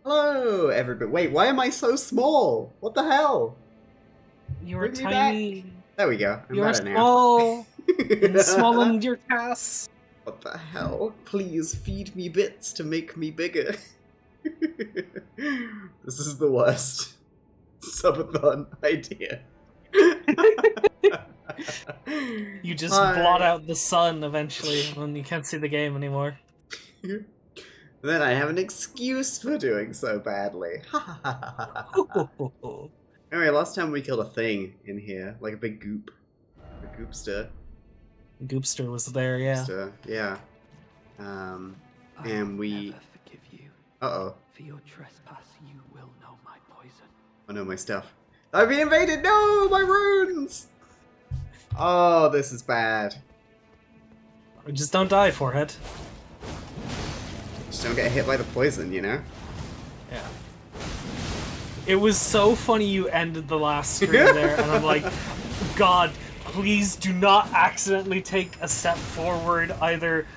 Hello, everybody. Wait, why am I so small? What the hell? You're Bring me back. tiny. There we go. I'm You're better now. small. And small on your tasks. What the hell? Please feed me bits to make me bigger. This is the worst subathon idea. You just blot out the sun eventually when you can't see the game anymore. Then I have an excuse for doing so badly. Anyway, last time we killed a thing in here, like a big goop. A goopster. Goopster was there, yeah. Goopster, yeah. And we... never forgive you. Uh-oh. For your trespass, you will know my poison. Oh no, my stuff. I've been invaded! No! My runes! Oh, this is bad. Just don't die, forehead. Just don't get hit by the poison, you know? Yeah. It was so funny you ended the last stream there, and I'm like, God, please do not accidentally take a step forward either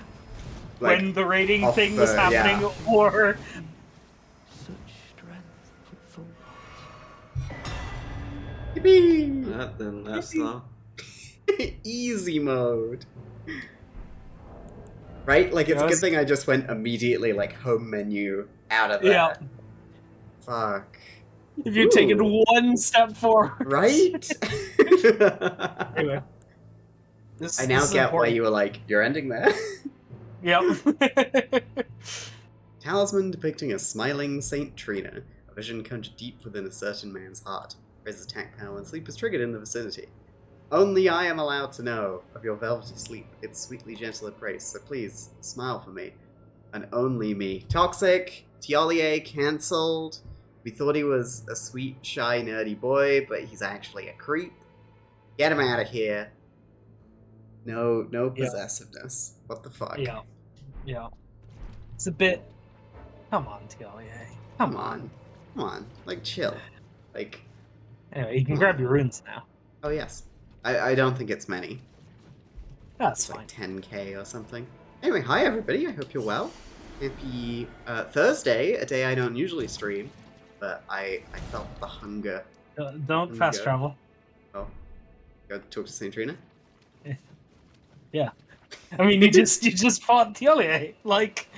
Like, when the raiding thing was happening, yeah. or... Such strength put forward. Yippee! Then that's that. Easy mode. Right? Like, it's a good thing I just went immediately, like, home menu out of there. Yeah. Fuck. If you'd taken one step forward. Right? Anyway. I now get why you were like, you're ending there. Yep. Talisman depicting a smiling Saint Trina. A vision conjured deep within a certain man's heart. Raises attack power when sleep is triggered in the vicinity. Only I am allowed to know of your velvety sleep, its sweetly gentle embrace, so please, smile for me. And only me. Toxic, Tiolier cancelled. We thought he was a sweet, shy, nerdy boy, but he's actually a creep. Get him out of here. No possessiveness. What the fuck? Yeah. Yeah. It's a bit... Come on, Tiolier. Come on. Like, chill. Like... Anyway, you can grab your runes now. Oh, yes. I don't think it's many. That's It's fine. like 10k or something. Anyway, hi everybody, I hope you're well. Happy Thursday, a day I don't usually stream, but I felt the hunger. Don't fast travel. Oh, go talk to Saint Trina? Yeah. I mean, you just fought Tiolier. Like...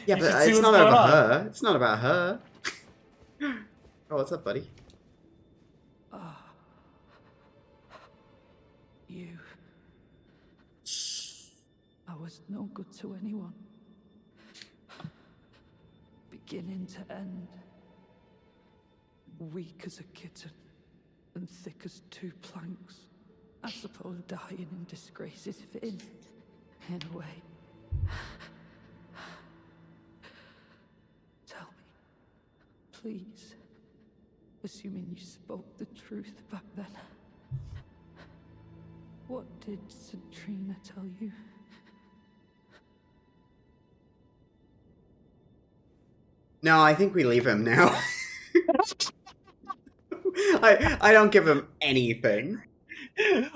Yeah, you but should see it's what's not going over on. her. It's not about her. Oh, what's up, buddy? Ah. You. I was no good to anyone. Beginning to end. Weak as a kitten, and thick as two planks. I suppose dying in disgrace is fitting, in a way. Tell me, please, assuming you spoke the truth back then. What did Centrina tell you? No, I think we leave him now. I don't give him anything.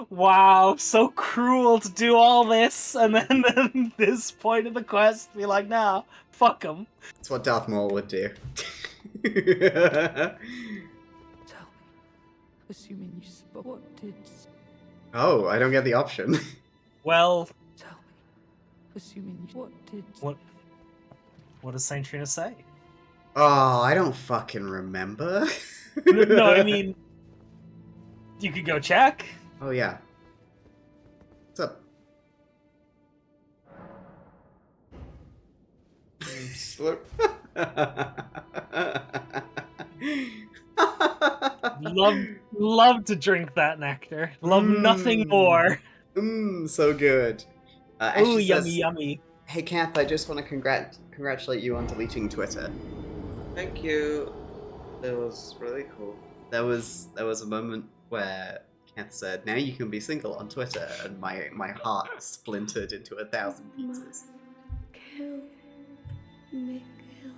Wow, so cruel to do all this, and then this point of the quest, be like, nah, fuck him. That's what Darth Maul would do. Tell me, assuming you spoke, what did... Oh, I don't get the option. Well, Tell me, assuming you... What did... what does Saint Trina say? Oh, I don't fucking remember. No, I mean, you could go check. Oh, yeah. What's up? Love to drink that nectar. Love nothing more. So good. Oh, Ashley yummy, says, yummy. hey, Kath, I just want to congratulate you on deleting Twitter. Thank you. That was really cool. There was a moment where Kath said, now you can be single on Twitter, and my heart splintered into 1,000 pieces. Kill me, kill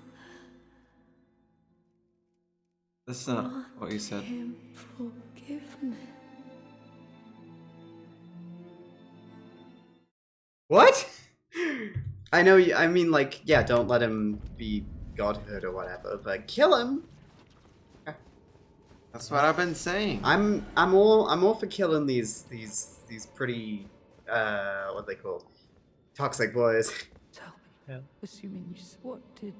That's not what you said. him, forgiveness. What? I know, I mean, like, yeah, don't let him be godhood or whatever, but kill him. That's what I've been saying. I'm all for killing these pretty what are they called? Toxic boys. Tell me, Yeah. assuming you what did...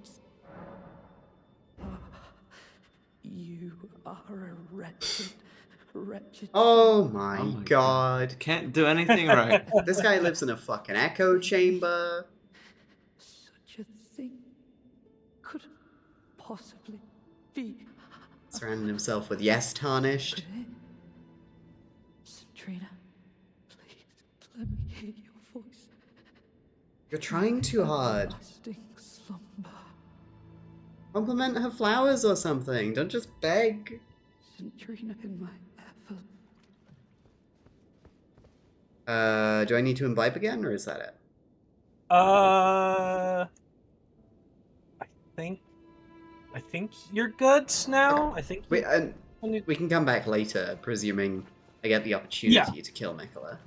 You are a wretched, wretched... Oh soul. my, Oh my god. Can't do anything right. This guy lives in a fucking echo chamber. Such a thing could possibly be... Surrounding himself with yes tarnished. Centrina, please let me hear your voice. You're trying too hard. Lasting slumber. Compliment her flowers or something. Don't just beg. Centrina in my effort. Do I need to imbibe again, or is that it? I think you're good now. I think We, you- we can come back later, presuming I get the opportunity to kill Mikola.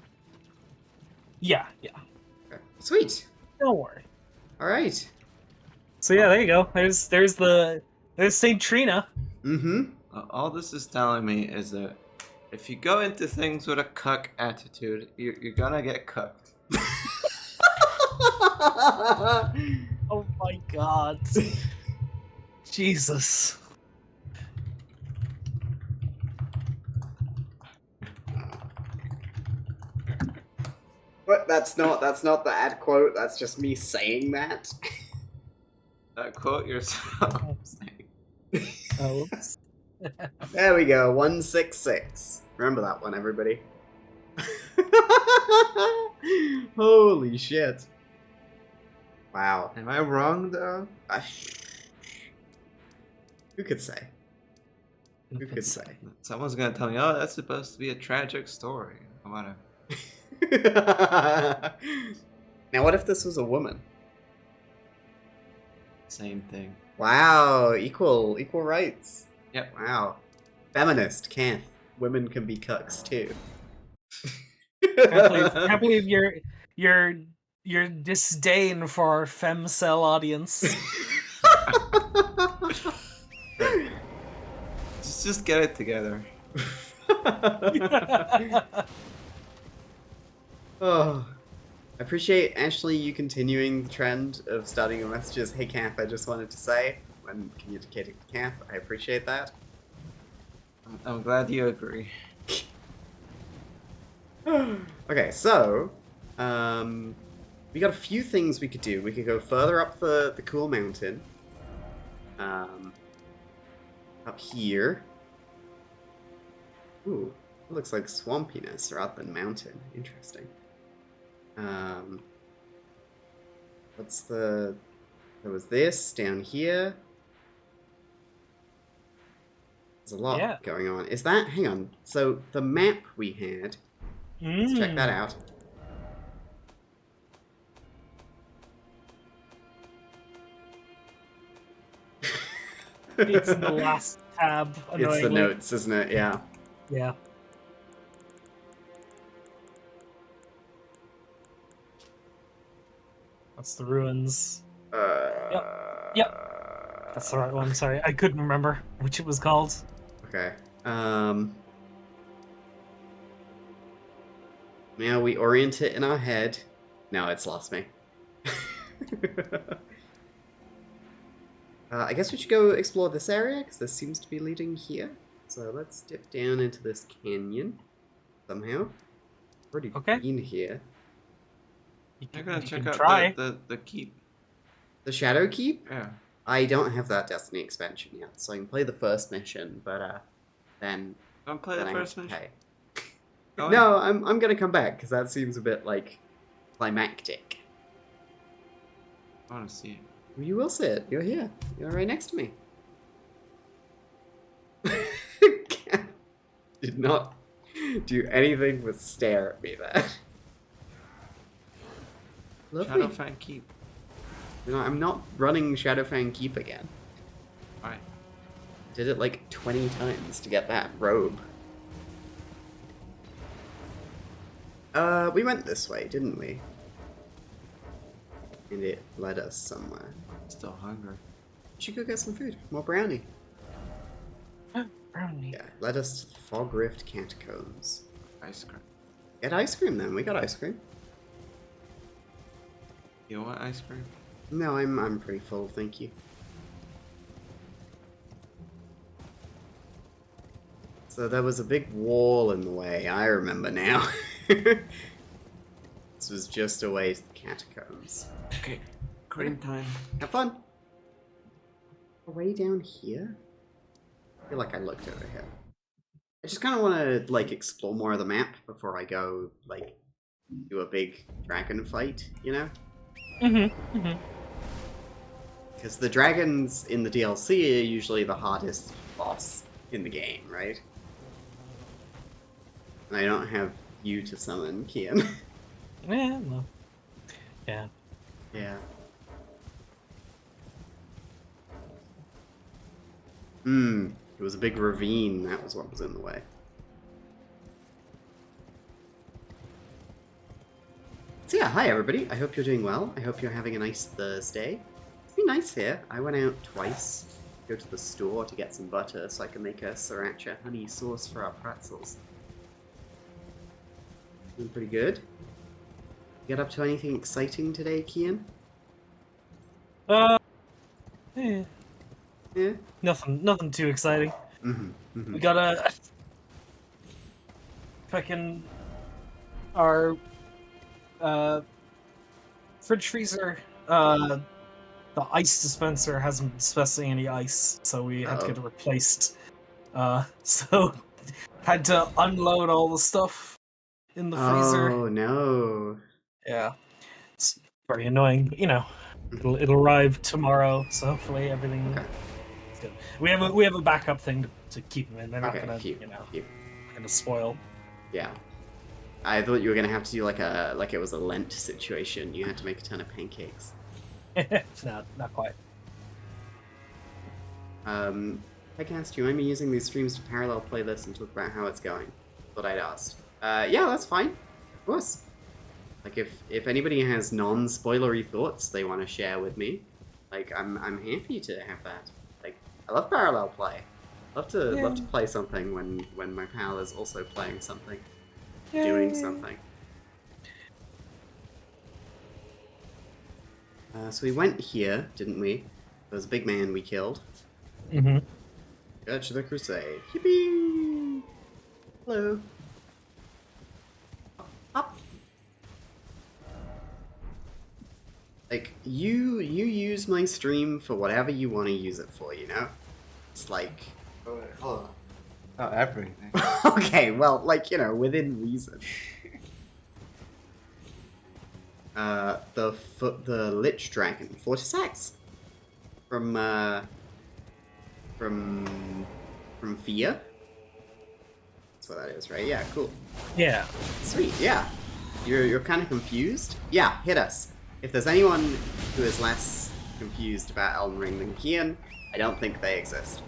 yeah. Okay. Sweet. Don't worry. All right. So yeah, there you go. There's Saint Trina. Mm-hmm. All this is telling me is that if you go into things with a cuck attitude, you're gonna get cucked. Oh my god. Jesus. But that's not the ad quote. That's just me saying that. Quote yourself. Oh, oops. There we go. 166. Remember that one, everybody. Holy shit. Wow. Am I wrong though? Who could say? Who could say? Someone's gonna tell me, oh, that's supposed to be a tragic story. I wanna. Now, what if this was a woman? Same thing. Wow, equal rights. Yep. Wow. Feminist, can't. Women can be cucks too. Can't believe your disdain for our femcel audience. Just get it together. Oh, I appreciate Ashley you continuing the trend of starting your messages. Hey Camp, I just wanted to say when communicating to Camp, I appreciate that. I'm glad you agree. Okay, so we got a few things we could do. We could go further up the cool mountain. Up here. Ooh, it looks like swampiness rather than mountain. Interesting. What's the... There was this down here. There's a lot going on. Is that... Hang on. So, the map we had... Let's check that out. It's in the last tab. It's the Annoyingly. notes, isn't it? Yeah. Yeah. That's the ruins. Yep. That's the right one. Sorry, I couldn't remember which it was called. Okay. Now we orient it in our head. Now it's lost me. I guess we should go explore this area, because this seems to be leading here. So let's dip down into this canyon somehow. Already been here. You're gonna check out try. the keep. The Shadow Keep? Yeah. I don't have that Destiny expansion yet, so I can play the first mission, but then... Don't play the then first I mission. pay. Oh, No, I'm gonna come back, because that seems a bit, like, climactic. I wanna see it. Well, you will see it. You're here. You're right next to me. Did not do anything but stare at me there. Lovely. Shadowfang Keep. You know, I'm not running Shadowfang Keep again. Alright. Did it like 20 times to get that robe. We went this way, didn't we? And it led us somewhere. Still hungry. should go get some food. More brownie. Brownie. Yeah, led us to the Fog Rift Catacombs. Ice cream. Get ice cream then. We got ice cream. You want ice cream? No, I'm pretty full, thank you. So there was a big wall in the way. I remember now. This was just a way to the catacombs. Okay, cream time. Have fun. Way down here. I feel like I looked over here. I just kind of want to like explore more of the map before I go like do a big dragon fight, you know? Because the dragons in the DLC are usually the hardest boss in the game, right? And I don't have you to summon, Kian. Yeah, no. Yeah. Yeah. It was a big ravine, that was what was in the way. So yeah, hi everybody, I hope you're doing well. I hope you're having a nice Thursday. It's been nice here. I went out twice to go to the store to get some butter so I can make a sriracha honey sauce for our pretzels. Doing pretty good. Get up to anything exciting today, Kian? Yeah. Yeah? Nothing too exciting. We got a fucking our fridge freezer. The ice dispenser hasn't been dispensing any ice, so we had to get it replaced. So had to unload all the stuff in the freezer. Oh no. Yeah, it's very annoying, but you know, it'll arrive tomorrow, so hopefully everything. Okay. Is good. We have a backup thing to keep them in. They're not Okay, gonna phew, you know phew. gonna spoil. Yeah. I thought you were gonna have to do like it was a Lent situation. You had to make a ton of pancakes. No, not quite. Hey Cass, do you mind me using these streams to parallel play this and talk about how it's going? Thought I'd asked. Yeah, that's fine. Of course. Like if anybody has non-spoilery thoughts they want to share with me, like I'm happy to have that. Like I love parallel play. Love to play something when my pal is also playing something. Doing something. So we went here, didn't we? There was a big man we killed. Church of the Crusade. Yippee! Hello. Up. Like you use my stream for whatever you want to use it for, you know? It's like Oh, wait, hold on. Oh, everything. okay, well, like, you know, within reason. The Lich Dragon, Fortisax from Fia. That's what that is, right? Yeah, cool. Yeah. Sweet, yeah. You're kind of confused? Yeah, hit us. If there's anyone who is less confused about Elden Ring than Kian, I don't think they exist.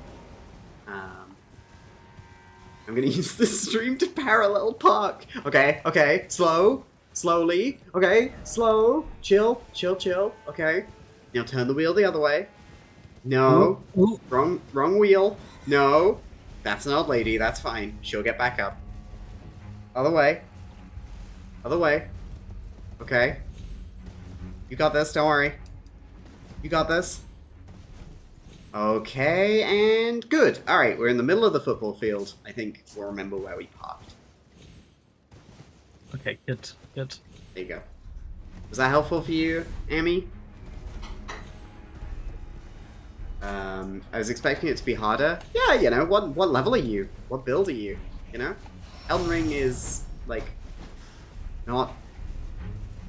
I'm gonna use this stream to parallel park. Okay, slowly. Okay, slow, chill. Okay, now turn the wheel the other way. No, Ooh. wrong wheel. No, that's an old lady. That's fine. She'll get back up. Other way. Okay, you got this. Don't worry. You got this. Okay, and good. Alright, we're in the middle of the football field. I think we'll remember where we parked. Okay, good. There you go. Was that helpful for you, Amy? I was expecting it to be harder. Yeah, you know, what level are you? What build are you? You know? Elden Ring is, like, not...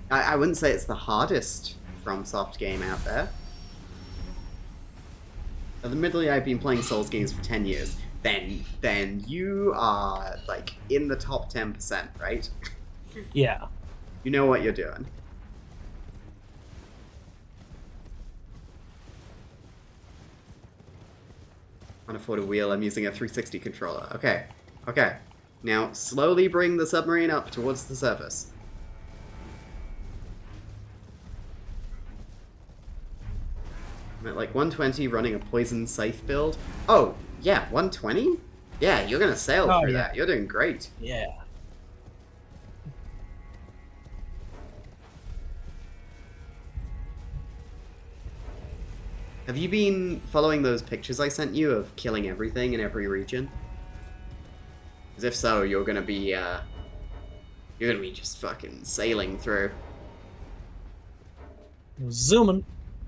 I wouldn't say it's the hardest FromSoft game out there. Admittedly, I've been playing Souls games for 10 years. Then you are, like, in the top 10%, right? Yeah. You know what you're doing. Can't afford a wheel, I'm using a 360 controller. Okay. Now, slowly bring the submarine up towards the surface. I'm at like 120 running a poison scythe build. Oh, yeah, 120? Yeah, you're gonna sail through that. You're doing great. Yeah. Have you been following those pictures I sent you of killing everything in every region? Because if so, you're gonna be just fucking sailing through. Zooming.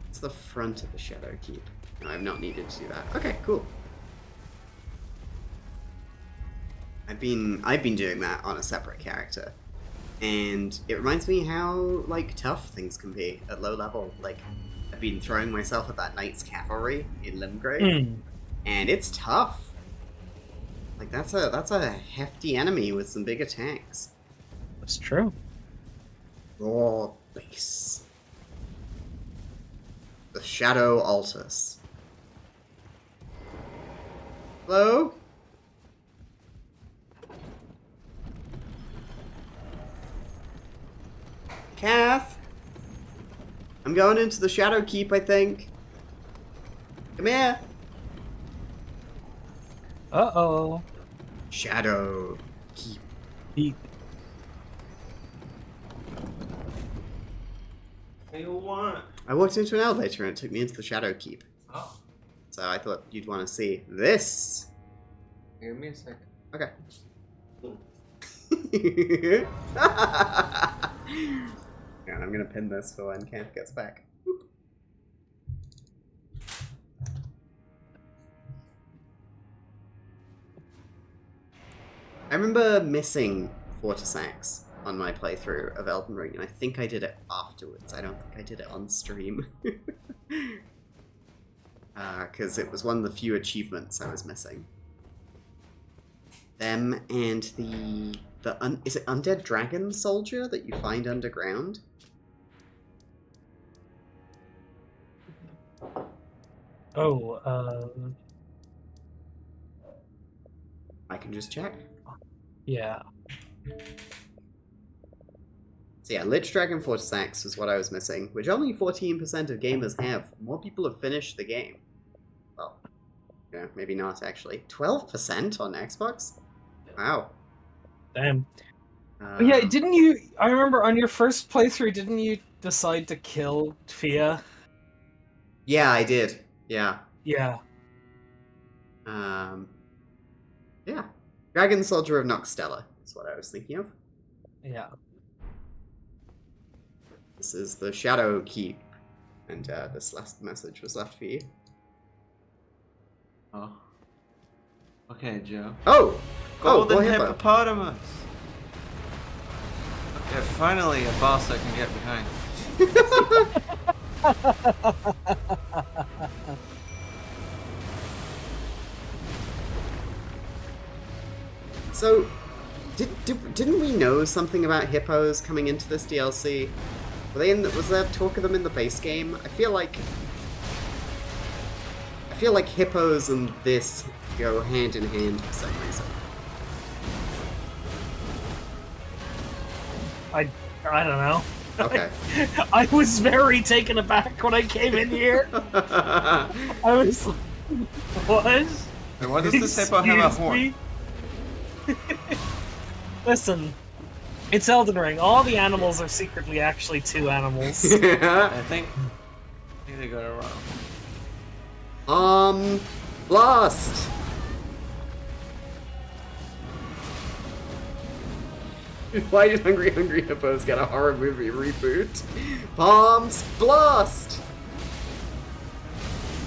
It's the front of the Shadow Keep. No, I've not needed to do that. Okay, cool. I've been doing that on a separate character. And it reminds me how, like, tough things can be at low level. Like, I've been throwing myself at that Knight's Cavalry in Limgrave, and it's tough. Like, that's a hefty enemy with some big attacks. That's true. Raw base. The Shadow Altus. Hello? Kath? I'm going into the Shadow Keep, I think. Come here. Uh-oh. Shadow Keep. He... What do you want? I walked into an elevator and it took me into the Shadow Keep. Oh. So I thought you'd want to see this. Give me a second. Okay. And I'm gonna pin this for when Kath gets back. Boop. I remember missing Fortisax on my playthrough of Elden Ring, and I think I did it afterwards. I don't think I did it on stream. Because it was one of the few achievements I was missing. Them and is it Undead Dragon Soldier that you find underground? Oh, I can just check. yeah. So yeah, Lich Dragon Fortisax is what I was missing, which only 14% of gamers have. More people have finished the game. Well, yeah, maybe not actually. 12% on Xbox? Wow. Damn. Yeah, didn't you... I remember on your first playthrough, didn't you decide to kill Fia? Yeah, I did. Yeah. Yeah. Yeah. Dragon Soldier of Noxtella is what I was thinking of. Yeah. This is the Shadow Keep, and this last message was left for you. Oh. Okay, Joe. Oh! Golden Boy Hippo. hippopotamus! Okay, finally a boss I can get behind. So, didn't we know something about hippos coming into this DLC? Were they was there talk of them in the base game? I feel like hippos and this go hand in hand for some reason. I don't know. Okay. I was very taken aback when I came in here. I was like, what? Wait, why does this hippo have a Excuse horn? me? Listen, it's Elden Ring. All the animals are secretly actually two animals. I think they got it wrong. Blast! Why did Hungry Hungry Hippos get a horror movie reboot? Bombs Blast!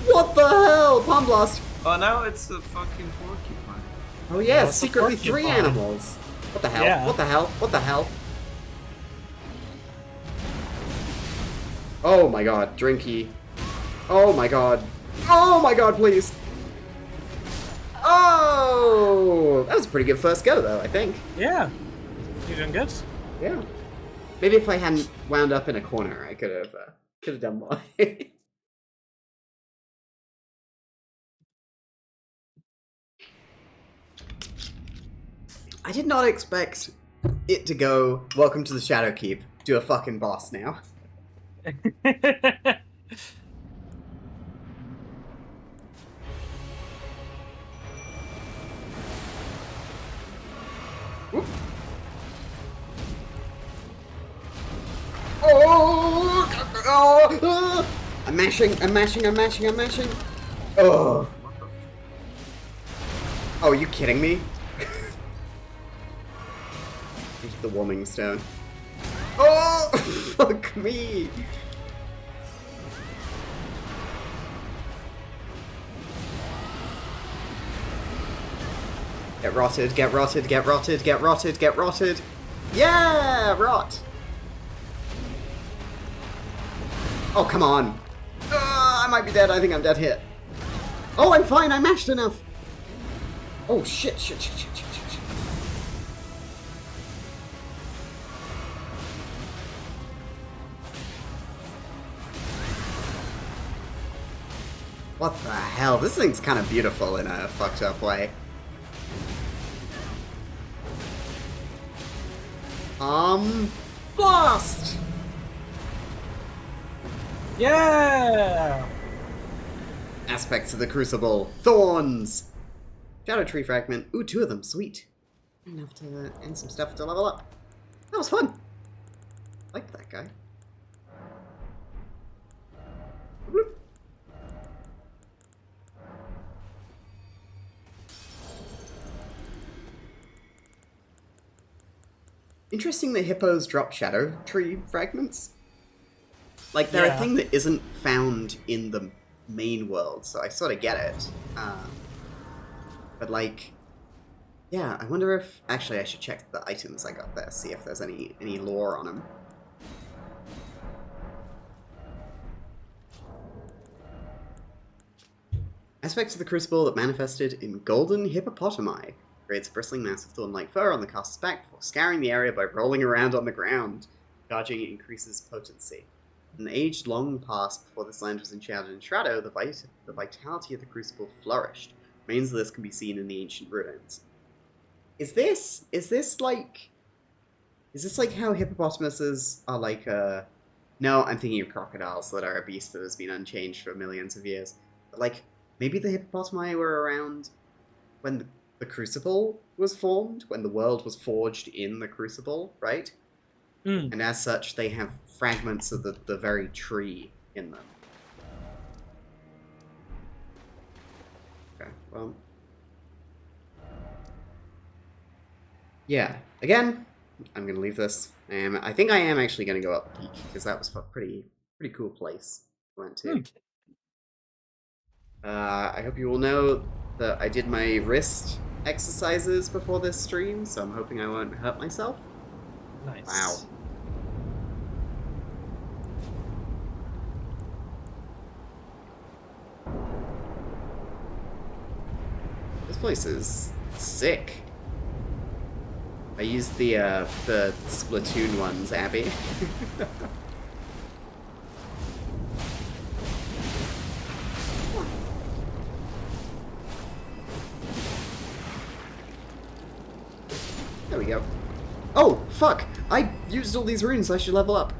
What the hell? Palm Blast! Oh, now it's the fucking porcupine. Oh yeah, it's a secretly three porcupine. animals. What the hell? Yeah. What the hell? What the hell? Oh my god, Drinky. Oh my god. Oh my god, please! Oh! That was a pretty good first go though, I think. Yeah. You doing good? Yeah. Maybe if I hadn't wound up in a corner, I could have done more. I did not expect it to go, welcome to the Shadow Keep, do a fucking boss now. Whoop. Oh! I'm mashing. Oh. Oh, are you kidding me? Into the warming stone. Oh! Fuck me! Get rotted, get rotted, get rotted, get rotted, get rotted. Yeah! Rot! Oh, come on. I might be dead. I think I'm dead here. Oh, I'm fine. I mashed enough. Oh, shit. What the hell? This thing's kind of beautiful in a fucked up way. Blast! Yeah! Aspects of the Crucible. Thorns! Erdtree fragment. Ooh, 2 of them. Sweet. Enough to end some stuff to level up. That was fun. Liked that guy. Whoop. Interesting that hippos drop Erdtree fragments. Like, they're a thing that isn't found in the main world, so I sort of get it. But, like, yeah, I wonder if... Actually, I should check the items I got there, see if there's any lore on them. Aspects of the Crucible that manifested in golden hippopotami. Creates a bristling mass of thorn-like fur on the caster's back before scouring the area by rolling around on the ground. Charging increases potency. An age long past before this land was enshrouded in shadow, the vitality of the Crucible flourished. Remains of this can be seen in the ancient ruins. Is this like how hippopotamuses are like no, I'm thinking of crocodiles that are a beast that has been unchanged for millions of years. But like, maybe the hippopotami were around when the Crucible was formed, when the world was forged in the Crucible, right? Mm. And as such, they have fragments of the very tree in them. Okay, well... Yeah, again, I'm going to leave this. I think I am actually going to go up the peak, because that was a pretty cool place I went to. I hope you all know that I did my wrist exercises before this stream, so I'm hoping I won't hurt myself. Nice. Wow. This place is sick. I used the Splatoon ones, Abby. There we go. Oh, fuck! I used all these runes, I should level up.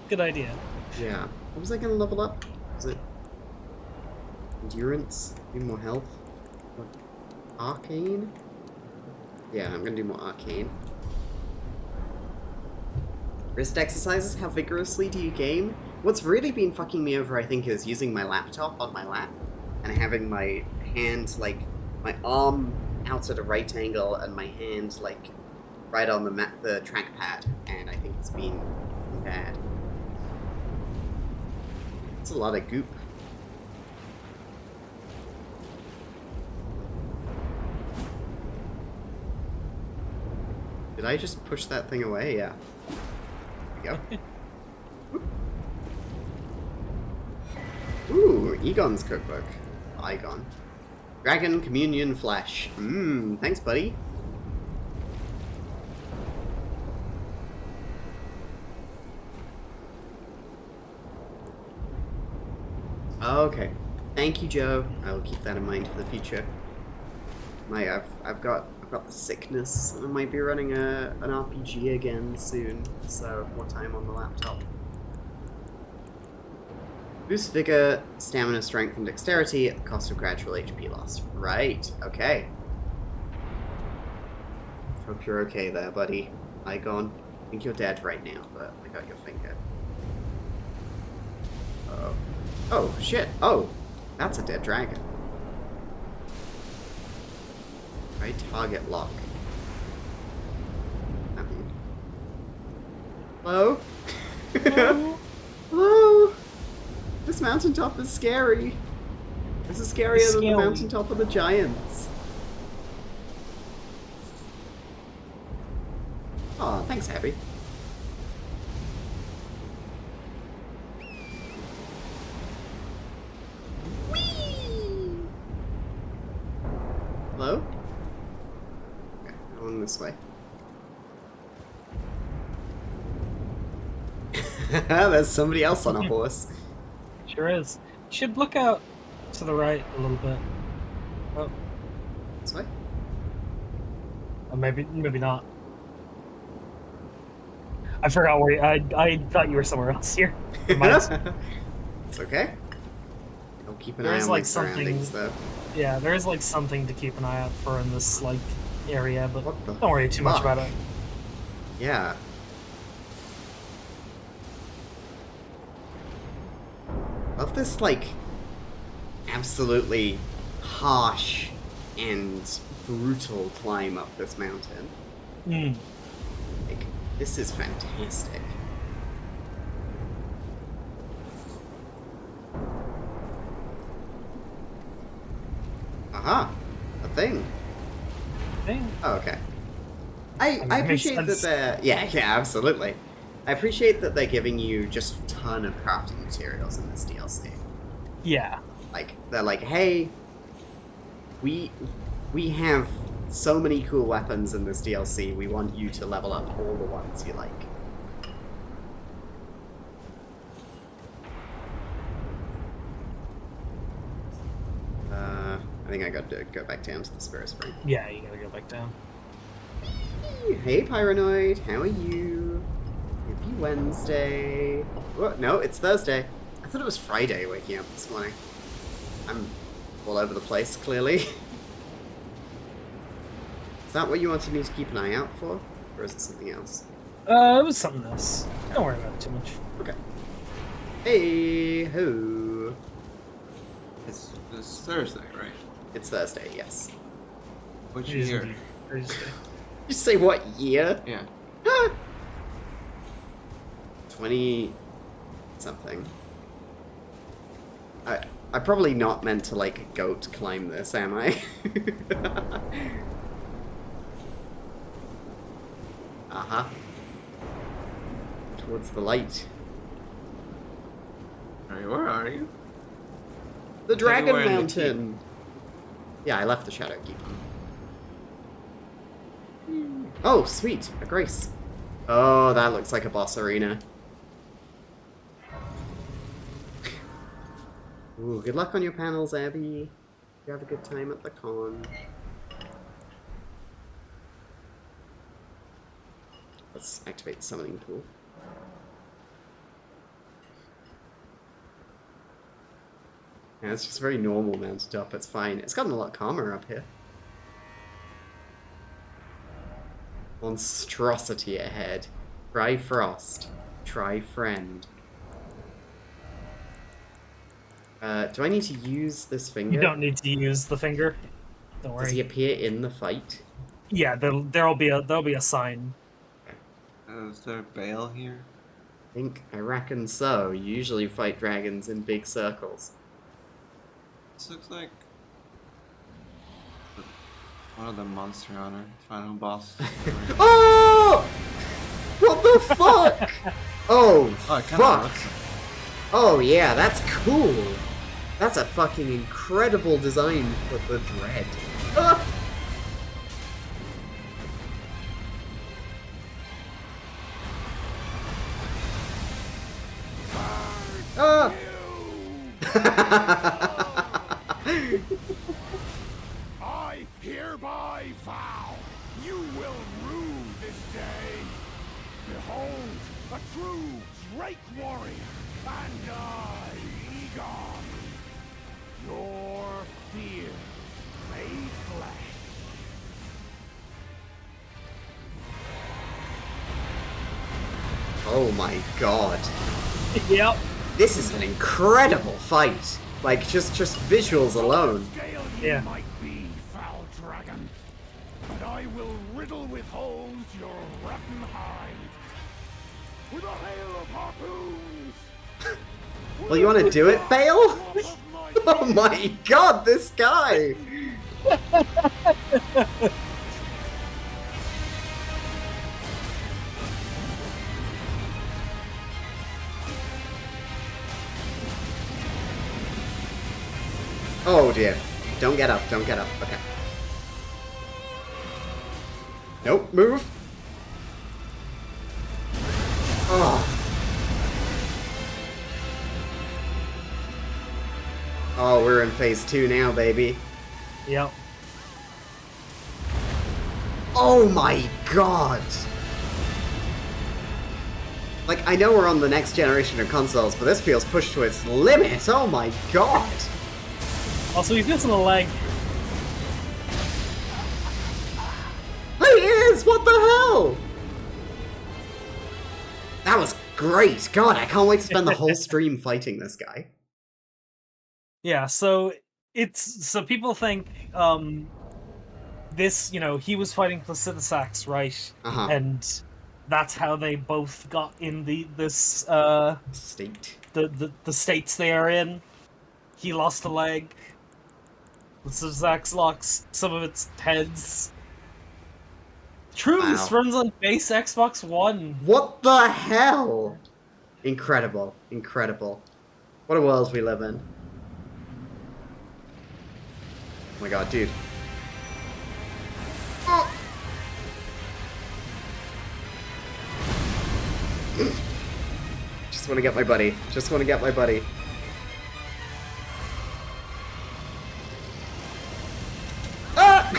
Good idea. Yeah. What was I gonna level up? Was it endurance? Do more health? What? Arcane? Yeah, I'm gonna do more arcane. Wrist exercises? How vigorously do you game? What's really been fucking me over, I think, is using my laptop on my lap and having my hand, like, my arm out at a right angle and my hand, like, right on the trackpad, and I think it's been bad. It's a lot of goop. Did I just push that thing away? Yeah. There we go. Ooh, Egon's cookbook. Egon. Dragon Communion Flesh. Thanks, buddy. Okay. Thank you, Joe. I'll keep that in mind for the future. I've got the sickness, and I might be running an RPG again soon, so more time on the laptop. Boost vigor, stamina, strength, and dexterity at the cost of gradual HP loss. Right, okay. Hope you're okay there, buddy. Igon. I think you're dead right now, but I got your finger. Uh-oh. Oh, shit. Oh, that's a dead dragon. Right target lock. Hello? Hello? Hello? This mountaintop is scary. This is scarier than the Scary. mountaintop of the giants. Aw, thanks, Abby. Whee! Hello? Okay, going this way. There's somebody else on a horse. Sure is. Should look out to the right a little bit. Oh, This way? maybe not. I forgot where I thought you were somewhere else here. It's okay. I'll keep an eye There's, on like, my surroundings, though. Yeah, there is like something to keep an eye out for in this like area, but What the don't worry too much fuck? about it. Yeah. Love this, like, absolutely harsh and brutal climb up this mountain. Mm. Like, this is fantastic. Aha! A thing. Thing. Oh, okay. I I mean, it makes appreciate that sense. they're... Yeah, absolutely. I appreciate that they're giving you just a ton of crafting materials in this DLC. Yeah. Like, they're like, hey, we have so many cool weapons in this DLC, we want you to level up all the ones you like. I think I got to go back down to the Spirit Spring. Yeah, you gotta go back down. Hey, Pyranoid, how are you? Happy Wednesday. Oh, no, it's Thursday. I thought it was Friday waking up this morning. I'm all over the place, clearly. Is that what you wanted me to keep an eye out for? Or is it something else? It was something else. Don't worry about it too much. Okay. Hey, ho. It's Thursday, right? It's Thursday, yes. Which It is year? indeed Thursday. You say what year? Yeah. 20 something. I'm probably not meant to, like, goat climb this, am I? Uh-huh. Towards the light. Alright, where are you? The Dragon Anywhere in the Mountain! Yeah, I left the Shadow Keep. Oh, sweet! A Grace. Oh, that looks like a boss arena. Ooh, good luck on your panels, Abby. You have a good time at the con. Let's activate the summoning tool. Yeah, it's just very normal mounted up, it's fine. It's gotten a lot calmer up here. Monstrosity ahead. Try Frost. Try Friend. Do I need to use this finger? You don't need to use the finger. Don't Does he worry. appear in the fight? Yeah, there'll be a sign. Is there a bale here? I reckon so. You usually fight dragons in big circles. This looks like one of the Monster Hunter final boss. Oh! What the fuck? Oh, Oh, it kinda fuck. looks Oh, yeah, that's cool. That's a fucking incredible design for the Dread. Ah! Ah! I hereby vow you will rue this day. Behold, a true Drake warrior, and I, Egon, your fear made flesh. Oh my god. Yep. This is an incredible fight. Like, just visuals alone. Scale Yeah. you might be, foul dragon, but I will riddle with holes your rotten hide with a hail of harpoons. Well, you want to do it, Bale? Oh my god, this guy! Oh dear. Don't get up, don't get up. Okay. Nope, move! Oh. Oh, we're in phase 2 now, baby. Yep. Oh my god! Like, I know we're on the next generation of consoles, but this feels pushed to its limit! Oh my god! Also, he's missing a leg. He is! What the hell? That was great! God, I can't wait to spend the whole stream fighting this guy. Yeah, so people think this, you know, he was fighting Placidusax, right? Uh-huh. And that's how they both got in this State. the states they are in. He lost a leg. Placidusax lost some of its heads. True, this Wow. runs on base Xbox One. What the hell? Incredible. Incredible. What a world we live in. Oh my god, dude. Oh. Just want to get my buddy. Just want to get my buddy. Ah!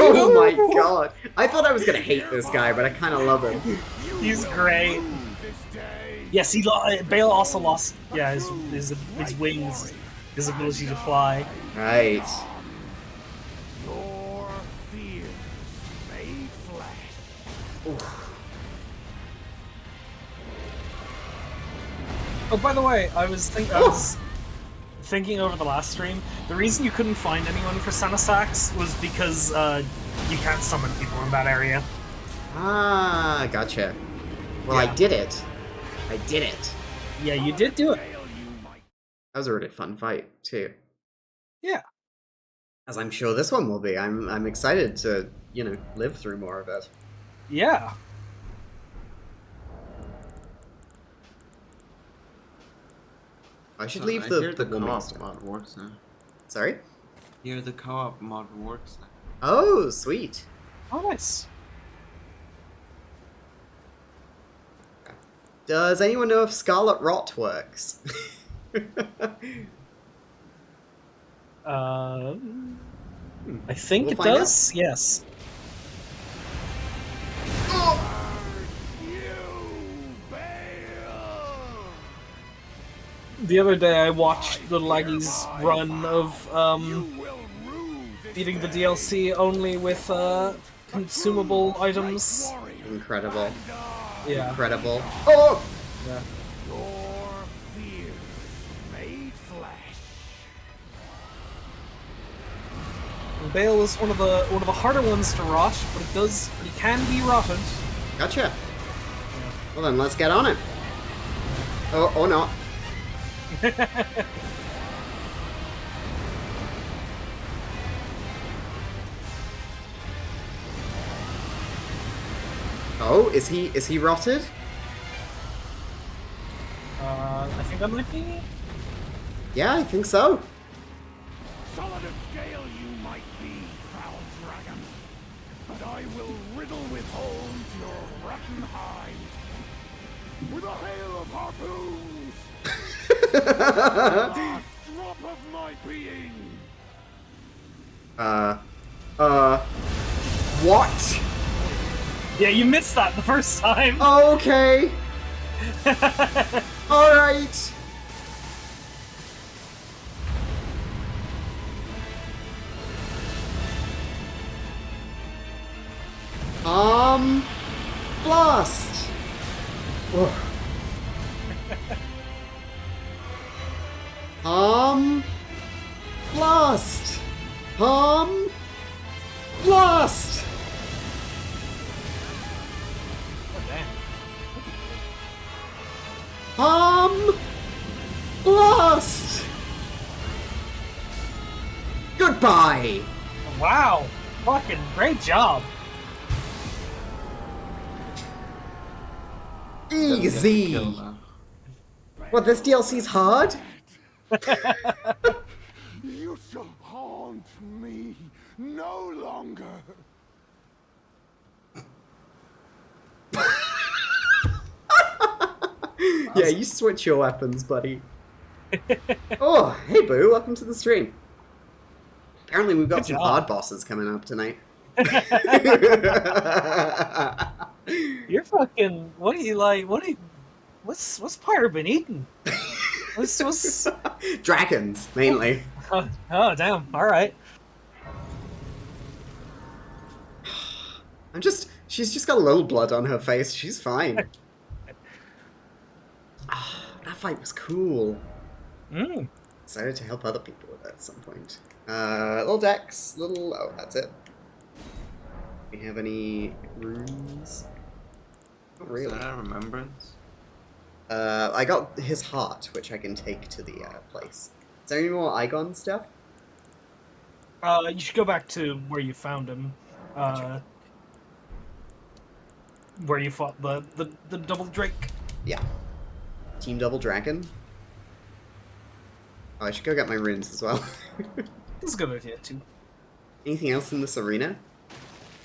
Oh my god. I thought I was gonna hate this guy, but I kind of love him. He's great. This day, Yes, Bale also lost, yeah, his wings, his ability to fly. Right. your fears made flesh. Oh, by the way, I was thinking over the last stream, the reason you couldn't find anyone for Sanasax was because you can't summon people in that area. Ah, gotcha. Well, Yeah. I did it. I did it. Yeah, you did do it. That was a really fun fight, too. Yeah. As I'm sure this one will be. I'm excited to, you know, live through more of it. Yeah. I should So leave I the hear the warming co-op stuff. mod works now. Sorry? Here the co-op mod works now. Oh, sweet. Oh, nice. Does anyone know if Scarlet Rot works? I think We'll it find does. Yes. The other day I watched the Laggy's run of beating the DLC only with consumable items. Incredible. Yeah. Incredible. Oh! Yeah. Your fears made flesh. Bale is one of the harder ones to rot, but he can be rotted. Gotcha. Well then, let's get on it. Oh, or not. Oh, is he rotted? I think that might be. Yeah, I think so. Solid of scale you might be, foul dragon, but I will riddle with holes your rotten hide with a hail of harpoons. Last drop of my being. What? Yeah, you missed that the first time. Okay. Alright. Blast! Oh. Blast! Blast! Oh, damn. Blast! Goodbye! Wow! Fucking great job! Doesn't get the Easy! kill now. What, this DLC's hard? You shall haunt me no longer. Yeah, you switch your weapons, buddy. Oh, hey Boo, welcome to the stream. Apparently we've got Good some job. hard bosses coming up tonight. You're fucking. What are you like? What are you? What's Pyre been eating? What's? Dragons, mainly. Oh damn! All right. She's just got a little blood on her face. She's fine. That fight was cool. Mm. Excited to help other people with that at some point. Little Dex, oh, that's it. Do we have any runes? Not Is really. that a remembrance? I got his heart, which I can take to the place. Is there any more Igon stuff? You should go back to where you found him. Where you fought the double drake. Yeah. Team Double Dragon. Oh, I should go get my runes as well. That's a good idea too. Anything else in this arena?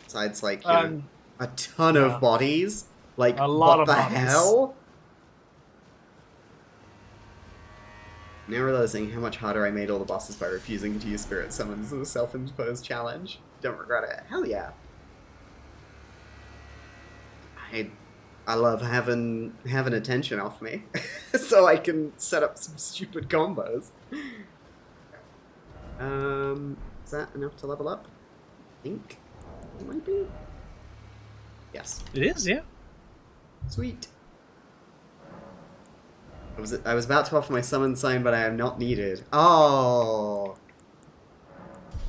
Besides, like, you know, a ton yeah. of bodies? Like, A lot what of the bodies. hell? Now realizing how much harder I made all the bosses by refusing to use Spirit Summons as a self-imposed challenge. Don't regret it. Hell yeah. I love having attention off me, so I can set up some stupid combos. Is that enough to level up? I think it might be. Yes. It is, yeah. Sweet. I was about to offer my summon sign, but I am not needed. Oh.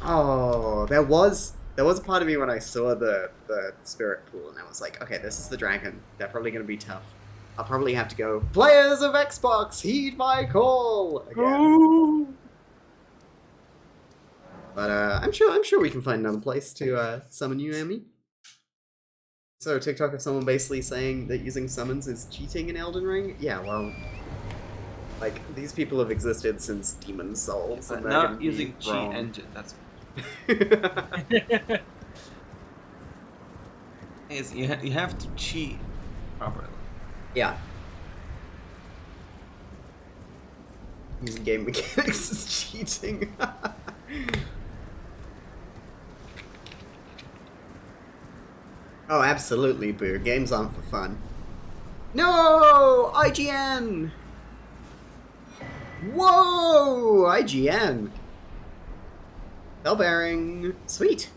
Oh, there was a part of me when I saw the spirit pool, and I was like, okay, this is the dragon. They're probably going to be tough. I'll probably have to go, players of Xbox, heed my call! Again. Ooh. But I'm sure we can find another place to summon you, Amy. So TikTok of someone basically saying that using summons is cheating in Elden Ring? Yeah, well, like, these people have existed since Demon Souls. But And they're not gonna be using cheat wrong. engine. That's is you have to cheat properly. Yeah. Using game mechanics is cheating. Oh, absolutely, Boo. Games aren't for fun. No! IGN! Whoa! IGN! Bell bearing. Sweet.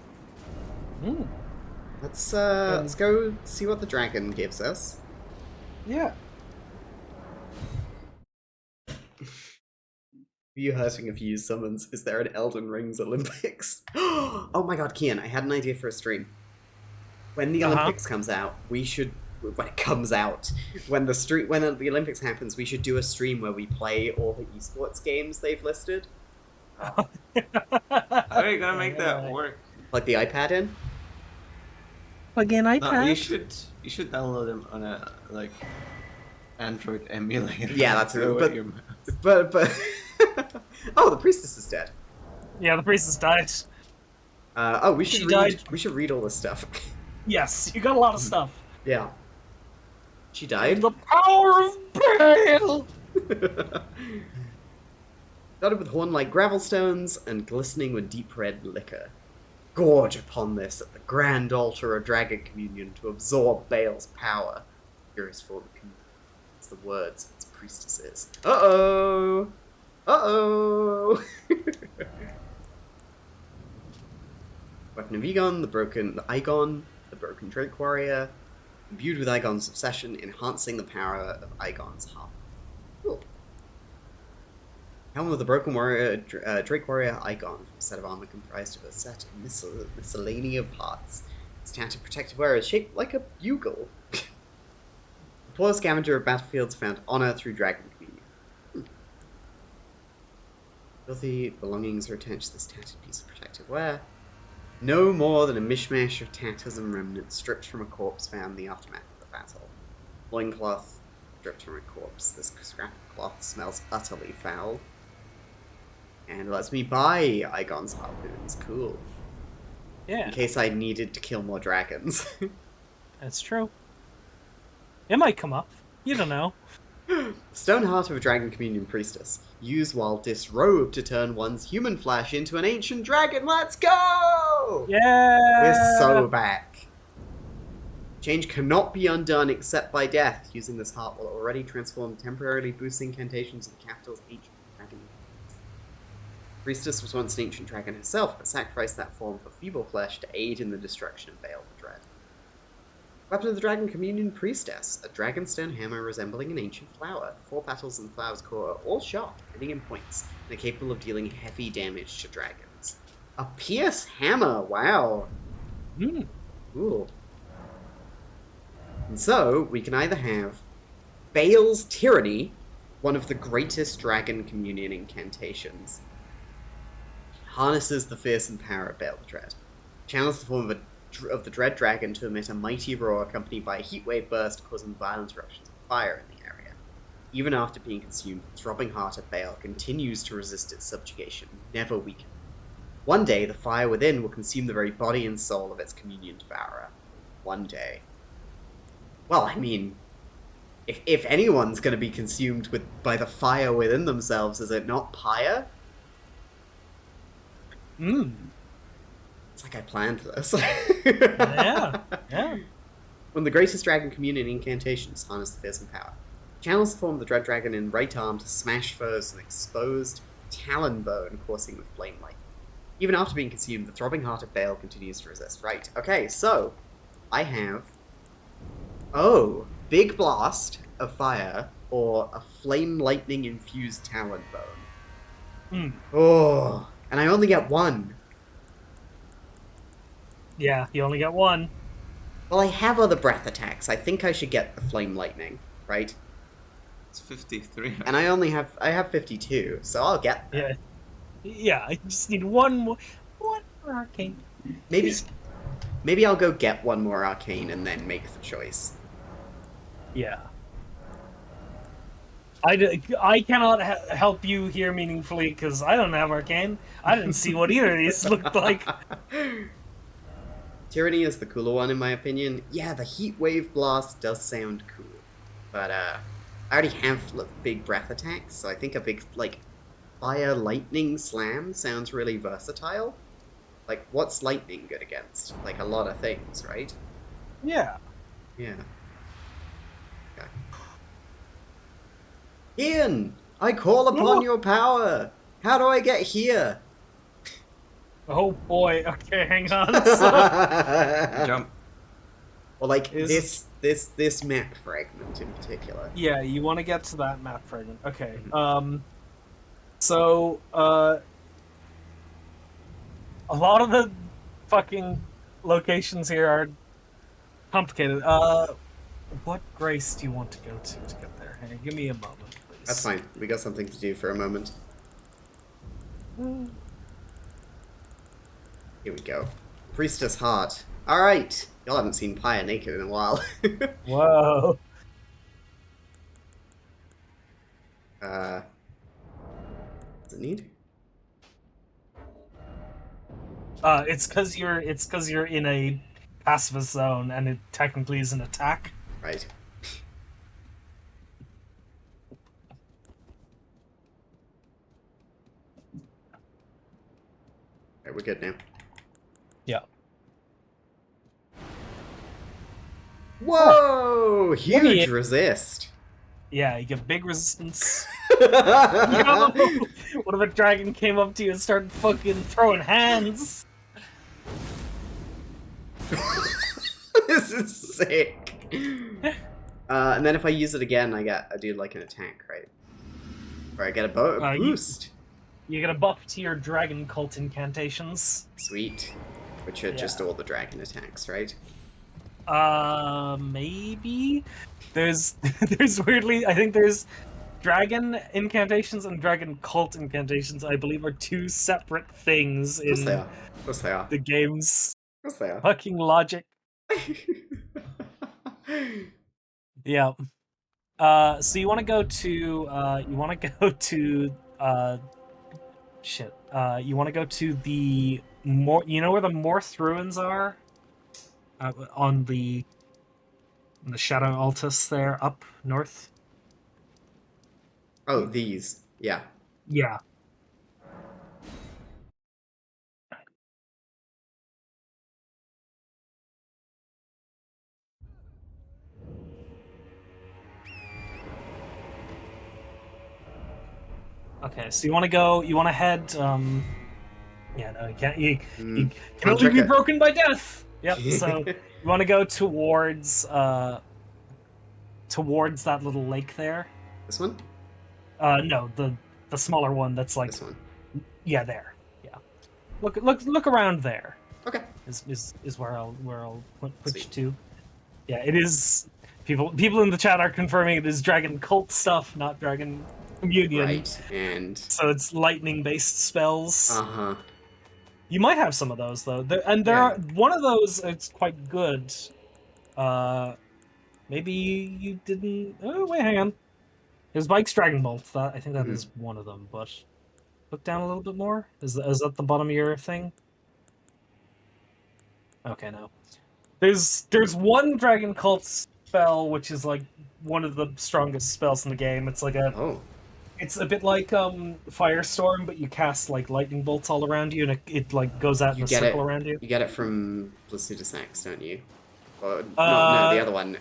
Mm. Let's go see what the dragon gives us. Yeah. You hurting if you use summons. Is there an Elden Rings Olympics? Oh my god, Kian, I had an idea for a stream. When the Olympics comes out, we should... When it comes out, when the Olympics happens, we should do a stream where we play all the esports games they've listed. How are you gonna make that work? Like the iPad in? Again, No, iPad. you should download them on a like Android emulator. Yeah, that's Throw it. at your mouse. But oh, the priestess is dead. Yeah, the priestess died. Oh, we should She read. died. We should read all this stuff. Yes, you got a lot of stuff. Yeah. She died. The power of Bale! Dotted with horn-like gravel stones and glistening with deep red liquor. Gorge upon this at the grand altar of dragon communion to absorb Bale's power. Curious for the communion. It's the words of its priestesses. Uh-oh! Uh-oh! Weapon of Egon, the Igon, the Broken Drake Warrior, imbued with Aegon's obsession, enhancing the power of Aegon's heart. Cool. Helm of the Broken Warrior, Drake Warrior Aegon, a set of armor comprised of a set of miscellany of parts. Its tattered protective wearer is shaped like a bugle. The poor scavenger of battlefields found honor through dragon communion. Filthy belongings are attached to this tattered piece of protective wear. No more than a mishmash of tatters and remnants stripped from a corpse found in the aftermath of the battle. Loincloth stripped from a corpse. This scrap of cloth smells utterly foul. And lets me buy Aegon's harpoons. Cool. Yeah, In case I needed to kill more dragons. that's true. It might come up. You don't know. Stone Heart of a Dragon Communion Priestess. Used while disrobed to turn one's human flesh into an ancient dragon. Let's go! Yeah! We're so back. Change cannot be undone except by death. Using this heart will already transform, temporarily boosting incantations of the capital's ancient dragon. Priestess was once an ancient dragon herself, but sacrificed that form for feeble flesh to aid in the destruction of Vale the Dread. Weapon of the Dragon Communion Priestess, a dragonstone hammer resembling an ancient flower. 4 petals in the flower's core are all sharp, hitting in points, and are capable of dealing heavy damage to dragons. A pierce hammer, wow! Cool. And so, we can either have Bale's Tyranny, one of the greatest Dragon Communion incantations. Harnesses the fearsome power of Bale the Dread. Channels the form of the Dread Dragon to emit a mighty roar accompanied by a heatwave burst causing violent eruptions of fire in the area. Even after being consumed, the throbbing heart of Bale continues to resist its subjugation, never weakening. One day, the fire within will consume the very body and soul of its communion devourer. One day. Well, I mean, if anyone's going to be consumed by the fire within themselves, is it not Pyre? It's like I planned this. Yeah. One of the greatest Dragon Communion incantations, harness the fearsome power. Channels the form of the Dread Dragon in right arm to smash foes with an exposed talon bone coursing with flame light. Even after being consumed, the throbbing heart of Bale continues to resist. Right, okay, so I have... Oh, Big Blast of Fire or a Flame Lightning infused talon bone. Oh, and I only get one. Yeah, you only got one. Well, I have other breath attacks. I think I should get the Flame Lightning, right? It's 53. And I have 52, so I'll get that. Yeah, I just need one more arcane. Maybe I'll go get one more arcane and then make the choice. Yeah. I cannot help you here meaningfully because I don't have arcane. I didn't see what either of these looked like. Tyranny is the cooler one in my opinion. Yeah, the Heat Wave Blast does sound cool. But I already have big breath attacks, so I think a big, Fire Lightning Slam sounds really versatile. Like, what's lightning good against? Like, a lot of things, right? Yeah. Yeah. Okay. Ian! I call upon your power! How do I get here? Oh boy, okay, hang on. Jump. Well, this map fragment in particular. Yeah, you want to get to that map fragment. Okay. So, a lot of the fucking locations here are complicated. What grace do you want to go to get there? Hey, give me a moment, please. That's fine. We got something to do for a moment. Here we go. Priestess Heart. Alright. Y'all haven't seen Pyre naked in a while. Whoa. Does it need? It's cause you're in a pacifist zone and it technically is an attack. Right. Alright, we're good now. Yeah. Whoa! Huge Yeah. resist. Yeah, you get big resistance. Yo! What if a dragon came up to you and started fucking throwing hands? This is sick. And then if I use it again, I do like an attack, right? Or I get a boost. You get a buff to your dragon cult incantations. Sweet. Which are just all the dragon attacks, right? Maybe? There's weirdly, I think there's dragon incantations and dragon cult incantations, I believe, are two separate things in Of course they are. the game's Of course they are. fucking logic. Yeah. So you want to go to you want to go to the you know where the Morth ruins are? On the Shadow Altus there, up north. Oh, these. Yeah. Yeah. Okay, so you want to head, yeah, no, you can't, you can only be broken by death! Yep, so you want to go towards that little lake there. This one? No, the smaller one that's like... This one. Yeah, there. Yeah. Look around there. Okay. Is where I'll put you Sweet. to. Yeah, it is... People in the chat are confirming it is Dragon Cult stuff, not Dragon Communion. Right, and... So it's lightning-based spells. Uh-huh. You might have some of those, though. There are... One of those, it's quite good. Maybe you didn't... Oh, wait, hang on. There's Bike's Dragon Bolt. I think that is one of them, but... Look down a little bit more. Is that the bottom of your thing? Okay, no. There's one Dragon Cult spell, which is, like, one of the strongest spells in the game. It's like a... Oh. It's a bit like Firestorm, but you cast like lightning bolts all around you, and it like goes out in a circle around you. You get it from Blasudasax, don't you? Or, no, the other one,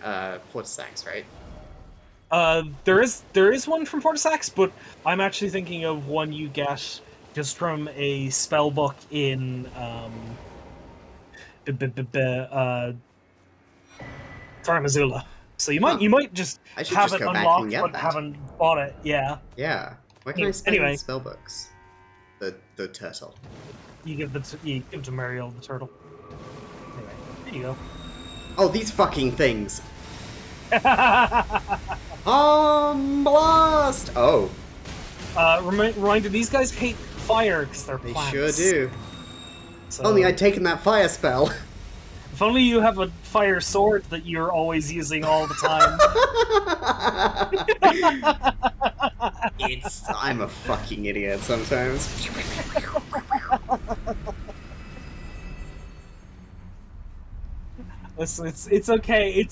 Fortisax, right? There is one from Fortisax, but I'm actually thinking of one you get just from a spell book in Farmazula. So you might just have it unlocked, but haven't bought it. Yeah. Yeah. Where can I spend spellbooks? The turtle. You give it to Mariel the turtle. Anyway, there you go. Oh, these fucking things. Blast! Oh. Reminder, these guys hate fire because they're plants. They sure do. So, only I'd taken that fire spell. If only you have a fire sword that you're always using all the time. I'm a fucking idiot sometimes. Listen, it's okay.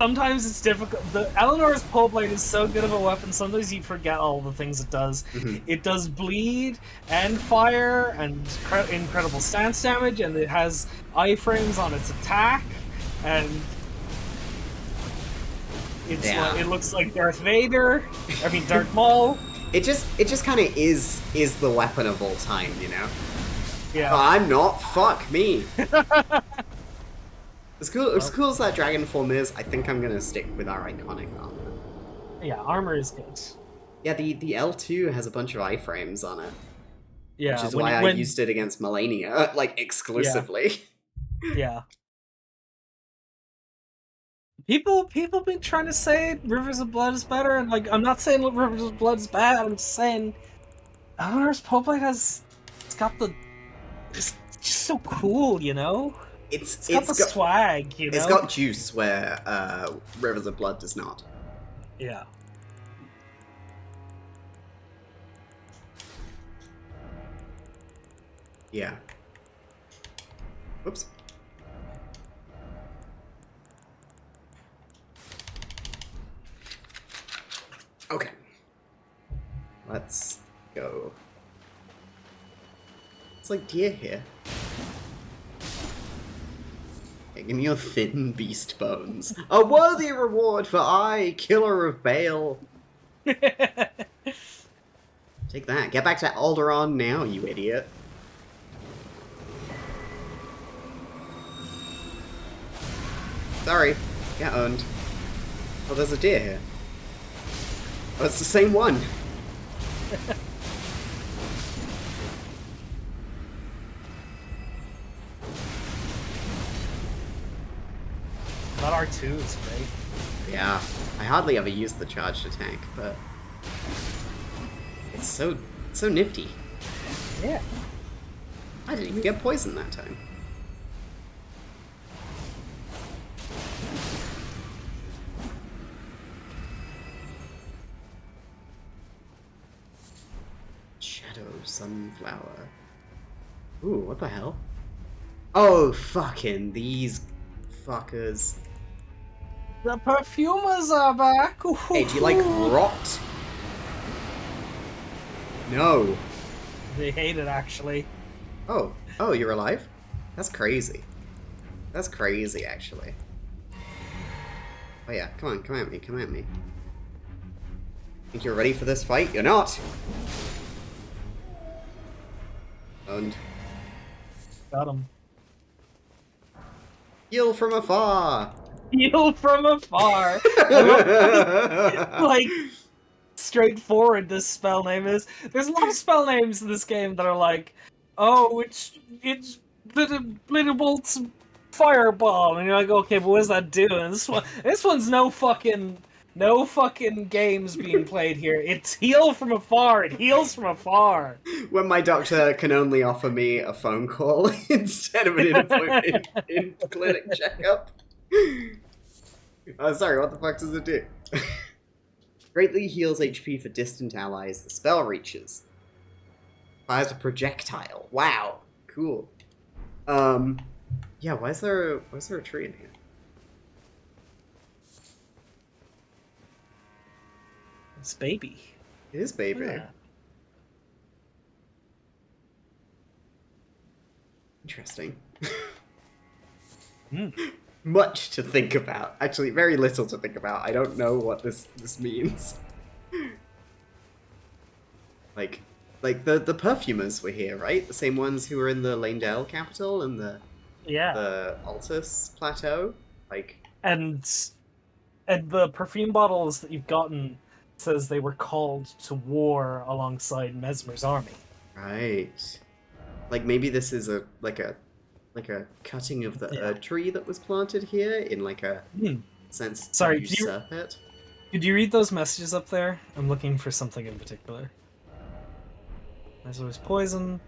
Sometimes it's difficult. The Eleanor's pole blade is so good of a weapon. Sometimes you forget all the things it does. It does bleed and fire and incredible stance damage, and it has iframes on its attack, and it looks like Darth Vader. I mean Darth Maul. It just kind of is the weapon of all time, you know. Yeah. But I'm not. Fuck me. As cool as that dragon form is, I think I'm gonna stick with our iconic armor. Yeah, armor is good. Yeah, the L2 has a bunch of iframes on it. Yeah, which is why I used it against Melania, like, exclusively. Yeah. People been trying to say Rivers of Blood is better, and like, I'm not saying Rivers of Blood is bad, I'm just saying Eleanor's Poleblade it's just so cool, you know? It's got the swag, you know? It's got juice where Rivers of Blood does not. Yeah. Yeah. Whoops. Okay. Let's go. It's like deer here. Okay, give me your thin beast bones. A worthy reward for I, killer of Baal. Take that. Get back to Alderaan now, you idiot. Sorry. Get owned. Oh, there's a deer here. Oh, it's the same one. That R2 is great. Yeah, I hardly ever use the charged attack, but it's so nifty. Yeah. I didn't even get poisoned that time. Shadow sunflower. Ooh, what the hell? Oh, fucking these fuckers. The perfumers are back. Hey, do you like rot? No. They hate it, actually. Oh, you're alive? That's crazy. That's crazy, actually. Oh yeah, come on, come at me, come at me. Think you're ready for this fight? You're not! Owned. Got him. Heal from afar! Heal from afar. I love, like, straightforward this spell name is. There's a lot of spell names in this game that are like, oh, it's glitter bolts fireball, and you're like, okay, but what does that do? And this one's no fucking games being played here. It's heal from afar. It heals from afar. When my doctor can only offer me a phone call instead of an appointment in clinic checkup. Oh, sorry, what the fuck does it do? Greatly heals HP for distant allies the spell reaches. Fires a projectile. Wow, cool. Yeah, why is there a tree in here? It's baby. It is baby. Yeah. Interesting. Mm. Much to think about. Actually, very little to think about. I don't know what this means. Like the perfumers were here, right? The same ones who were in the Lanedale capital and the Altus plateau. Like, And the perfume bottles that you've gotten says they were called to war alongside Mesmer's army. right. Like maybe this is a cutting of the Erdtree that was planted here in like a sense Sorry, to usurp it. Did you read those messages up there? I'm looking for something in particular. There's always poison.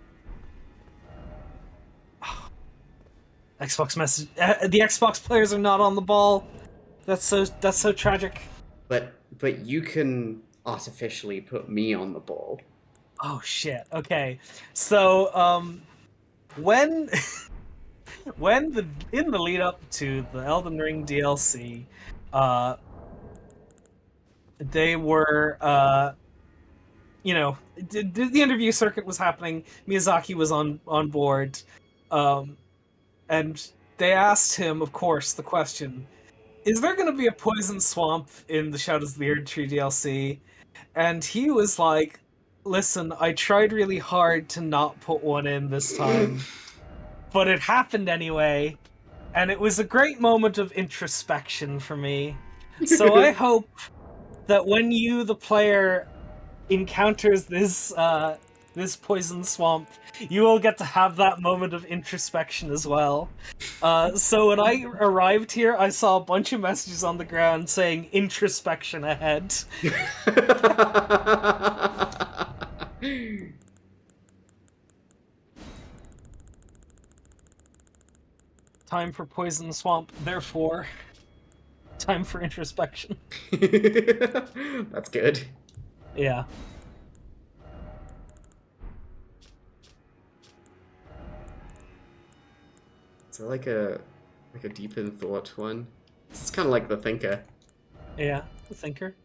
Oh. Xbox message. The Xbox players are not on the ball. That's so tragic. But you can artificially put me on the ball. Oh shit. Okay. So when in the lead up to the Elden Ring DLC, they were the interview circuit was happening. Miyazaki was on board, and they asked him, of course, the question: is there going to be a poison swamp in the Shadows of the Erdtree DLC? And he was like, listen, I tried really hard to not put one in this time, but it happened anyway, and it was a great moment of introspection for me. So I hope that when you, the player, encounters this poison swamp, you will get to have that moment of introspection as well. So when I arrived here, I saw a bunch of messages on the ground saying introspection ahead. Time for poison swamp, therefore time for introspection. That's good. Yeah. Is there like a deep in thought one? It's kind of like the Thinker. Yeah, the Thinker.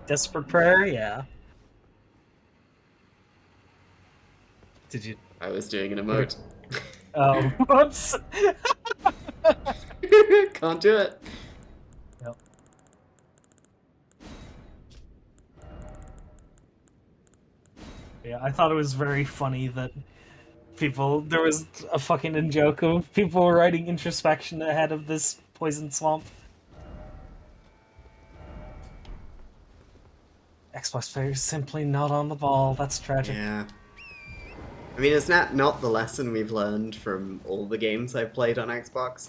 Desperate Prayer, yeah. Did you? I was doing an emote. Oh, whoops! Can't do it. Yep. Yeah, I thought it was very funny that There was a fucking in-joke of people writing introspection ahead of this poison swamp. Xbox players simply not on the ball. That's tragic. Yeah. I mean, is that not the lesson we've learned from all the games I've played on Xbox?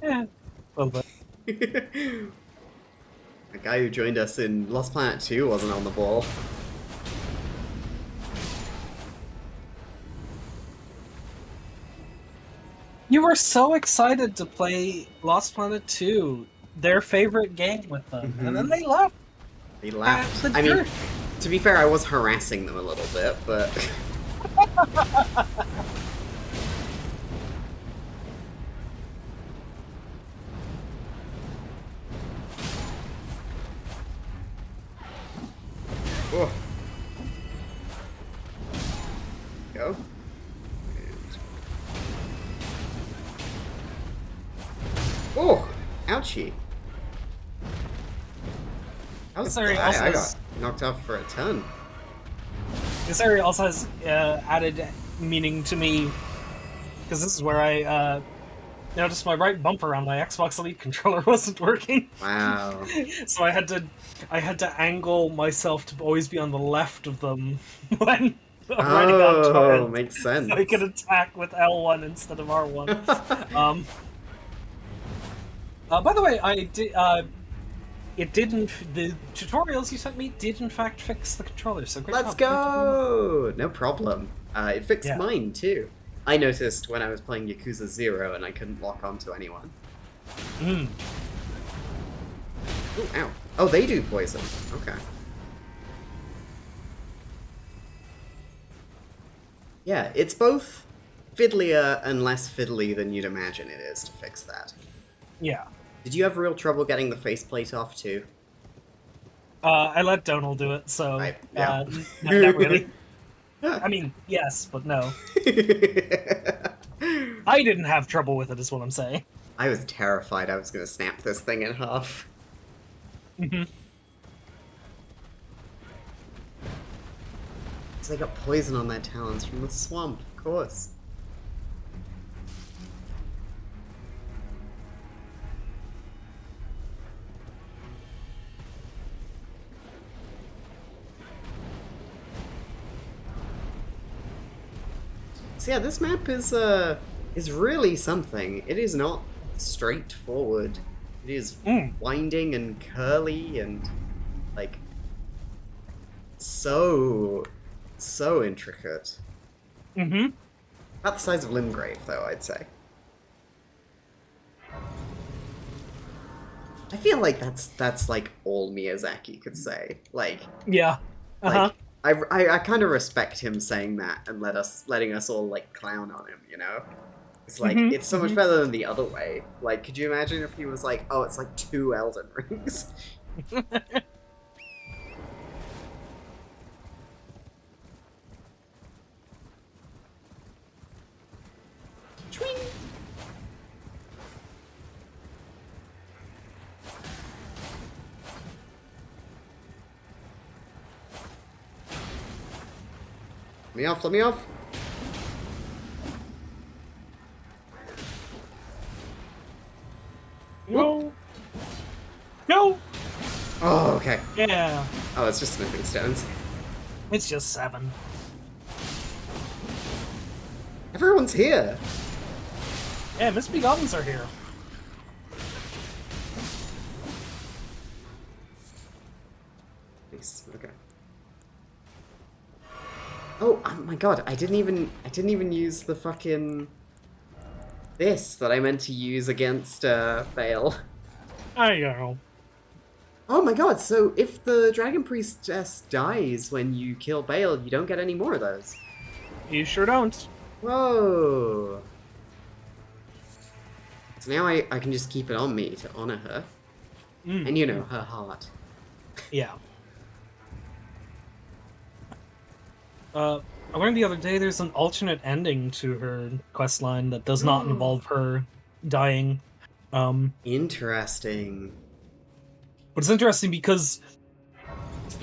Yeah, a little bit. The guy who joined us in Lost Planet 2 wasn't on the ball. You were so excited to play Lost Planet 2, their favorite game with them, and then they left. He laughed. the I mean, dirt. to be fair, I was harassing them a little bit, but... Oh. Go. And... Oh! Ouchie. Sorry, also I got has- knocked off for a ton. This area also has added meaning to me, because this is where I noticed my right bumper on my Xbox Elite controller wasn't working. Wow. So I had to angle myself to always be on the left of them when riding on Oh, torrent, makes sense. so I could attack with L1 instead of R1. By the way, I did. It didn't. The tutorials you sent me did in fact fix the controller. So great Let's job. go! No problem. It fixed Yeah. mine too. I noticed when I was playing Yakuza 0 and I couldn't lock onto anyone. Mm. Ooh, ow. Oh, they do poison. Okay. Yeah, it's both fiddlier and less fiddly than you'd imagine it is to fix that. Yeah. Did you have real trouble getting the faceplate off too? I let Donald do it, so Right, yeah. not really. I mean, yes, but no. I didn't have trouble with it, is what I'm saying. I was terrified I was going to snap this thing in half. Mm-hmm. Because they got poison on their talons from the swamp, of course. So yeah, this map is really something. It is not straightforward. It is winding and curly and like so intricate. Mm-hmm. About the size of Limgrave, though, I'd say. I feel like that's like all Miyazaki could say. Like, Yeah. Uh-huh. like I kind of respect him saying that and letting us all like clown on him, you know? It's like it's so much better than the other way. Like, could you imagine if he was like, "Oh, it's like 2 Elden Rings"? Chwing! Let me off, let me off. No. No. Oh, okay. Yeah. Oh, it's just smithing stones. It's just 7. Everyone's here. Yeah, Misbegottens are here. Nice. Okay. Oh my god! I didn't even use the fucking this that I meant to use against Bale. I know. Oh my god! So if the Dragon Priestess dies when you kill Bale, you don't get any more of those. You sure don't. Whoa! So now I can just keep it on me to honor her, and you know her heart. Yeah. I learned the other day there's an alternate ending to her questline that does not involve her dying. Interesting. But it's interesting because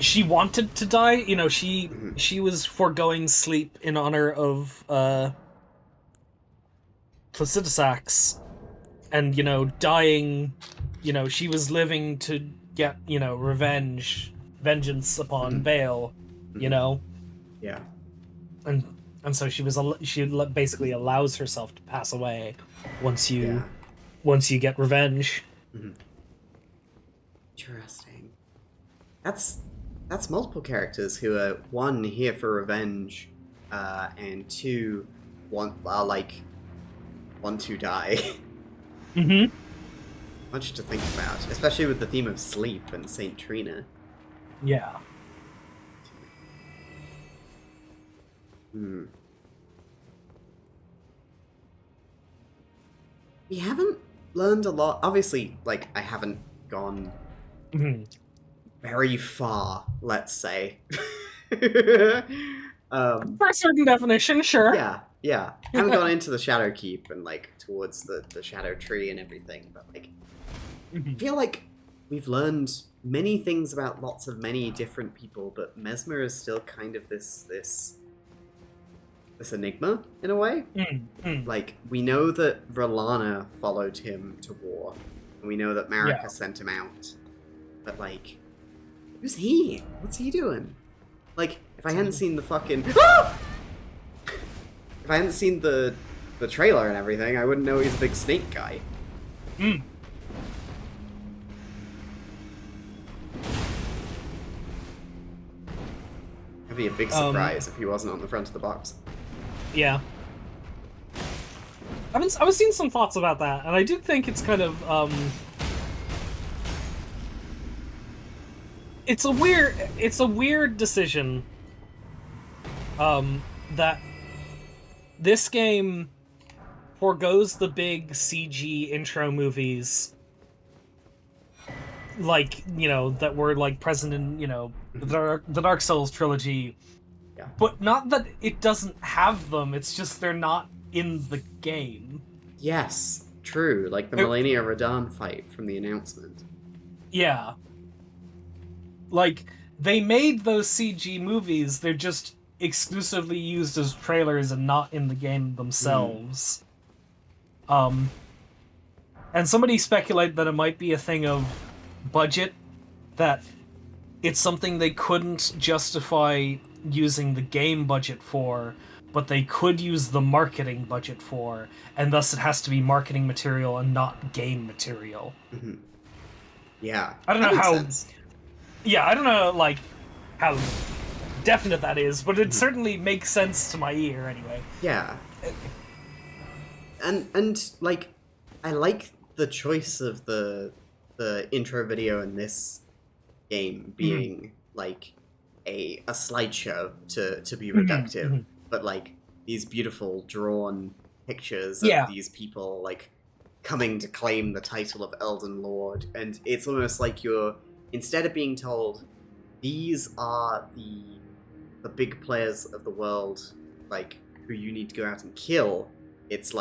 she wanted to die. You know, she was foregoing sleep in honor of Placidusax, and, dying, she was living to get, vengeance upon Vale, Yeah. and so she basically allows herself to pass away once you get revenge. Interesting. That's multiple characters who are, one, here for revenge, and two, want to die. Much to think about, especially with the theme of sleep and Saint Trina. Yeah. We haven't learned a lot. Obviously, I haven't gone very far, let's say. For a certain definition, sure. Yeah. Haven't gone into the Shadow Keep and, towards the Shadow Tree and everything, but, I feel like we've learned many things about lots of many different people, but Mesmer is still kind of this enigma, in a way. We know that R'hllana followed him to war, and we know that Marika sent him out, but, who's he? What's he doing? If I hadn't seen the fucking... If I hadn't seen the trailer and everything, I wouldn't know he's a big snake guy. It'd be a big surprise if he wasn't on the front of the box. Yeah. I was seeing some thoughts about that, and I do think it's kind of, it's a weird decision, that this game forgoes the big CG intro movies, that were, present in, the Dark Souls trilogy. Yeah. But not that it doesn't have them, it's just they're not in the game. Yes, true. The Millennia Radahn fight from the announcement. Yeah. They made those CG movies, they're just exclusively used as trailers and not in the game themselves. And somebody speculated that it might be a thing of budget, that it's something they couldn't justify using the game budget for, but they could use the marketing budget for, and thus it has to be marketing material and not game material. Yeah. I don't know how... Sense. Yeah, I don't know, how definite that is, but it certainly makes sense to my ear, anyway. Yeah. And I like the choice of the intro video in this game being, a slideshow to be reductive, but, these beautiful drawn pictures of these people, coming to claim the title of Elden Lord, and it's almost like you're, instead of being told, these are the big players of the world, who you need to go out and kill, it's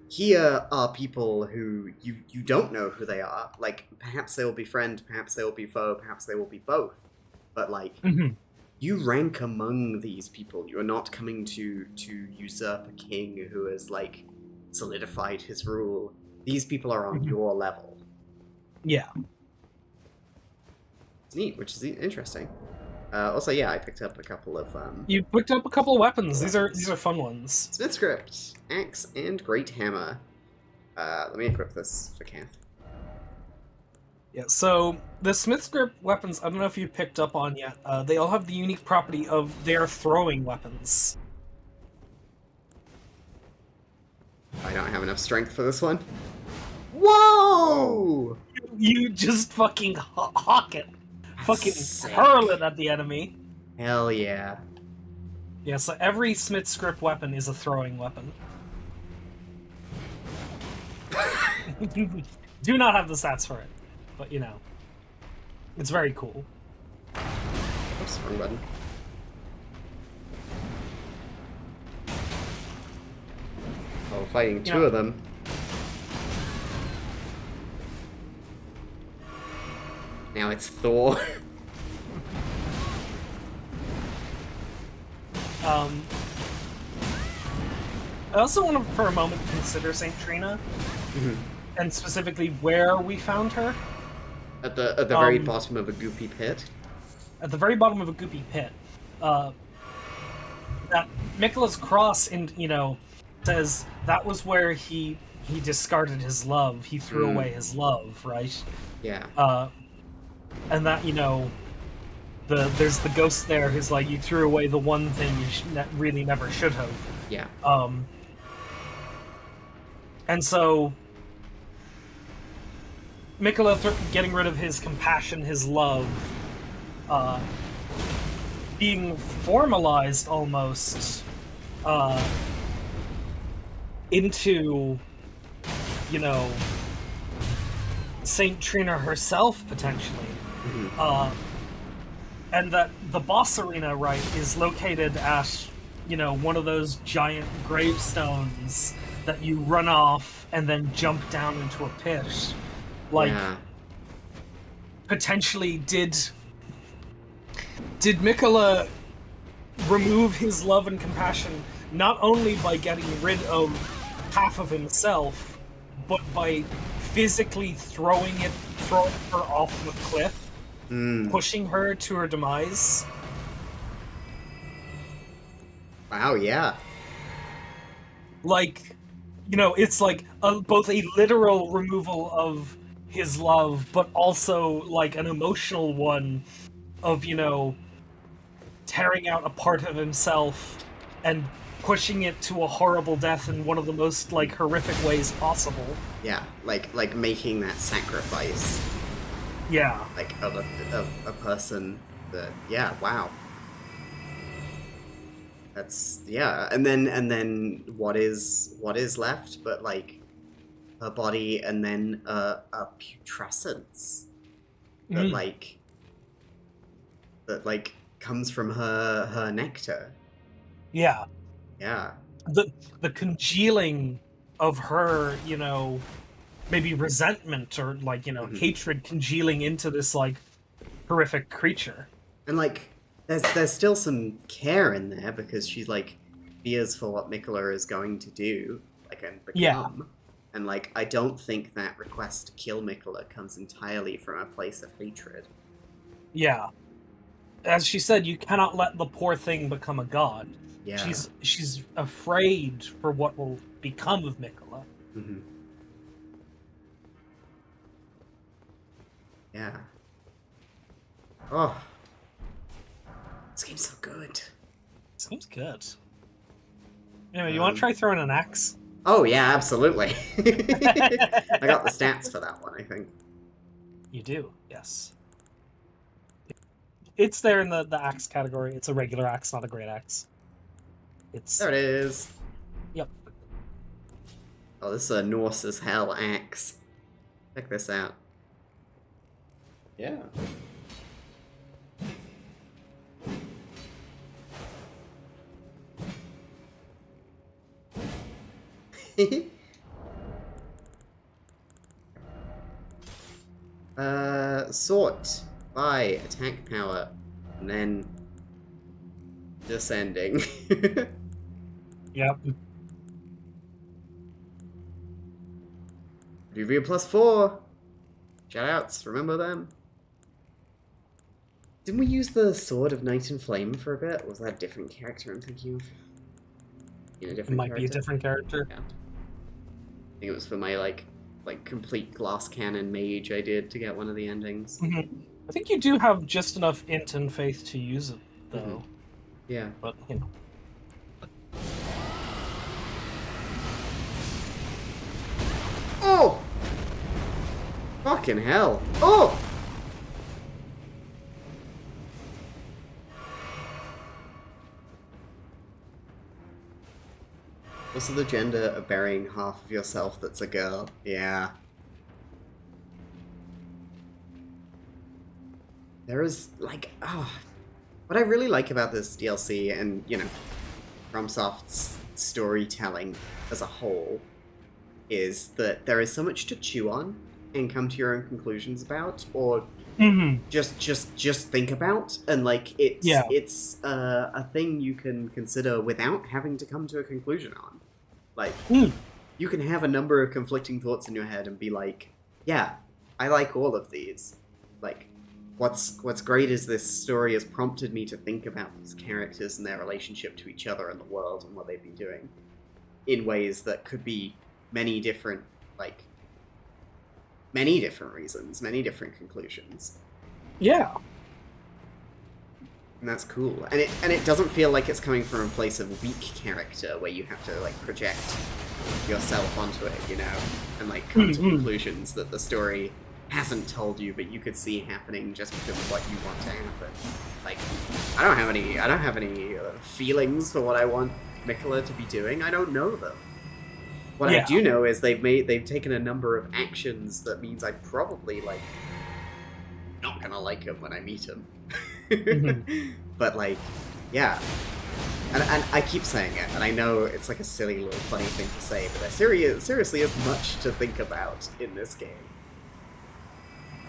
here are people who you don't know who they are, perhaps they will be friend, perhaps they will be foe, perhaps they will be both, but, you rank among these people. You are not coming to usurp a king who has, solidified his rule. These people are on your level. Yeah. It's neat, which is interesting. Also, yeah, I picked up a couple of... You picked up a couple of weapons. These are fun ones. Smith Script, Axe, and Great Hammer. Let me equip this for Kath. Yeah, so the Smith's Grip weapons, I don't know if you picked up on yet, they all have the unique property of they're throwing weapons. I don't have enough strength for this one. Whoa! You just fucking hawk it. Fucking sick. hurl it at the enemy. Hell yeah. Yeah, so every Smith's Grip weapon is a throwing weapon. Do not have the stats for it, but it's very cool. Oops, wrong button. Oh, fighting two of them. Now it's Thor. I also want to, for a moment, consider Saint Trina, and specifically where we found her. At the very bottom of a goopy pit. At the very bottom of a goopy pit. That Miquella's cross, says that was where he discarded his love. He threw away his love, right? Yeah. And that, there's the ghost there who's like, you threw away the one thing you really never should have. Yeah. And so Miquella getting rid of his compassion, his love, being formalized almost into, Saint Trina herself, potentially. And that the boss arena, right, is located at, one of those giant gravestones that you run off and then jump down into a pit. Like, potentially did Miquella remove his love and compassion not only by getting rid of half of himself, but by physically throwing her off the cliff, pushing her to her demise? Wow, yeah. Like, it's like both a literal removal of his love, but also like an emotional one of, tearing out a part of himself and pushing it to a horrible death in one of the most, like, horrific ways possible. Yeah, like making that sacrifice. Yeah. Like, of a person that, yeah, wow. That's, yeah, and then what is left but, like, her body and then a putrescence that, like, comes from her nectar. Yeah. Yeah. The congealing of her, maybe resentment or, like, hatred congealing into this, like, horrific creature. And, like, there's still some care in there because she's, like, fears for what Miquella is going to do, like, and become. Yeah. And, like, I don't think that request to kill Miquella comes entirely from a place of hatred. Yeah. As she said, you cannot let the poor thing become a god. Yeah. She's afraid for what will become of Miquella. Yeah. Oh. This game's so good. Seems good. Anyway, you want to try throwing an axe? Oh, yeah, absolutely. I got the stats for that one, I think. You do, yes. It's there in the axe category. It's a regular axe, not a great axe. There it is. Yep. Oh, this is a Norse as hell axe. Check this out. Yeah. Sort by attack power, and then descending. Yep. Review +4. Shoutouts, remember them? Didn't we use the Sword of Night and Flame for a bit? Or was that a different character I'm thinking of? In a different It might character? be a different character. Yeah. I think it was for my, like complete glass cannon mage I did to get one of the endings. I think you do have just enough int and faith to use it, though. Yeah. But, Oh! Fucking hell. Oh! Also the gender of burying half of yourself that's a girl. Yeah. There is, like, what I really like about this DLC and, FromSoft's storytelling as a whole is that there is so much to chew on and come to your own conclusions about, or just think about, and, like, it's a thing you can consider without having to come to a conclusion on. Like, Hmm. you can have a number of conflicting thoughts in your head and be like, yeah, I like all of these. Like, what's great is this story has prompted me to think about these characters and their relationship to each other and the world and what they've been doing in ways that could be many different reasons, many different conclusions. Yeah. And that's cool. And it doesn't feel like it's coming from a place of weak character where you have to like project yourself onto it, you know, and like come to conclusions that the story hasn't told you, but you could see happening just because of what you want to happen. Like, I don't have any feelings for what I want Mikola to be doing. I don't know them. What I do know is they've taken a number of actions that means I probably like not gonna like him when I meet him. But like, yeah. And I keep saying it, and I know it's like a silly little funny thing to say, but there seriously is much to think about in this game.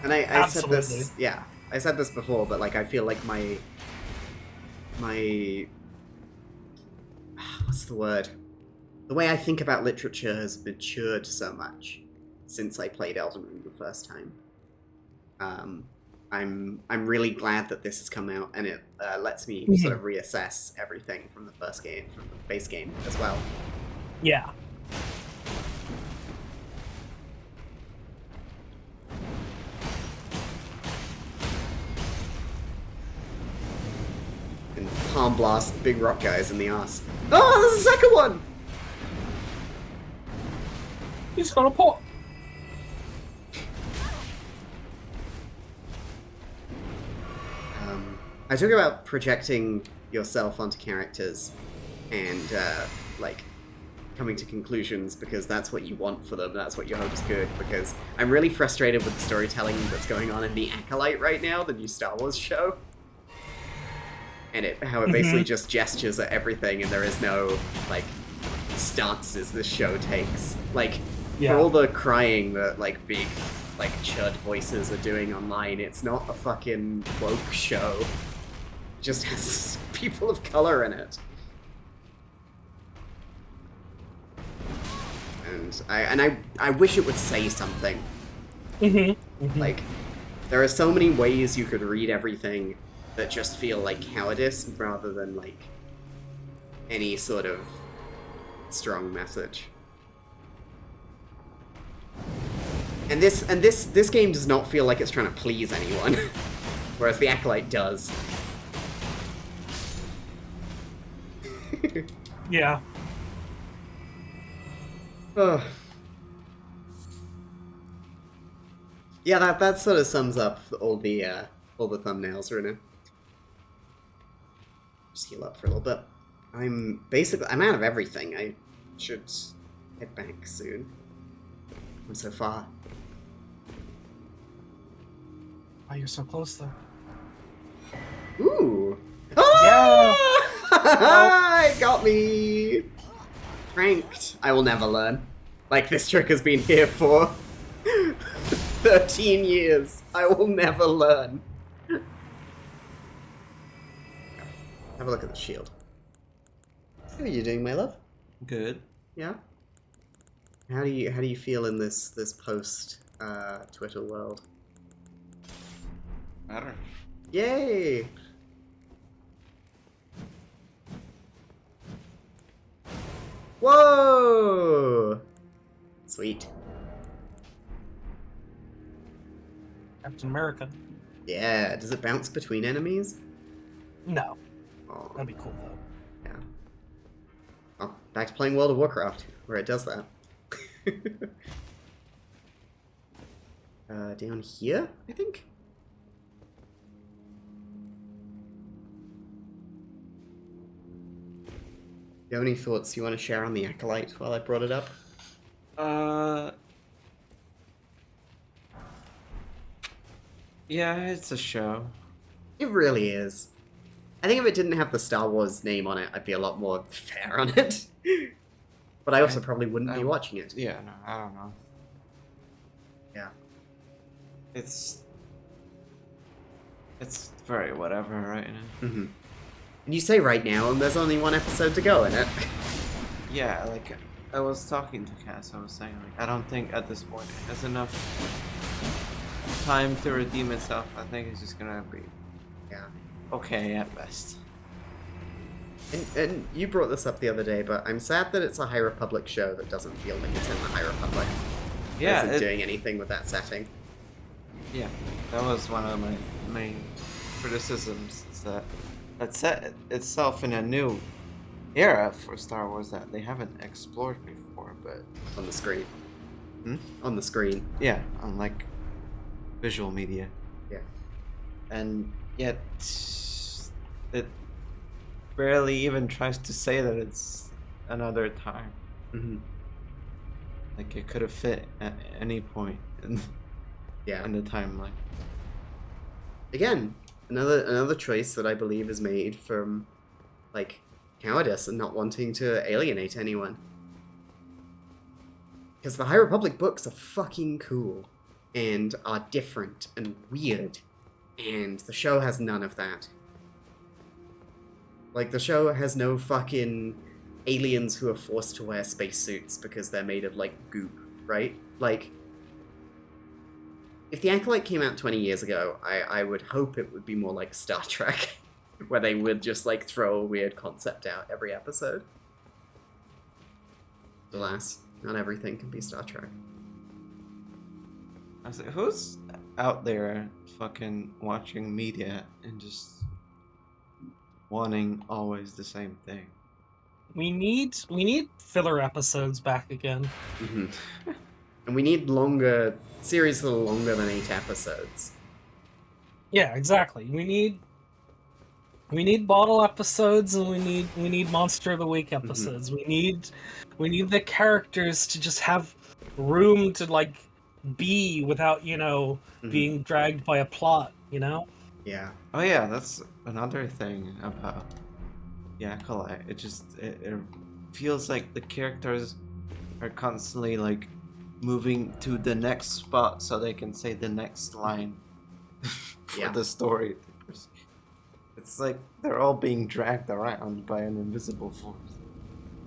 And I said this, yeah, I said this before, but like I feel like my what's the word? The way I think about literature has matured so much since I played Elden Ring the first time. I'm really glad that this has come out, and it lets me sort of reassess everything from the first game, from the base game as well. Yeah. And palm blast big rock guys in the ass. Oh, there's a second one! He's got a pot. I talk about projecting yourself onto characters and, like, coming to conclusions because that's what you want for them, that's what you hope is good, because I'm really frustrated with the storytelling that's going on in The Acolyte right now, the new Star Wars show. And how it basically just gestures at everything and there is no, like, stances this show takes. Like, for all the crying that, like, big, like, chud voices are doing online, it's not a fucking woke show. It just has people of color in it. And I wish it would say something. Like, there are so many ways you could read everything that just feel like cowardice rather than, like, any sort of strong message. And this game does not feel like it's trying to please anyone, whereas The Acolyte does. Yeah. Oh. Yeah, that sort of sums up all the thumbnails right now. Just heal up for a little bit. I'm out of everything. I should head back soon. I'm so far. Oh, you're so close though. Ooh! Oh! Yeah! It got me! Pranked. I will never learn. Like, this trick has been here for 13 years. I will never learn. Have a look at the shield. How are you doing, my love? Good. Yeah? How do you feel in this post Twitter world? Better. Yay! Whoa! Sweet. Captain America. Yeah, does it bounce between enemies? No. Oh, That'd be cool though. yeah. Well, back to playing World of Warcraft, where it does that. Down here, I think? Do you have any thoughts you want to share on the Acolyte while I brought it up? Yeah, it's a show. It really is. I think if it didn't have the Star Wars name on it, I'd be a lot more fair on it. But I also probably wouldn't be watching it. Yeah, no, I don't know. Yeah. It's very whatever right now. And you say right now, and there's only one episode to go in it. Yeah, like, I was talking to Cass. I was saying, like, I don't think at this point it has enough time to redeem itself. I think it's just gonna be Yeah. okay at best. And you brought this up the other day, but I'm sad that it's a High Republic show that doesn't feel like it's in the High Republic. Yeah, It isn't doing anything with that setting. Yeah, that was one of my main criticisms, is that it set itself in a new era for Star Wars that they haven't explored before, but... On the screen. Hmm? On the screen. Yeah, unlike visual media. Yeah. And yet, it barely even tries to say that it's another time. Mm-hmm. Like, it could have fit at any point in the timeline. Again, another choice that I believe is made from, like, cowardice and not wanting to alienate anyone. Because the High Republic books are fucking cool, and are different and weird, and the show has none of that. Like, the show has no fucking aliens who are forced to wear spacesuits because they're made of, like, goop, right? Like, if The Acolyte came out 20 years ago, I would hope it would be more like Star Trek, where they would just, like, throw a weird concept out every episode. Alas, not everything can be Star Trek. I was like, who's out there fucking watching media and just wanting always the same thing? We need filler episodes back again. Mm-hmm. And we need series that are longer than 8 episodes. Yeah, exactly. We need bottle episodes, and we need Monster of the Week episodes. We need the characters to just have room to, like, be without, being dragged by a plot, Yeah. Oh yeah, that's another thing about the Acolyte. It feels like the characters are constantly, like, moving to the next spot so they can say the next line for the story. It's like they're all being dragged around by an invisible force.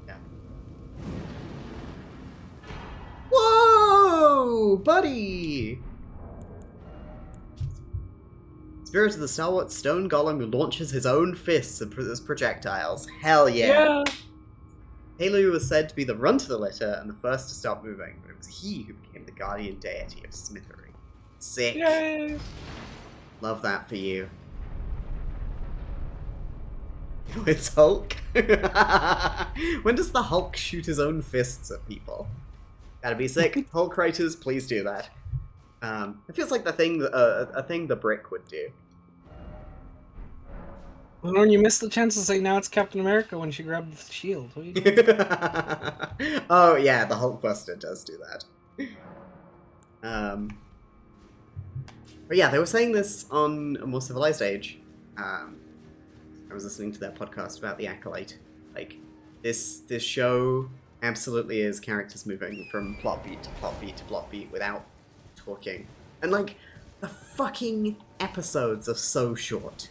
Yeah. Whoa, buddy! Spirit of the stalwart stone golem who launches his own fists as projectiles. Hell yeah! Halu was said to be the runt of the litter and the first to stop moving, but it was he who became the guardian deity of Smithery. Sick. Yay! Love that for you. It's Hulk. When does the Hulk shoot his own fists at people? That'd be sick. Hulk writers, please do that. It feels like a thing the Brick would do. When you missed the chance to say now it's Captain America when she grabbed the shield. What are you doing? Oh yeah, the Hulkbuster does do that. But yeah, they were saying this on A More Civilized Age. I was listening to their podcast about the Acolyte. Like, this show absolutely is characters moving from plot beat to plot beat to plot beat without talking. And, like, the fucking episodes are so short.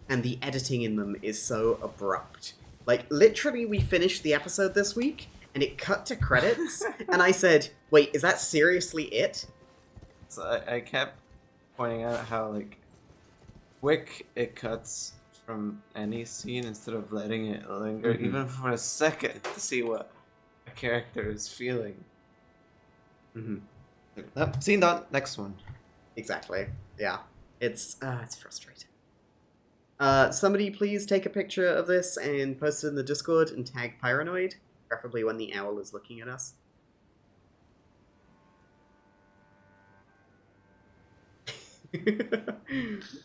And the editing in them is so abrupt. Like, literally, we finished the episode this week, and it cut to credits, and I said, wait, is that seriously it? So I kept pointing out how, like, quick it cuts from any scene instead of letting it linger even for a second to see what a character is feeling. Scene done, next one. Exactly. Yeah. It's frustrating. Somebody please take a picture of this and post it in the Discord and tag Pyranoid, preferably when the owl is looking at us. This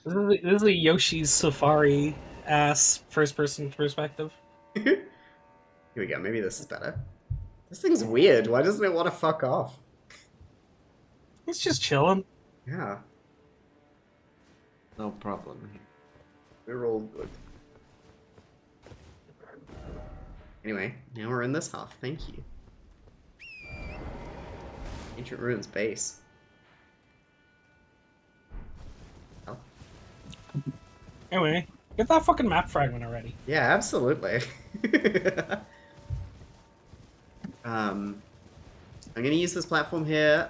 is a Yoshi's Safari ass first person perspective. Here we go, maybe this is better. This thing's weird, why doesn't it want to fuck off? It's just chilling. Yeah, No problem here. we're all good. Anyway, now we're in this half, thank you. Ancient Ruins base. Oh. Anyway, get that fucking map fragment already. Yeah, absolutely. I'm gonna use this platform here.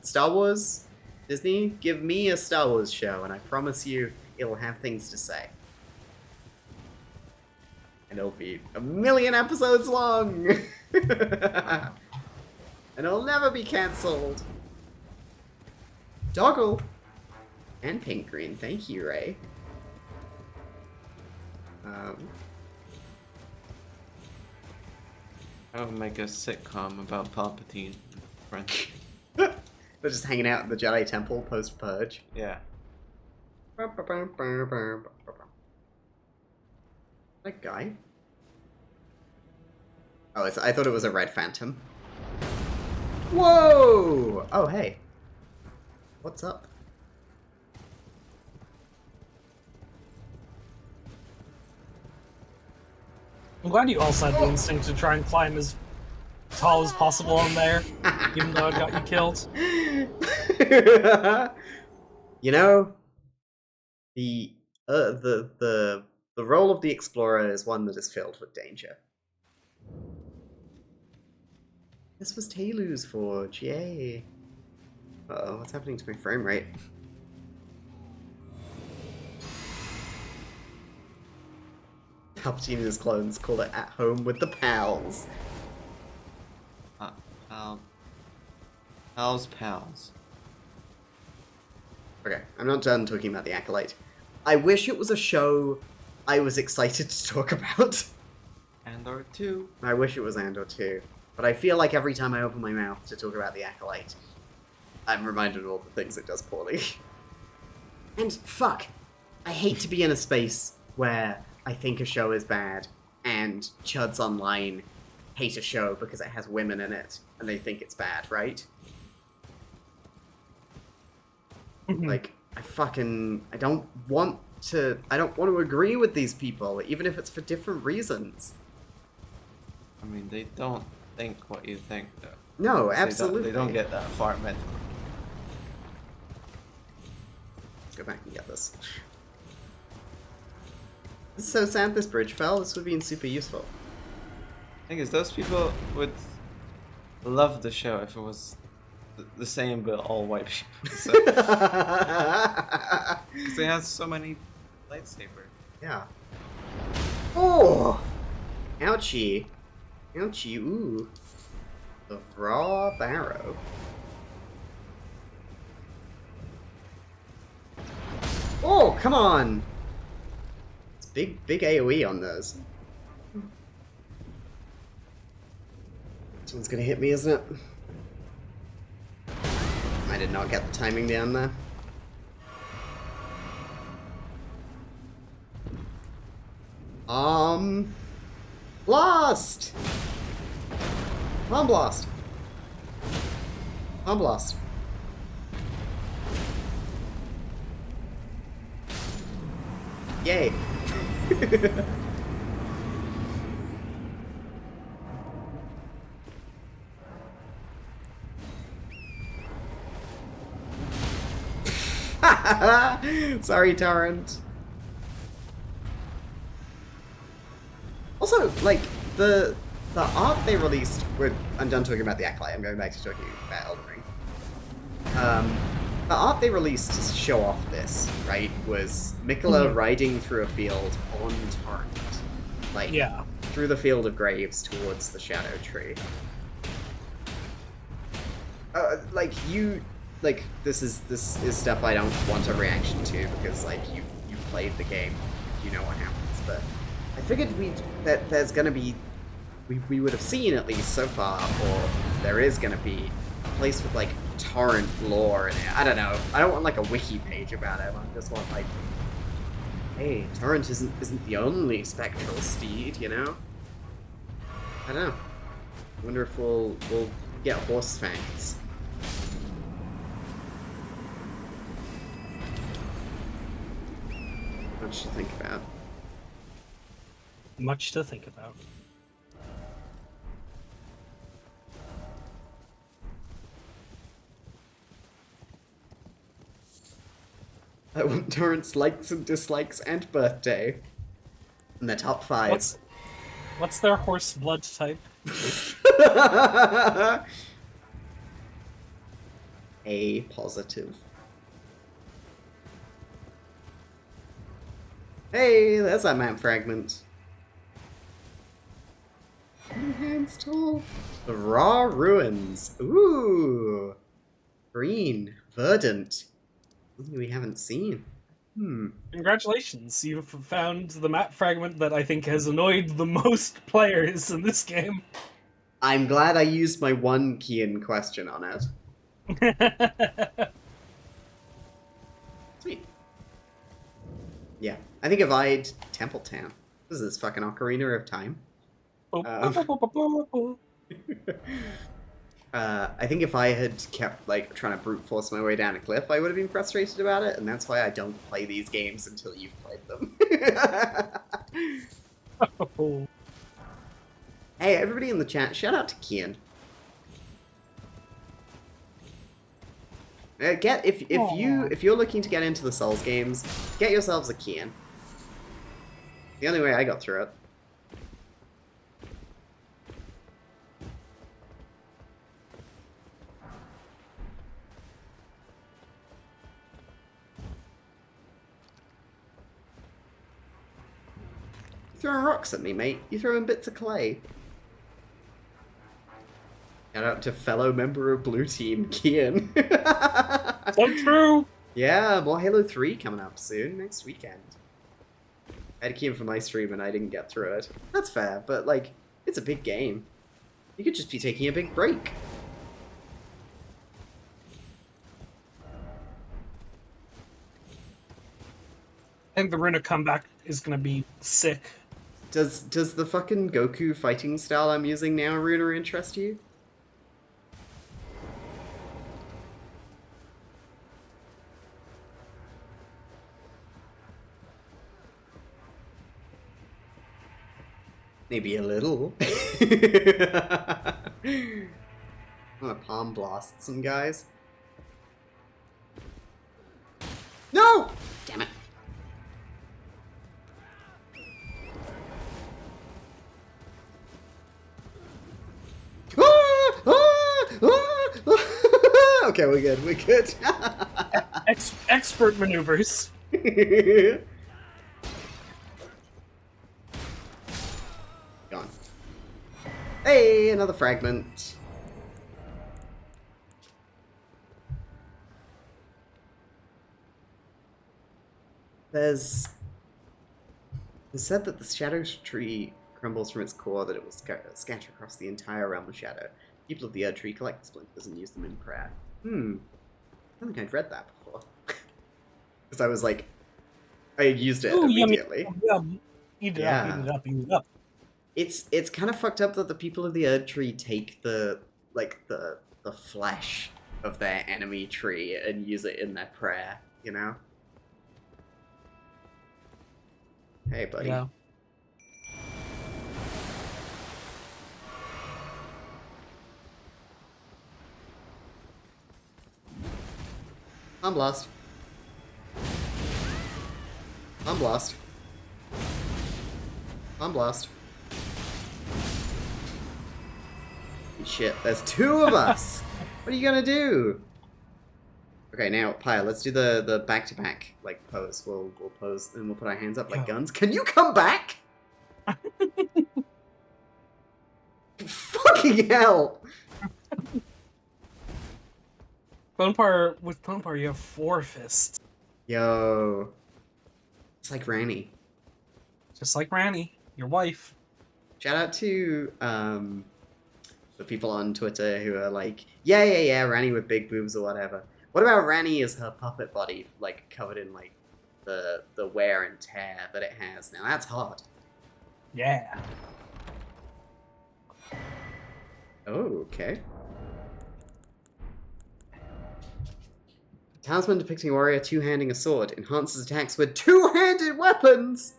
Star Wars, Disney, give me a Star Wars show, and I promise you, it'll have things to say. And it'll be 1,000,000 episodes long! And it'll never be cancelled. Doggle! And pink green, thank you, Ray. I would make a sitcom about Palpatine and friends. They're just hanging out in the Jedi Temple post-purge. Yeah. That guy? Oh, I thought it was a red phantom. Whoa! Oh, hey. What's up? I'm glad you also had the instinct to try and climb as tall as possible on there, even though it got you killed. You know, the role of the explorer is one that is filled with danger. This was Talu's forge, yay! Uh-oh, what's happening to my frame rate? Palpatine and his clones call it At Home with the Pals. Pals. Okay, I'm not done talking about the Acolyte. I wish it was a show I was excited to talk about. Andor 2. I wish it was Andor 2. But I feel like every time I open my mouth to talk about the Acolyte, I'm reminded of all the things it does poorly. And fuck, I hate to be in a space where I think a show is bad, and chuds online hate a show because it has women in it, and they think it's bad, right? Like, I don't want to agree with these people, even if it's for different reasons. I mean, they don't think what you think, though. No, absolutely. They don't get that far mentally. Let's go back and get this. This is so sad this bridge fell. This would have been super useful. Thing is, those people would love the show if it was the same but all white people. So. Because they have so many lightsabers. Yeah. Oh! Ouchie. Ouchie, ooh. The raw barrow. Oh, come on! It's big AoE on those. This one's gonna hit me, isn't it? I did not get the timing down there. Blast! Bomb blast! Bomb blast. Yay! Sorry, Torrent. Also, like, the art they released, I'm done talking about the Acolyte, I'm going back to talking about Elden Ring. The art they released to show off this, right, was Miquella riding through a field on Torrent. Like, Yeah. through the field of graves towards the Shadow Tree. This is stuff I don't want a reaction to because, like, you've played the game, you know what happens, but I figured there's gonna be, we would have seen at least so far, or there is gonna be a place with, like, Torrent lore in it. I don't know. I don't want, like, a wiki page about it. I just want, like, hey, Torrent isn't the only spectral steed, you know? I don't know. I wonder if we'll get horse fangs. Much to think about. Much to think about. I want Torrent's likes and dislikes and birthday. In the top 5. What's their horse blood type? A positive. Hey, there's that map fragment. Hands tall. The raw ruins. Ooh. Green. Verdant. Something we haven't seen. Congratulations, you've found the map fragment that I think has annoyed the most players in this game. I'm glad I used my one key in question on it. Sweet. Yeah, I think if I'd Temple Town. This is fucking Ocarina of Time. I think if I had kept like trying to brute force my way down a cliff, I would have been frustrated about it, and that's why I don't play these games until you've played them. Hey, everybody in the chat, shout out to Kian. If you're looking to get into the Souls games, get yourselves a Kian. The only way I got through it. You're throwing rocks at me, mate. You're throwing bits of clay. Shout out to fellow member of Blue Team, Kian. So true! Yeah, more Halo 3 coming up soon, next weekend. I had Kian for my stream and I didn't get through it. That's fair, but like, it's a big game. You could just be taking a big break. I think the Runa comeback is gonna be sick. Does the fucking Goku fighting style I'm using now, Runa, interest you? Maybe a little. I'm gonna palm blast some guys. No! Damn it. Okay, we're good. We're good. Expert maneuvers. Gone. Hey, another fragment. It's said that the Shadow Tree crumbles from its core, that it will scatter across the entire realm of Shadow. People of the Erdtree collect the splinters and use them in prayer. I don't think I'd read that before. Because I was like, I used it immediately. Eat it up. It's kind of fucked up that the people of the Erdtree take the flesh of their enemy tree and use it in their prayer, you know? Hey, buddy. Yeah. I'm lost. I'm lost. I'm lost. Shit, there's two of us! What are you gonna do? Okay, now, Pyre, let's do the back-to-back, like, pose. We'll pose, and we'll put our hands up like guns. Can you come back? Fucking hell! With Bonepar, you have 4 fists. Yo. It's like Ranny. Just like Ranny, your wife. Shout out to, the people on Twitter who are like, yeah, Ranny with big boobs or whatever. What about Ranny as her puppet body, like, covered in, like, the wear and tear that it has? Now, that's hot. Yeah. Oh, okay. Talisman depicting a warrior two-handing a sword enhances attacks with two-handed weapons!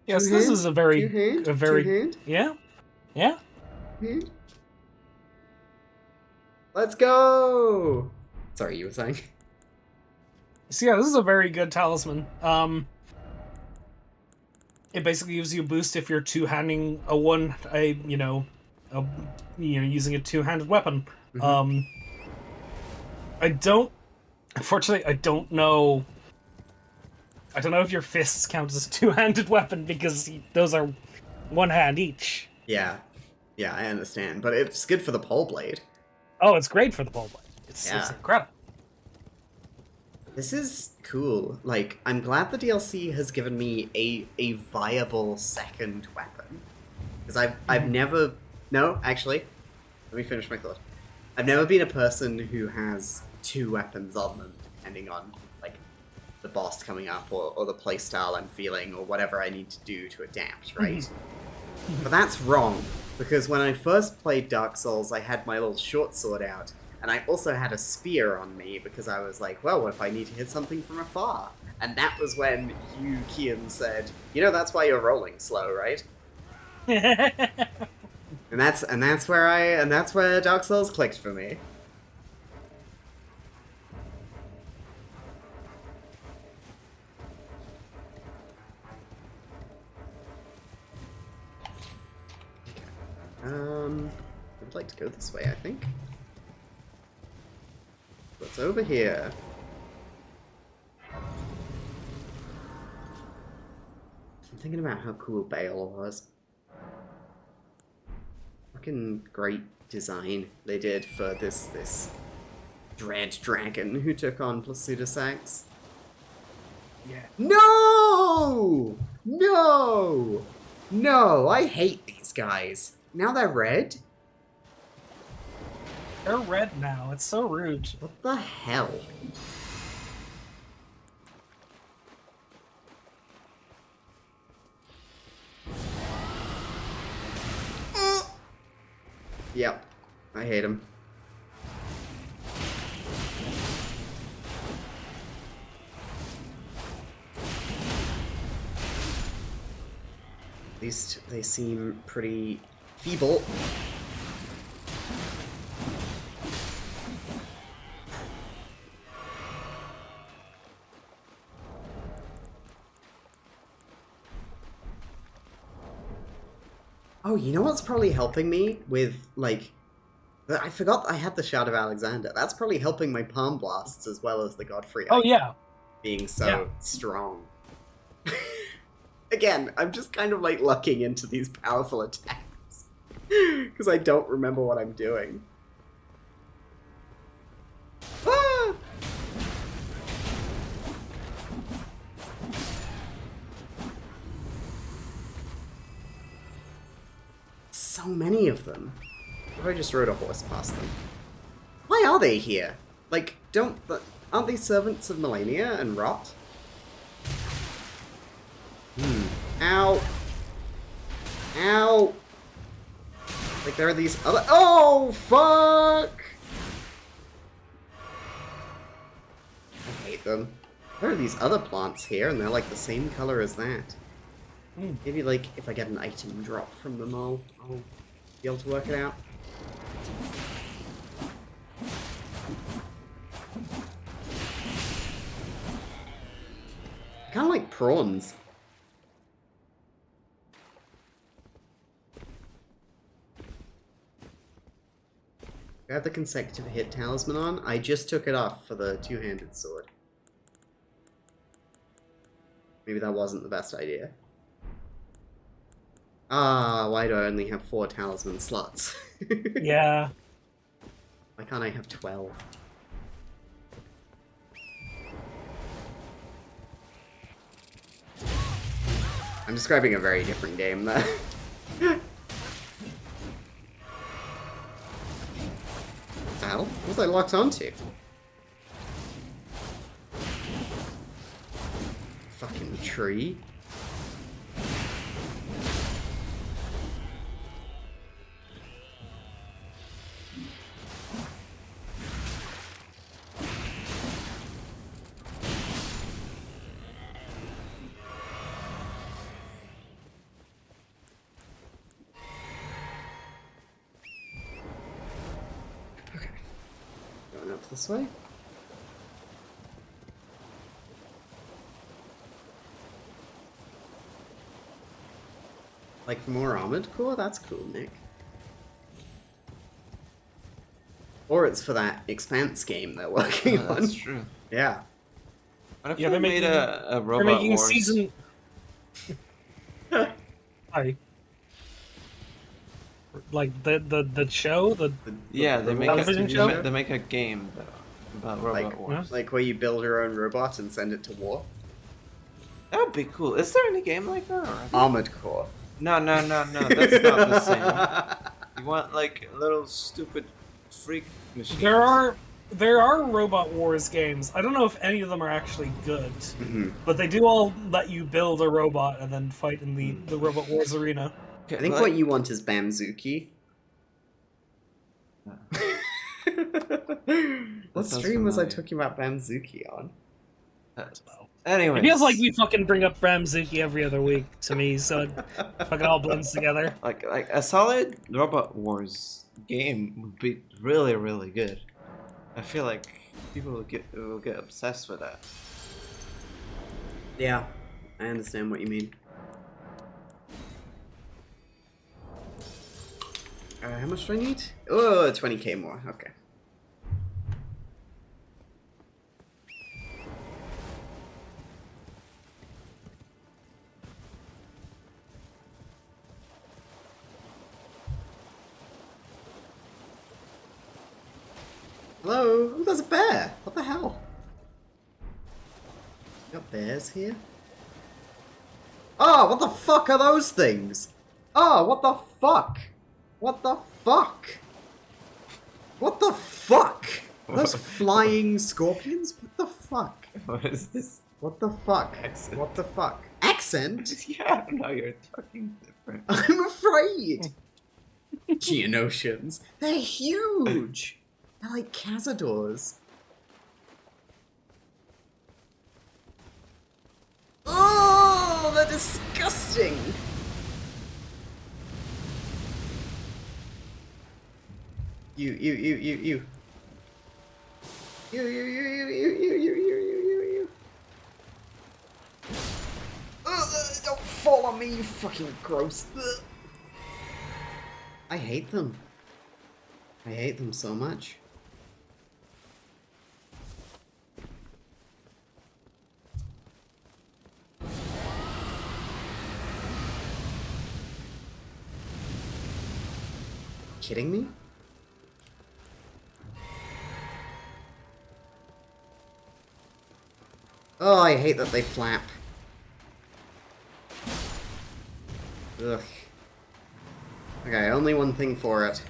Yes, this is a very... Two-hand? Yeah? Two-hand? Let's go! Sorry, you were saying? So yeah, this is a very good talisman. it basically gives you a boost if you're two-handing using a two-handed weapon. Mhm. Unfortunately, I don't know. I don't know if your fists count as a two-handed weapon because those are one hand each. Yeah. Yeah, I understand. But it's good for the pole blade. Oh, it's great for the pole blade. It's Yeah. incredible. This is cool. Like, I'm glad the DLC has given me a viable second weapon. Because I've never... No, actually. Let me finish my thought. I've never been a person who has two weapons on them, depending on, like, the boss coming up, or the playstyle I'm feeling, or whatever I need to do to adapt, right? But that's wrong, because when I first played Dark Souls, I had my little short sword out, and I also had a spear on me, because I was like, well, what if I need to hit something from afar? And that was when you, Kian, said, you know, that's why you're rolling slow, right? And that's where Dark Souls clicked for me. I would like to go this way, I think. What's over here? I'm thinking about how cool Bale was. Fucking great design they did for this dread dragon who took on Placidusax. Yeah. No! No! No! I hate these guys. Now they're red? They're red now. It's so rude. What the hell? Yep. I hate him. At least they seem pretty feeble. Oh, you know what's probably helping me with, like... I forgot I had the Shout of Alexander. That's probably helping my Palm Blasts as well as the Godfrey. Oh, yeah. Being so Yeah. strong. Again, I'm just kind of like lucking into these powerful attacks. Because I don't remember what I'm doing. Ah! So many of them. What if I just rode a horse past them? Why are they here? Like, aren't they servants of Melania and Rot? Ow. Ow. Like, there are these other... Oh, fuck! I hate them. There are these other plants here, and they're like the same color as that. Maybe, like, if I get an item drop from them, I'll be able to work it out. Kind of like prawns. I have the consecutive hit talisman on. I just took it off for the two-handed sword. Maybe that wasn't the best idea. Ah, why do I only have 4 talisman slots? Yeah. Why can't I have 12? I'm describing a very different game there. What the hell? What was I locked onto? Fucking tree. Okay. Going up this way. Like more armored core? That's cool, Nick. Or it's for that Expanse game they're working on. That's true. Yeah. What if Yeah, they they're made making- a They're Robot making Wars? season. Hi. Like the show, Yeah, they make television a, show? they make a game though about Robot Like, Wars. like where you build your own robot and send it to war. That would be cool. Is there any game like that? Already? Armored core. No, that's not the same. You want like a little stupid freak machine. there are Robot Wars games. I don't know if any of them are actually good, Mhm. but they do all let you build a robot and then fight in the Robot Wars arena. I think what you want is Bamzuki. What sounds stream was I familiar. talking about Bamzuki on? Anyway, It feels like we fucking bring up Bramzuki every other week to me, so it fucking all blends together. like a solid Robot Wars game would be really, really good. I feel like people will get obsessed with that. Yeah, I understand what you mean. How much do I need? Oh, 20k more. Okay. Hello? Oh, there's a bear! What the hell? Got bears here? Oh, what the fuck are those things? Oh, what the fuck? What the fuck? What the fuck? Are those flying scorpions? What the fuck? What is this? What the fuck? Accent. What the fuck? Accent? Yeah, no, you're talking different. I'm afraid! Geonosians. They're huge! They're like cazadors. Oh, they're disgusting! You. You. Ugh, don't fall on me, you fucking gross. Ugh. I hate them. I hate them so much. Kidding me? Oh, I hate that they flap. Ugh. Okay, only one thing for it.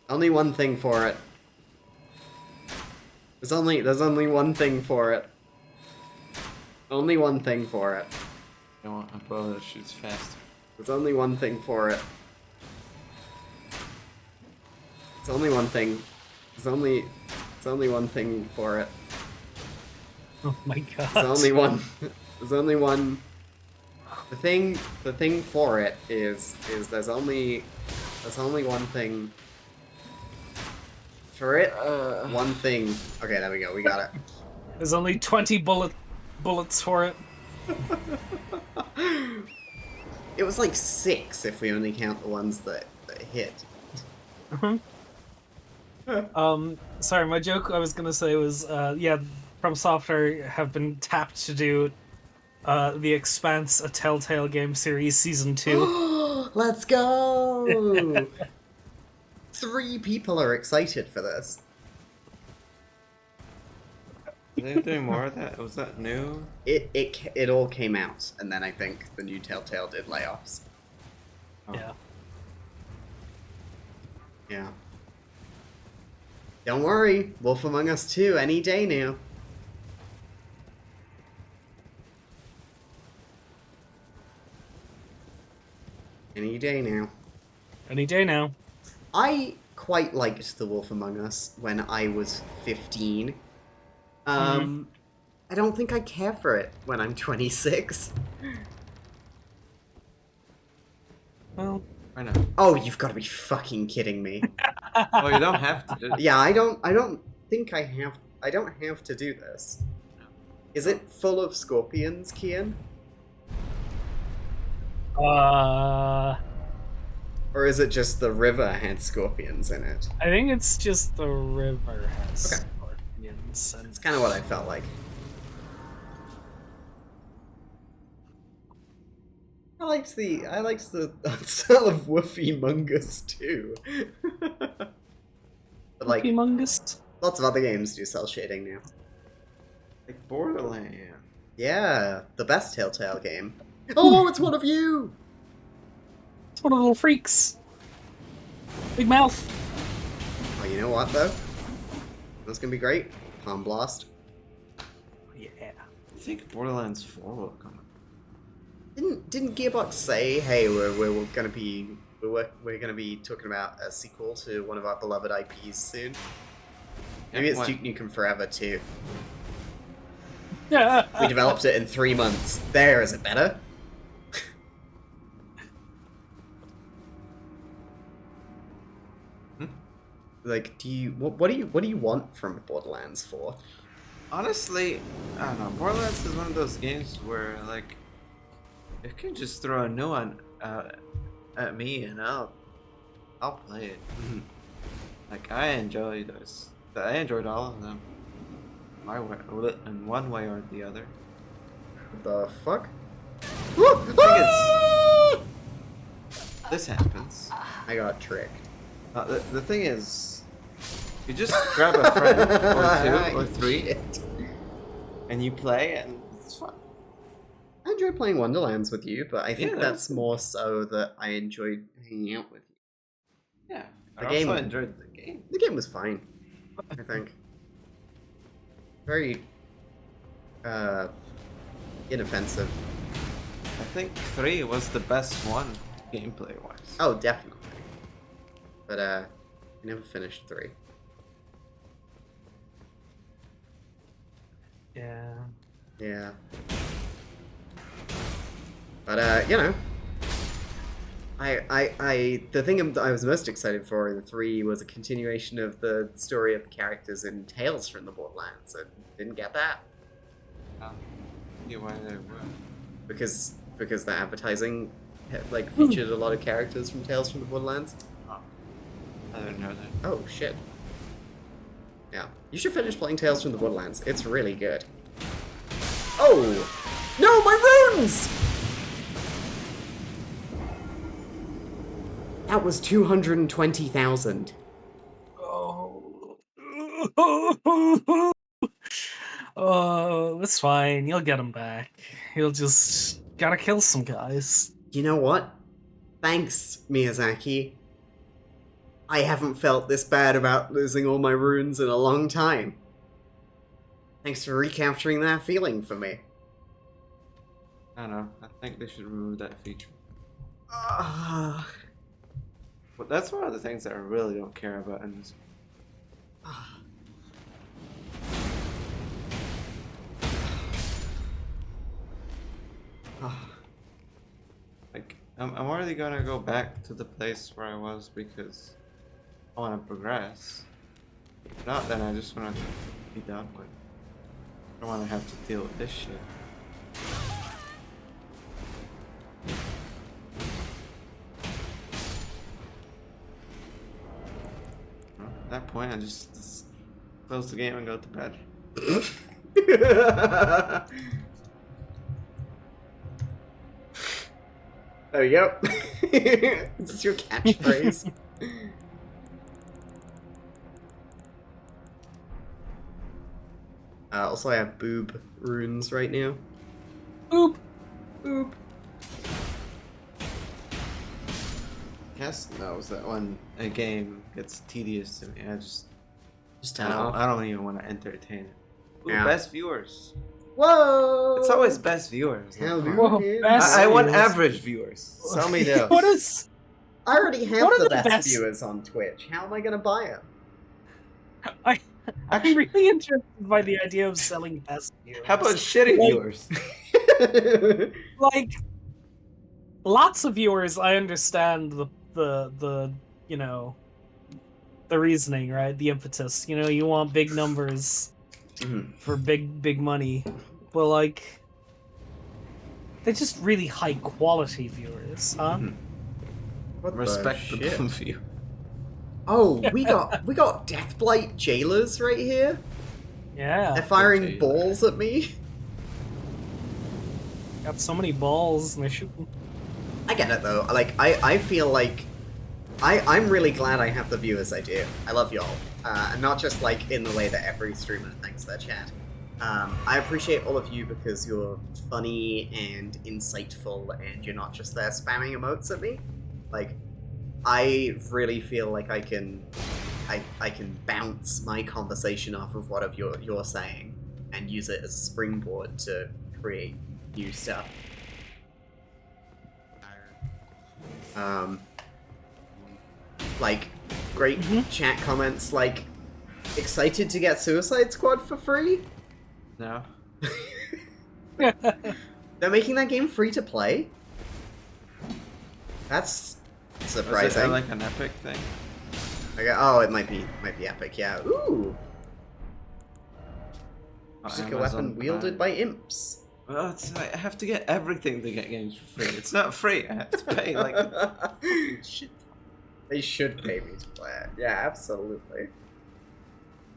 Only one thing for it. There's only one thing for it. Only one thing for it. I want a bow that shoots faster. There's only one thing for it. It's only one thing. It's only one thing for it. Oh my god. There's only one. There's only one. The thing for it is there's only one thing. For it, one thing. Okay, there we go. We got it. There's only 20 bullets for it. It was like 6 if we only count the ones that hit. Sorry, my joke I was gonna say was, yeah, From Software have been tapped to do The Expanse, a Telltale game series, Season 2. Let's go! 3 people are excited for this. Are they doing more of that? Was that new? It all came out, and then I think the new Telltale did layoffs. Yeah. Yeah. Don't worry, Wolf Among Us 2 any day now. Any day now. Any day now. I quite liked The Wolf Among Us when I was 15. I don't think I care for it when I'm 26. Well, Why not? Oh, you've got to be fucking kidding me. Oh, you don't have to. Yeah, I don't think I have. I don't have to do this. Is it full of scorpions, Kian? I Or is it just the river had scorpions in it? think it's just the river has Okay. scorpions. And That's kind of what I felt like. I liked the art style of Woofy Mungus too. But like, humongous. lots of other games do cell shading now. Like Borderlands. Yeah, the best Telltale game. Oh, it's one of you! It's one of the little freaks. Big mouth. Oh, you know what though? That's gonna be great. Palm Blast. Yeah. I think Borderlands 4 will come out. Didn't Gearbox say, hey, we're gonna be talking about a sequel to one of our beloved IPs soon? Maybe it's What? Duke Nukem Forever too. Yeah. We developed it in 3 months. There, is it better? Like, what do you want from Borderlands 4? Honestly, I don't know. Borderlands is one of those games where, like, it can just throw a new one at me and I'll play it. Like, I enjoyed those. I enjoyed all of them. In one way or the other. What the fuck? This happens. I got tricked. The thing is, you just grab a friend or 2 or 3 Shit. and you play and it's fun. I enjoy playing Wonderlands with you, but I think Yeah, that's more so that I enjoyed hanging out with you. Yeah, The I game- also enjoyed the game. The game was fine, I think. Very, inoffensive. I think 3 was the best one gameplay wise. Oh, definitely. But, I never finished 3. Yeah. Yeah. But, you know. The thing I was most excited for in 3 was a continuation of the story of the characters in Tales from the Borderlands. I didn't get that. Yeah, why they were. Because the advertising, like, featured a lot of characters from Tales from the Borderlands. I didn't know that. Oh, shit. Yeah. You should finish playing Tales from the Borderlands. It's really good. Oh! No, my runes! That was 220,000. Oh. Oh, that's fine. You'll get him back. You'll just gotta kill some guys. You know what? Thanks, Miyazaki. I haven't felt this bad about losing all my runes in a long time. Thanks for recapturing that feeling for me. I don't know. I think they should remove that feature. Ah. But that's one of the things that I really don't care about in this. Like, I'm already gonna go back to the place where I was because I want to progress. If not, then I just want to be done with it. I don't want to have to deal with this shit. Well, at that point, I just close the game and go to bed. There you go. Is this your catchphrase? Also, I have boob runes right now. Boop. Boop. Cass knows that when a game gets tedious to me, I just turn it off. I don't even want to entertain it. Ooh, Yeah. Best viewers. Whoa! It's always best viewers. Hell, dude. Whoa, best I want viewers. average viewers. Tell me those. What is? I already have What are the the best, best- viewers on Twitch. How am I gonna buy them? I'm really interested by the idea of selling best viewers. How about shitty Like- viewers? Like lots of viewers? I understand the you know the reasoning, right? The impetus. You know, you want big numbers. for big money, but like they're just really high quality viewers, huh? What the Respectable shit? view. Oh, we got Deathblight jailers right here. Yeah, They're firing jailer. balls at me. got so many balls and they're shooting. I get it though. Like I feel like I'm really glad I have the viewers I do. I love y'all, and not just like in the way that every streamer thinks their chat. I appreciate all of you because you're funny and insightful, and you're not just there spamming emotes at me. Like, I really feel like I can bounce my conversation off of what you're saying and use it as a springboard to create new stuff. Like, great chat comments like, excited to get Suicide Squad for free? No. They're making that game free to play? That's surprising. Is that like an epic thing? Okay, oh, it might be Epic, yeah. Ooh! Music a Amazon weapon wielded Prime. by imps. Well, I have to get everything to get games for free. It's not free. I have to pay like fucking shit. They should pay me to play it. Yeah, absolutely.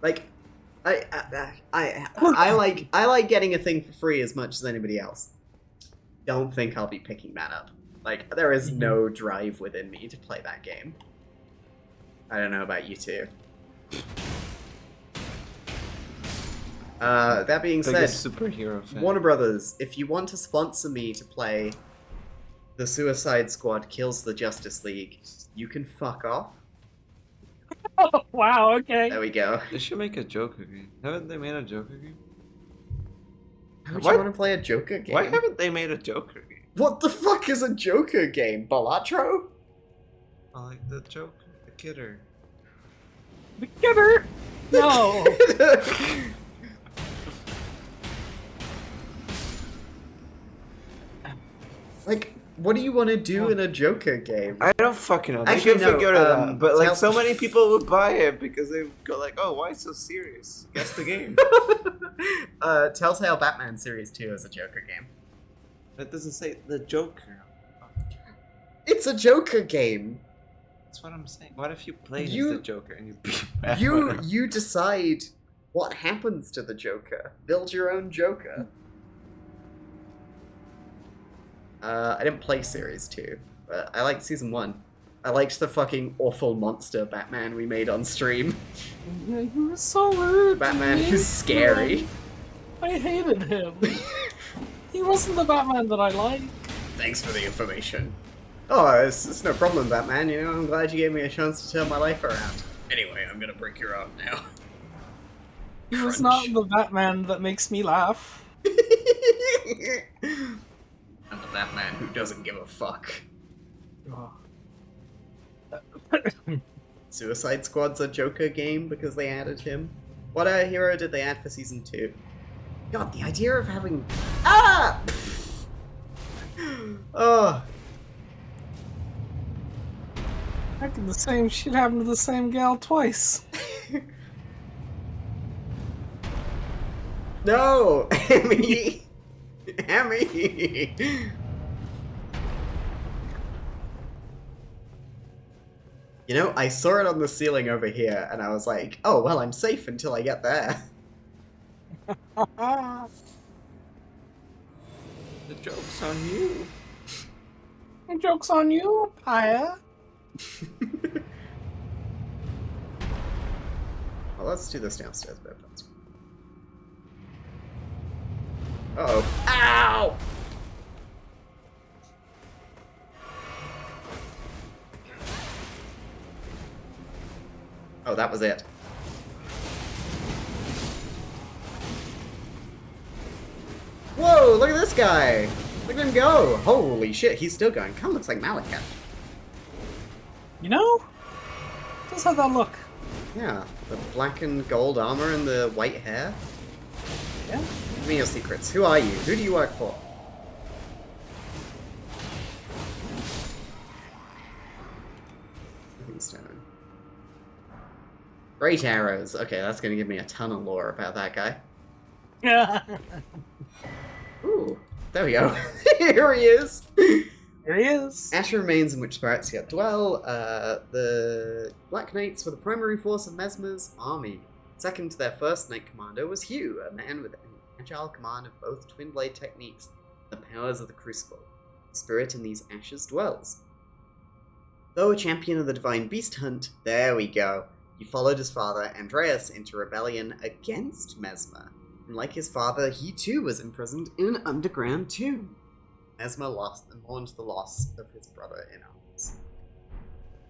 Like, I like getting a thing for free as much as anybody else. Don't think I'll be picking that up. Like, there is no drive within me to play that game. I don't know about you two. That being said, Biggest superhero fan. Warner Brothers, if you want to sponsor me to play The Suicide Squad Kills the Justice League, you can fuck off. Oh, wow, okay. There we go. They should make a Joker game. Haven't they made a Joker game? Would What? you want to play a Joker game? Why haven't they made a Joker game? What the fuck is a Joker game? Balatro? Oh, like the Joker, the Kidder. The kidder! No! Like, what do you want to do in a Joker game? I don't fucking know. They Actually, can no, figure it out. But like, tell- so many people would buy it because they would go like, "Oh, why so serious? Guess the game." Telltale Batman Series 2 is a Joker game. That doesn't say the Joker. It's a Joker game. That's what I'm saying. What if you play as You- the Joker and you beat Batman? You decide what happens to the Joker. Build your own Joker. I didn't play Series 2, but I liked Season 1. I liked the fucking awful monster Batman we made on stream. Yeah, he was so rude. Batman to me. who's scary. I hated him. He wasn't the Batman that I liked. Thanks for the information. Oh, it's no problem, Batman. You know, I'm glad you gave me a chance to turn my life around. Anyway, I'm gonna break your arm now. He was not the Batman that makes me laugh. I'm the Batman who doesn't give a fuck. Oh. Suicide Squad's a Joker game because they added him. What hero did they add for Season 2? God, the idea of having... Ah! Oh. Acting the same shit happened to the same gal twice. No! Hammy! Hammy! You know, I saw it on the ceiling over here, and I was like, oh, well, I'm safe until I get there. The joke's on you. The joke's on you, Paya. Well, let's do this downstairs a bit faster. Uh-oh. Ow! Oh, that was it. Whoa, look at this guy! Look at him go! Holy shit, he's still going. Kind of looks like Malachi. You know? Does have that look. Yeah, the black and gold armor and the white hair. Yeah. Give me your secrets. Who are you? Who do you work for? Stone. Great arrows. Okay, that's gonna give me a ton of lore about that guy. Ooh, there we go. Here he is. Here he is. Ash remains in which spirits yet dwell. The Black Knights were the primary force of Mesmer's army. Second to their first Knight Commander was Hugh, a man with an agile command of both twin blade techniques and the powers of the Crucible. The spirit in these ashes dwells. Though a champion of the Divine Beast Hunt, there we go. He followed his father, Andreas, into rebellion against Mesmer. And like his father, he too was imprisoned in an underground tomb. Mesmer lost and mourned the loss of his brother in arms.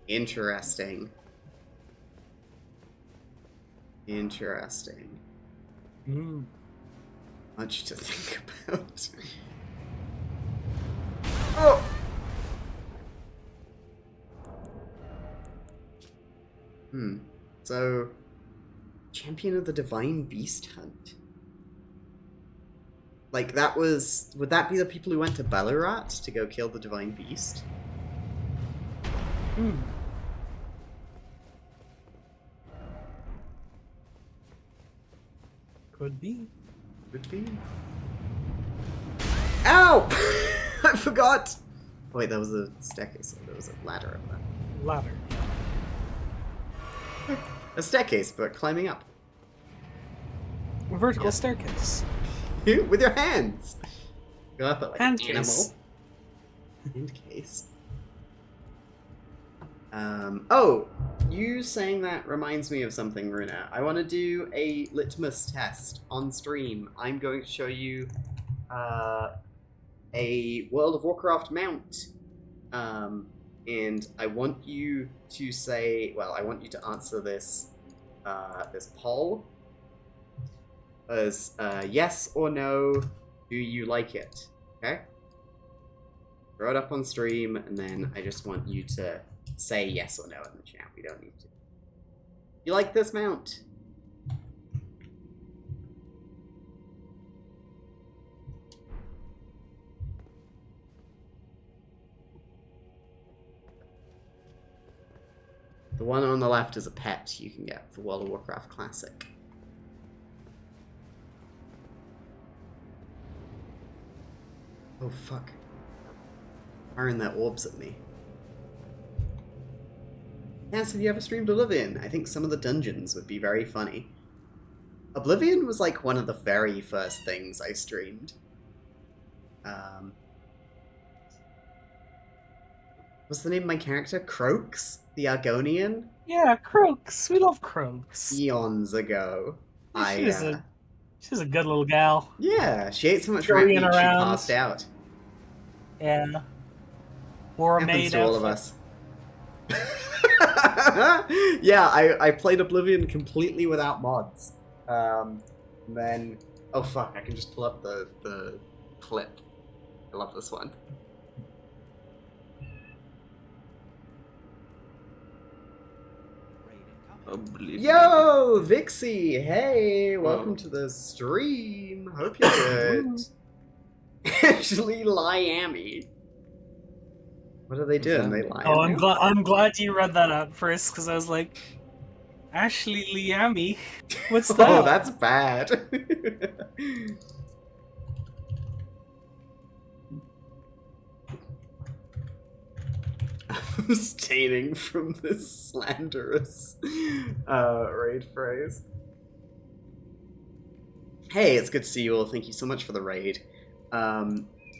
Interesting. Interesting. Mm. Much to think about. Oh! So, champion of the Divine Beast Hunt. Like, that was... Would that be the people who went to Ballarat to go kill the Divine Beast? Hmm. Could be. Could be. Ow! I forgot! Oh, wait, that was a staircase. There was a ladder up there. Ladder. A staircase, but climbing up. A vertical Yeah. staircase. With your hands! Go up at like an Hand animal. case. Hand case. Oh! You saying that reminds me of something, Runa. I want to do a litmus test on stream. I'm going to show you a World of Warcraft mount. And I want you to say, well, I want you to answer this this poll as yes or no, do you like it? Okay? Throw it up on stream, and then I just want you to say yes or no in the chat. We don't need to. You like this mount? The one on the left is a pet you can get for World of Warcraft Classic. Oh fuck. Firing their orbs at me. Yes, have you ever streamed Oblivion? I think some of the dungeons would be very funny. Oblivion was like one of the very first things I streamed. What's the name of my character? Croaks? The Argonian? Yeah, Croaks. We love Croaks. Eons ago. She's a good little gal. Yeah, she ate so much rat Scurrying meat she around. passed out. Yeah. Wore a Happens maid to all of outfit. us. Yeah, I played Oblivion completely without mods. And then... Oh fuck, I can just pull up the clip. I love this one. Oblivion. Yo, Vixie! Hey, welcome to the stream. Hope you're good. Actually, Liami. What are they doing? They lie. Oh, I'm glad you read that out first, because I was like, Ashley Liami? What's that? Oh, that's bad. Abstaining from this slanderous raid phrase. Hey, it's good to see you all. Thank you so much for the raid.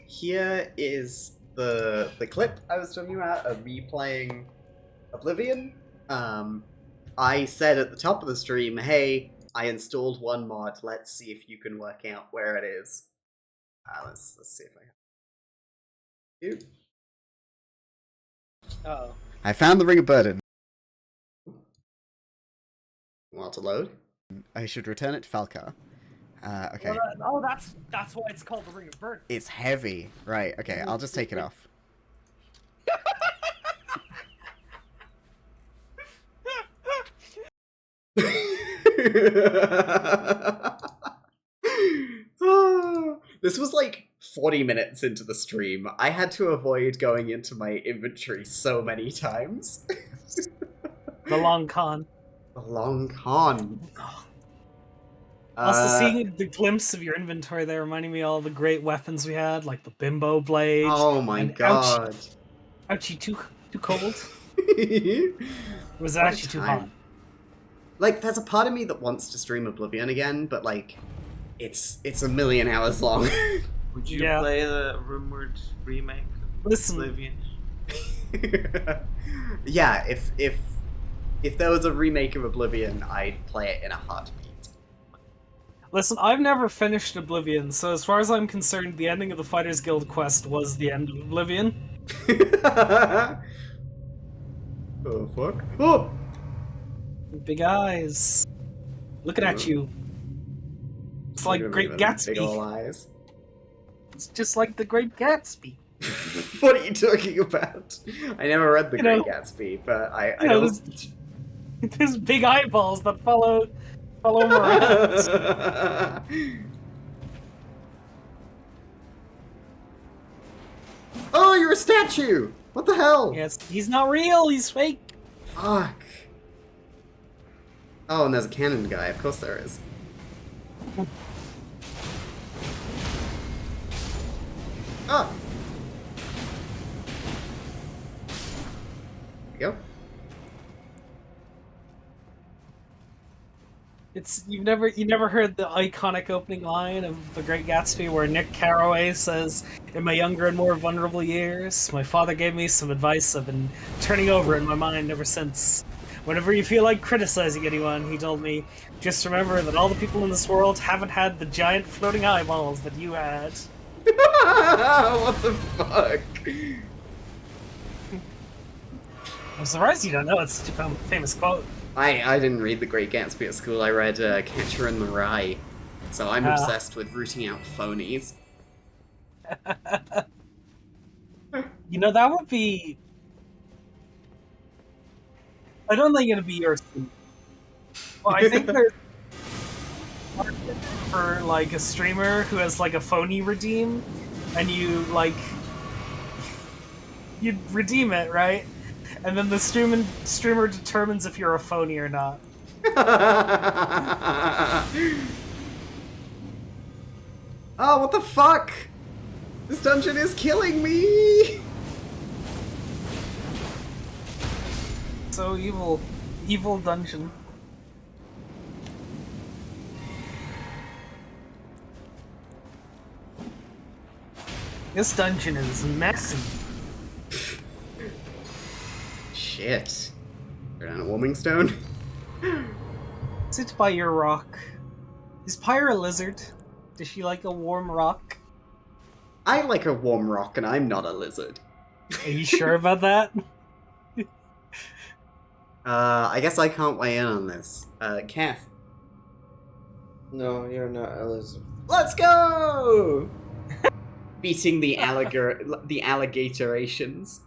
Here is the clip I was talking about of me playing Oblivion. I said at the top of the stream, hey, I installed one mod. Let's see if you can work out where it is. Let's see if I have you. Uh-oh. I found the Ring of Burden. Want to load? I should return it to Falcar. Okay. Oh, that's why it's called the Ring of Burden. It's heavy. Right, okay, I'll just take it off. This was like 40 minutes into the stream. I had to avoid going into my inventory so many times. The long con. A long con. Also, seeing the glimpse of your inventory there reminding me of all the great weapons we had, like the bimbo blade. Oh my and god. Ouchie, too cold? Or was it What a actually too time. hot? Like, there's a part of me that wants to stream Oblivion again, but like, it's a million hours long. Would you Yeah. play the rumored remake of Listen. Oblivion? Yeah, if there was a remake of Oblivion, I'd play it in a heartbeat. Listen, I've never finished Oblivion, so as far as I'm concerned, the ending of the Fighters Guild quest was the end of Oblivion. Oh fuck! Oh! Big eyes. Looking at you. It's like Look at Great me with them Big ol' Gatsby. eyes. It's just like the Great Gatsby. What are you talking about? I never read the You Great know- Gatsby, but I you know, don't. There's big eyeballs that follow him around. Oh, you're a statue! What the hell? Yes, he's not real, he's fake. Fuck. Oh, and there's a cannon guy. Of course there is. Oh. There we go. You never heard the iconic opening line of The Great Gatsby where Nick Carraway says, "In my younger and more vulnerable years, my father gave me some advice I've been turning over in my mind ever since. Whenever you feel like criticizing anyone, he told me, just remember that all the people in this world haven't had the giant floating eyeballs that you had." What the fuck? I'm surprised you don't know it's such a famous quote. I didn't read The Great Gatsby at school. I read Catcher in the Rye. So I'm obsessed with rooting out phonies. You know, that would be... I don't think it'd be your thing. Well, I think there's... for, like, a streamer who has, like, a phony redeem, and you, like... you redeem it, right? And then the streamer determines if you're a phony or not. Oh, what the fuck? This dungeon is killing me! So evil. Evil dungeon. This dungeon is messy. Shit. Throw down a warming stone? Sit by your rock. Is Pyre a lizard? Does she like a warm rock? I like a warm rock and I'm not a lizard. Are you sure about that? I guess I can't weigh in on this. Kath. No, you're not Elizabeth. Let's go! Beating the alligatorations.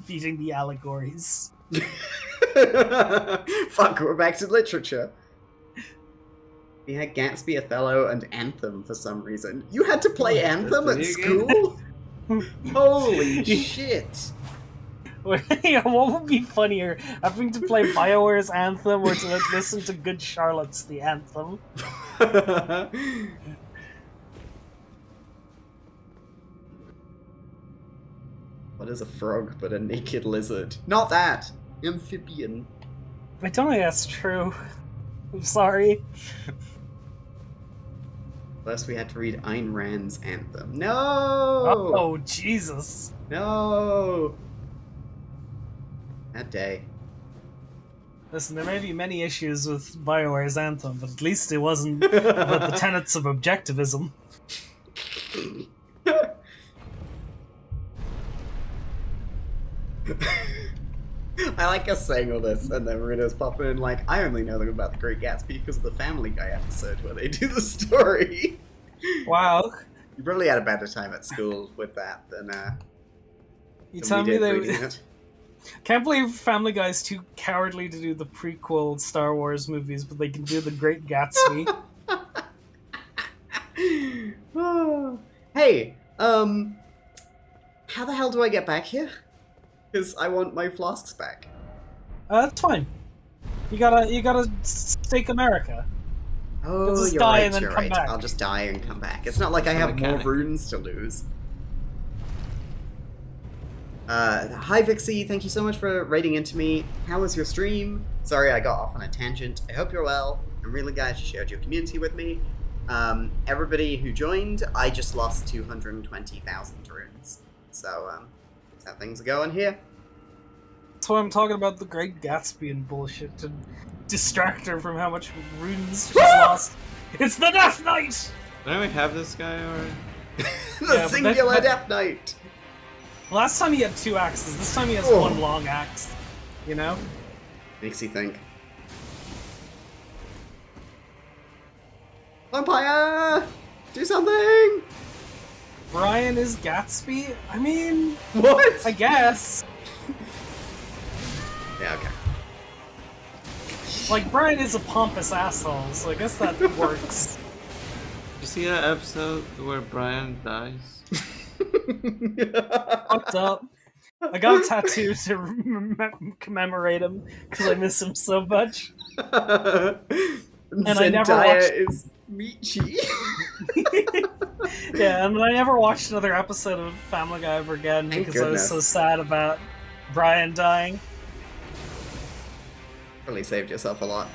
Beating the allegories. Fuck, we're back to literature. We had Gatsby, Othello, and Anthem for some reason. You had to play Anthem at video game? school? Holy shit. Yeah, what would be funnier? Having to play BioWare's Anthem or to listen to Good Charlotte's The Anthem? What is a frog but a naked lizard? Not that! Amphibian. I don't think that's true. I'm sorry. First we had to read Ayn Rand's Anthem. No! Oh, Jesus. No! That day. Listen, there may be many issues with BioWare's Anthem, but at least it wasn't about the tenets of objectivism. I like us saying all this, and then Marino's popping in like, I only know them about the Great Gatsby because of the Family Guy episode where they do the story. Wow. You probably had a better time at school with that than You than tell we me did they... reading it. Can't believe Family Guy's too cowardly to do the prequel Star Wars movies, but they can do the Great Gatsby. Hey, how the hell do I get back here? Because I want my flasks back. That's fine. You gotta stake America. Oh, Just you're die right, and then you're come right. back. I'll just die and come back. It's not like I It's a have more mechanic. runes to lose. Hi Vixie, thank you so much for raiding into me. How was your stream? Sorry I got off on a tangent. I hope you're well. I'm really glad you shared your community with me. Everybody who joined, I just lost 220,000 runes. So, that's how things are going here. That's why I'm talking about the Great Gatsby and bullshit to distract her from how much runes she's lost. It's the Death Knight! Don't we have this guy already? The Yeah, but singular that- Death Knight! Last time he had 2 axes, this time he has Oh. 1 long axe. You know? Makes you think. Vampire! Do something! Brian is Gatsby? I mean, What? I guess. Yeah, okay. Like, Brian is a pompous asshole, so I guess that works. You see that episode where Brian dies? Fucked up. I got a tattoo to commemorate him, because I miss him so much. And I never watched- is Michi. Yeah, and I never watched another episode of Family Guy ever again Thank because I was so goodness. sad about Brian dying. Really saved yourself a lot.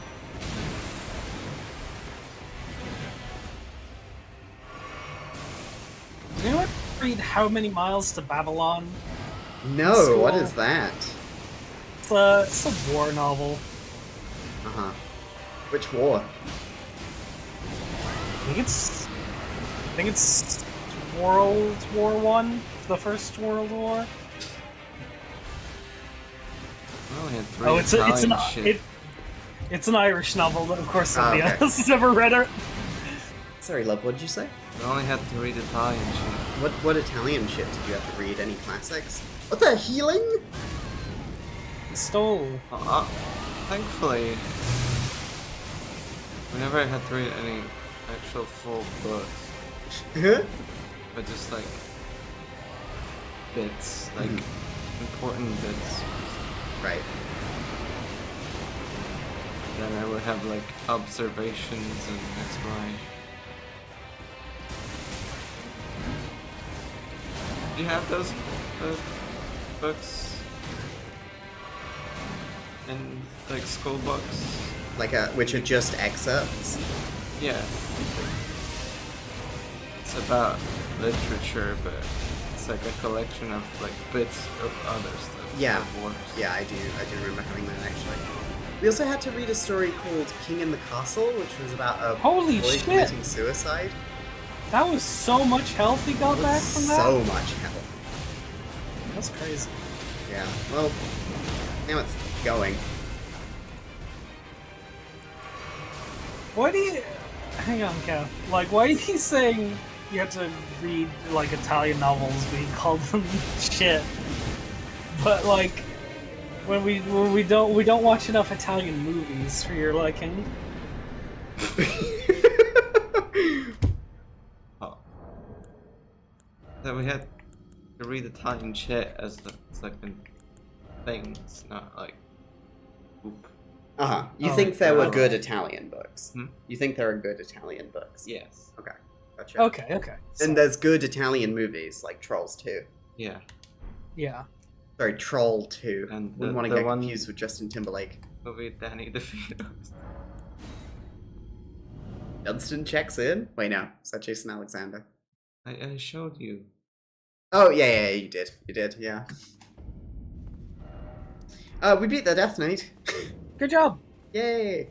Did anyone read How Many Miles to Babylon? No, School. what is that? It's a war novel. Uh-huh. Which war? I think it's World War One, the first World War. I only had 3 Oh, it's Italian shit. it's an Irish novel, but of course somebody okay. else has never read it. Sorry, love, what did you say? I only had to read Italian shit. What Italian shit did you have to read? Any classics? What the healing? Stole. Thankfully, we never had to read any actual full books, but just like bits, like important bits. Right. Then I would have like observations and exploration. Do you have those books in like school books? Like which are just excerpts? Yeah. It's about literature, but it's like a collection of like bits of other stuff. Yeah. Of works. Yeah, I do remember having that actually. We also had to read a story called King in the Castle, which was about a Holy boy shit! committing suicide. That was so much health he got It back was from that. so much help. That's crazy. Yeah. Well, now it's going. Why do you... Hang on, Kev. Like, why are you saying you have to read, like, Italian novels, but you call them shit? But, like, when we don't watch enough Italian movies for your liking. Oh. That we had to read Italian shit as the second things, not like oop. Uh-huh. You Oh, think there were right. good Italian books? Hmm? You think there are good Italian books? Yes. Okay. Gotcha. Okay. And there's good Italian movies, like Trolls 2. Yeah. Yeah. Sorry, Troll 2. And Wouldn't want to the get one- confused with Justin Timberlake. Movie Danny DeVito. Dunstan checks in? Wait, no. Is that Jason Alexander? I showed you. Oh, yeah, you did. You did, yeah. We beat the Death Knight. Good job. Yay!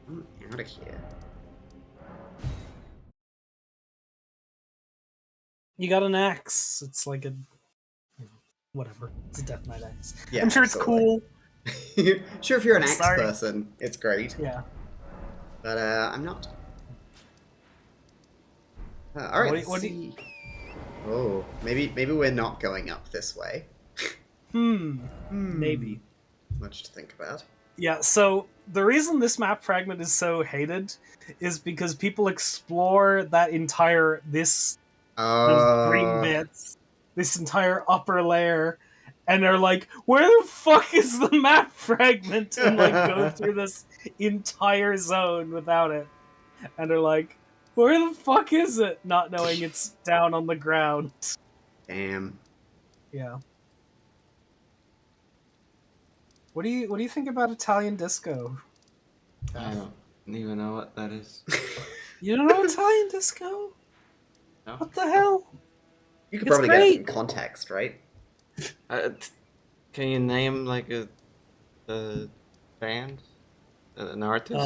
I'm out of here. You got an axe. It's like a... Whatever. It's a Death Knight axe. Yeah, I'm sure it's absolutely. cool. Sure, if you're an I'm axe sorry. person, it's great. Yeah. But, I'm not. Alright, What- let's what do see. Oh, maybe we're not going up this way. Maybe. Much to think about. Yeah, so the reason this map fragment is so hated is because people explore that entire, those green bits, this entire upper layer, and they're like, "Where the fuck is the map fragment?" And like go through this entire zone without it, and they're like, "Where the fuck is it?" Not knowing it's down on the ground. Damn. Yeah. What do you think about Italian disco? I don't even know what that is. You don't know Italian disco? No. What the hell? You could It's probably get it great. from context, right? Can you name like a band, an artist?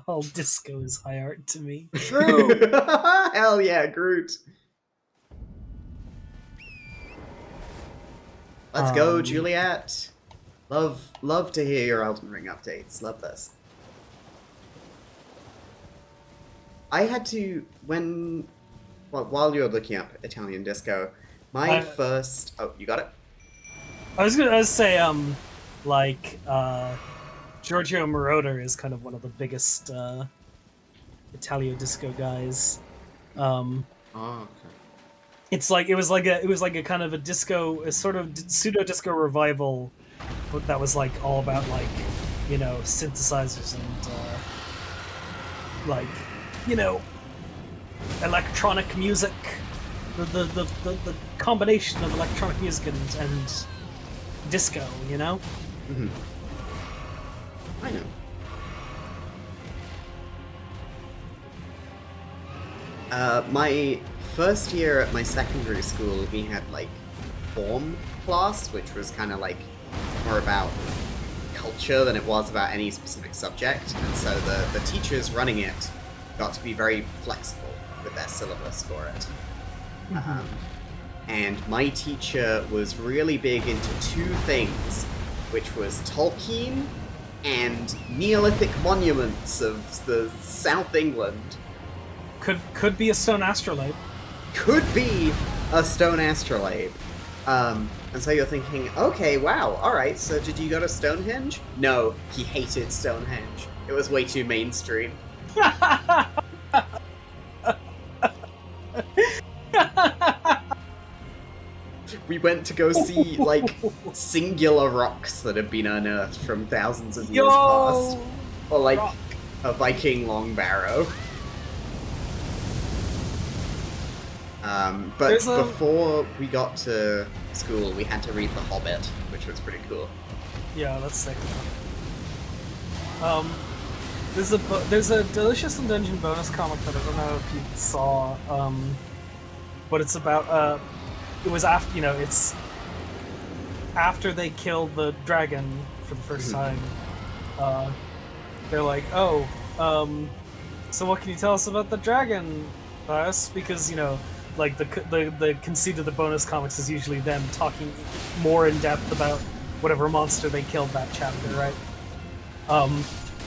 All disco is high art to me. True! Hell yeah, Groot! Let's go, Juliet! Love to hear your Elden Ring updates. Love this. I had to, while you were looking up Italian disco, my first... Oh, you got it? I was gonna say, Giorgio Moroder is kind of one of the biggest Italio disco guys. Oh, okay. It was like a kind of a sort of pseudo disco revival, but that was like all about like, you know, synthesizers and like, you know, electronic music, the combination of electronic music and disco, you know. Mm-hmm. I know. My first year at my secondary school, we had like form class, which was kind of like more about culture than it was about any specific subject, and so the teachers running it got to be very flexible with their syllabus for it. Mm-hmm. And my teacher was really big into two things, which was Tolkien and Neolithic monuments of the South England. Could be a stone astrolabe. Could be a stone astrolabe. And so you're thinking, okay, wow, alright, so did you go to Stonehenge? No, he hated Stonehenge. It was way too mainstream. We went to go see, like, singular rocks that had been unearthed from thousands of years past. Or, like, rock. a Viking long barrow. But before we got to school, we had to read The Hobbit, which was pretty cool. Yeah, that's sick. There's a Delicious in Dungeon bonus comic that I don't know if you saw, but it's about it was after, you know, it's after they killed the dragon for the first time. They're like, oh, so what can you tell us about the dragon, us? Because, you know, like the conceit of the bonus comics is usually them talking more in depth about whatever monster they killed that chapter, right?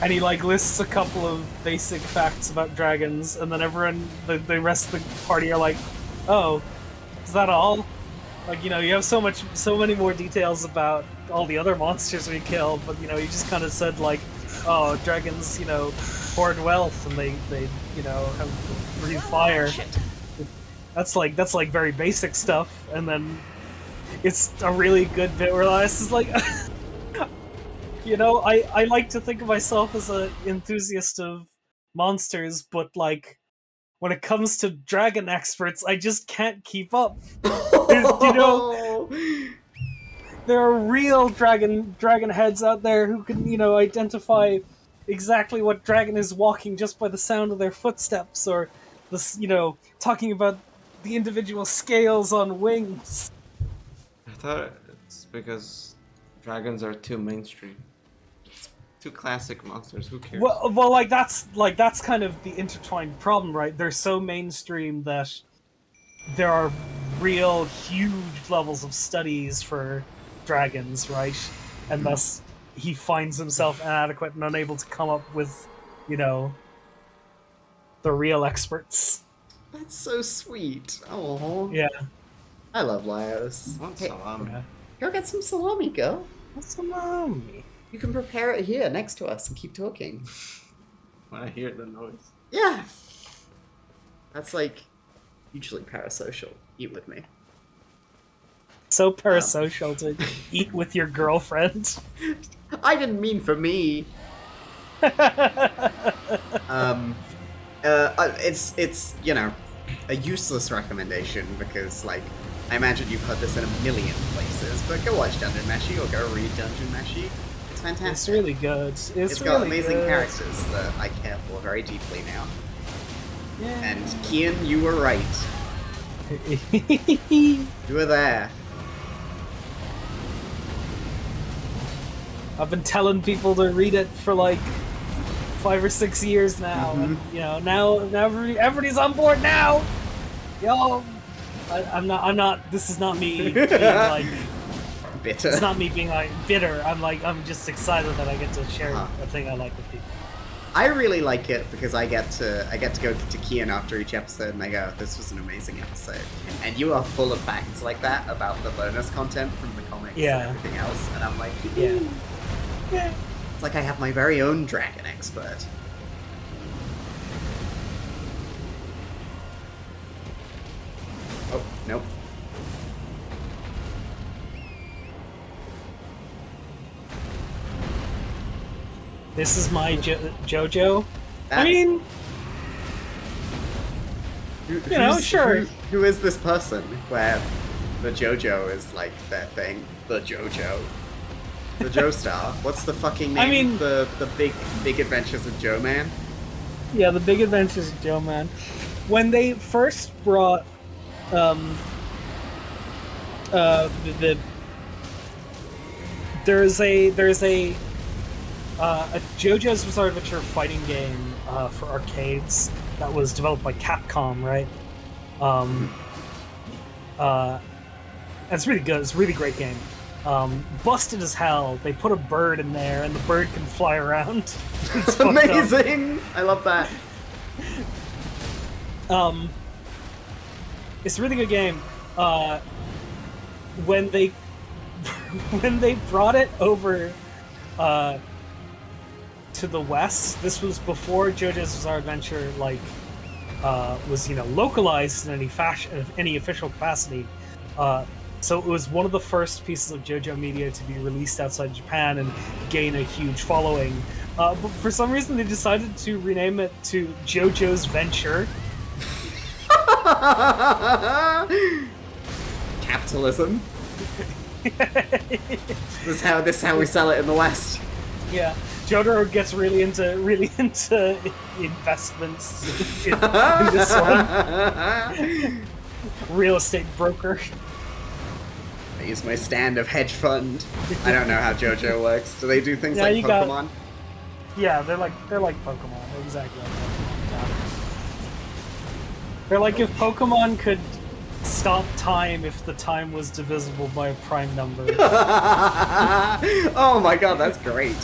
And he like lists a couple of basic facts about dragons, and then everyone, the rest of the party are like, "Oh, is that all? Like, you know, you have so many more details about all the other monsters we killed, but you know, you just kind of said like, oh, dragons, you know, hoard wealth and they you know have breathe fire." That's like very basic stuff, and then it's a really good bit where Elias is like, you know, I like to think of myself as an enthusiast of monsters, but like when it comes to dragon experts, I just can't keep up. You know, there are real dragon heads out there who can, you know, identify exactly what dragon is walking just by the sound of their footsteps, or this, you know, talking about the individual scales on wings. I thought it's because dragons are too mainstream. Too classic monsters, who cares? Well, like that's kind of the intertwined problem, right? They're so mainstream that there are real huge levels of studies for dragons, right? And thus he finds himself inadequate and unable to come up with, you know, the real experts. That's so sweet. Oh. Yeah. I love Laios. Want Hey, salami? go get some salami, girl. What's salami? You can prepare it here next to us and keep talking. When I hear the noise. Yeah. That's like hugely parasocial. Eat with me. So parasocial to eat with your girlfriend. I didn't mean for me. It's you know, a useless recommendation because like I imagine you've heard this in a million places, but go watch Dungeon Meshi or go read Dungeon Meshi. It's fantastic. It's really good. It's got really amazing good. characters that I care for very deeply now. Yeah. And Kian, you were right. You were there. I've been telling people to read it for like 5 or 6 years now, and you know now everybody's on board now. Yo, I'm not. This is not me being like Bitter. It's not me being like bitter. I'm just excited that I get to share a thing I like with people. I really like it because I get to go to Kian after each episode and I go, this was an amazing episode. And you are full of facts like that about the bonus content from the comics and everything else. And I'm like, yeah. It's like I have my very own dragon expert. Oh, nope. This is my JoJo. I That's- mean, you know, sure. Who is this person where the JoJo is like their thing? The JoJo. The Joestar. What's the fucking name? I mean- the big adventures of Joe Man? Yeah, the Big Adventures of Joe Man. When they first brought there's a JoJo's Bizarre Adventure fighting game for arcades that was developed by Capcom, right? It's really good. It's a really great game. Busted as hell. They put a bird in there, and the bird can fly around. It's fucked up. Amazing! I love that. It's a really good game. When they when they brought it over to the West, this was before JoJo's Bizarre Adventure was localized in any official capacity. So it was one of the first pieces of JoJo media to be released outside Japan and gain a huge following. But for some reason, they decided to rename it to JoJo's Venture. Capitalism. This is how we sell it in the West. Yeah, Jotaro gets really into investments in this one. Real estate broker. I use my stand of hedge fund. I don't know how JoJo works. Do they do things like Pokemon? Yeah, they're like Pokemon. They're exactly like Pokemon. They're like if Pokemon could stop time if the time was divisible by a prime number. Oh my god, that's great.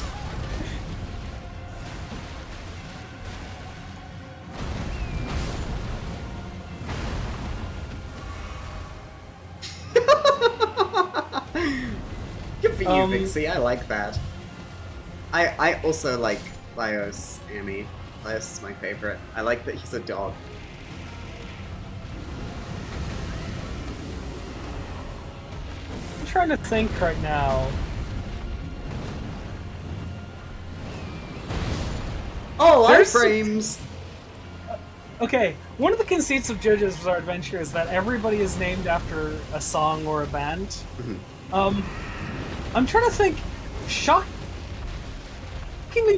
Good for you, Vixie. I like that. I also like Bios Amy. Bios is my favorite. I like that he's a dog. I'm trying to think right now. Oh, There's- iframes! Okay, one of the conceits of JoJo's Bizarre Adventure is that everybody is named after a song or a band. I'm trying to think. Shockingly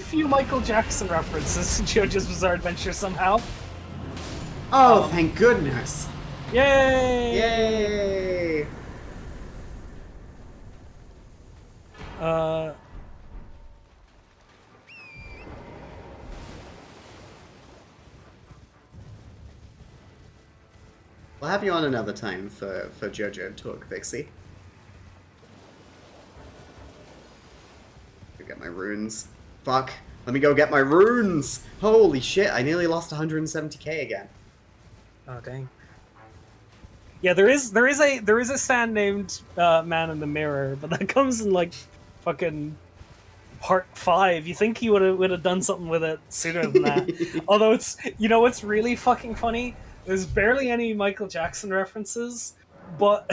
few Michael Jackson references to JoJo's Bizarre Adventure somehow. Oh, thank goodness! Yay! Yay! We'll have you on another time for JoJo talk, Vixie. Go get my runes. Fuck. Let me go get my runes! Holy shit, I nearly lost 170k again. Oh dang. Yeah, there is a stand named Man in the Mirror, but that comes in like fucking part 5. You think he would have done something with it sooner than that. Although it's what's really fucking funny? There's barely any Michael Jackson references, but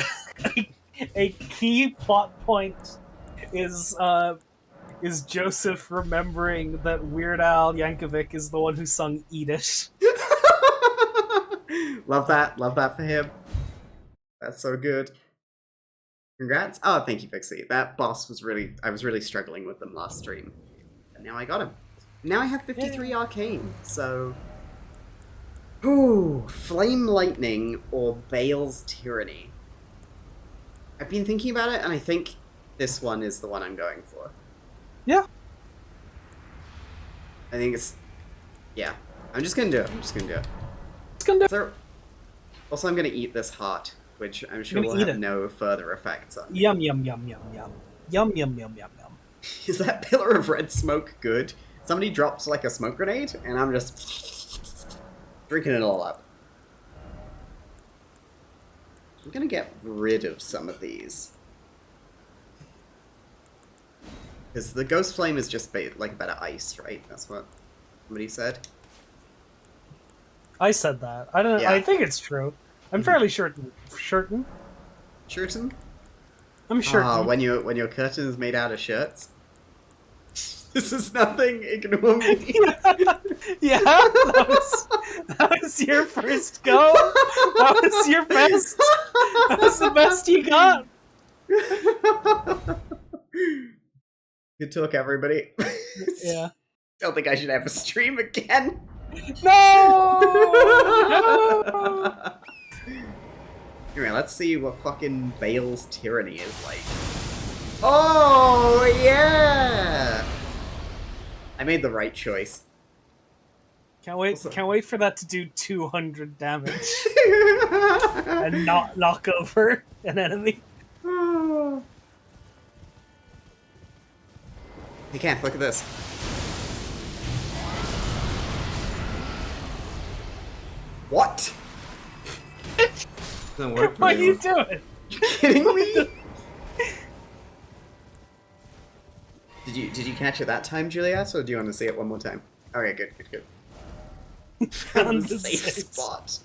a key plot point is Joseph remembering that Weird Al Yankovic is the one who sung "Eat It." Love that for him. That's so good. Congrats. Oh, thank you, Pixie. That boss was I was really struggling with them last stream. And now I got him. Now I have 53 arcane, so... Ooh, Flame Lightning or Bale's Tyranny. I've been thinking about it, and I think this one is the one I'm going for. Yeah. I think it's... Yeah. I'm just gonna do it. It's gonna do. So, also, I'm gonna eat this heart, which I'm sure will have no further effects on me. Yum yum yum yum yum. Yum yum yum yum yum. Is that pillar of red smoke good? Somebody drops like a smoke grenade, and I'm just drinking it all up. I'm gonna get rid of some of these. Because the ghost flame is just like a better ice, right? That's what somebody said. I said that. I don't. Yeah. I think it's true. I'm fairly certain. Shirten? I'm sure. Ah, when your curtain is made out of shirts. This is nothing. Ignore me. Yeah, that was your first go. That was your best. That was the best you got. Good talk, everybody. Yeah. Don't think I should ever stream again. No! Anyway, let's see what fucking Bale's Tyranny is like. Oh, yeah! I made the right choice. Can't wait for that to do 200 damage and not knock over an enemy. You can't, look at this. What? Doesn't work for What are you. you doing? You kidding me? Did you catch it that time, Juliet, or do you want to see it one more time? Okay, good. Found the safe spot.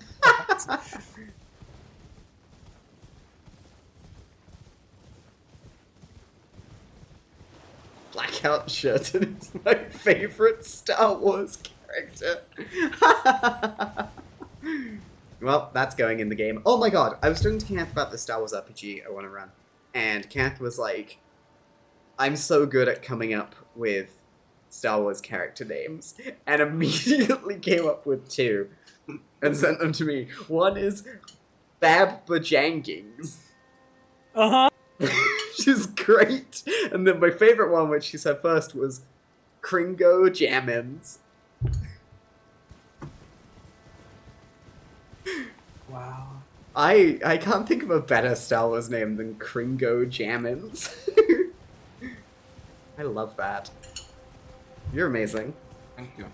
Blackout Shirton is my favorite Star Wars character. Well, that's going in the game. Oh my god, I was talking to Kenneth about the Star Wars RPG I want to run, and Kenneth was like, I'm so good at coming up with Star Wars character names, and immediately came up with two, and sent them to me. One is Bab Bajangings. Uh-huh. Which is great. And then my favorite one, which she said first, was Kringo Jammins. Wow. I can't think of a better Star Wars name than Kringo Jammins. I love that. You're amazing. Thank you.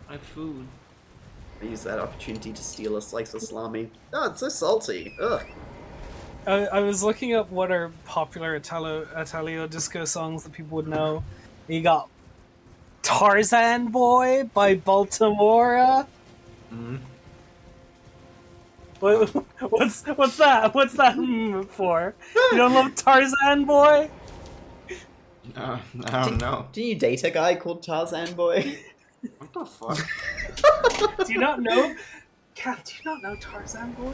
My food. I used that opportunity to steal a slice of salami. Oh, it's so salty. Ugh. I was looking up what are popular Italio disco songs that people would know. You got Tarzan Boy by Baltimora. Mm-hmm. What's that? What's that for? You don't love Tarzan Boy? I don't know. Didn't you date a guy called Tarzan Boy? What the fuck? Do you not know? Kat, do you not know Tarzan Boy?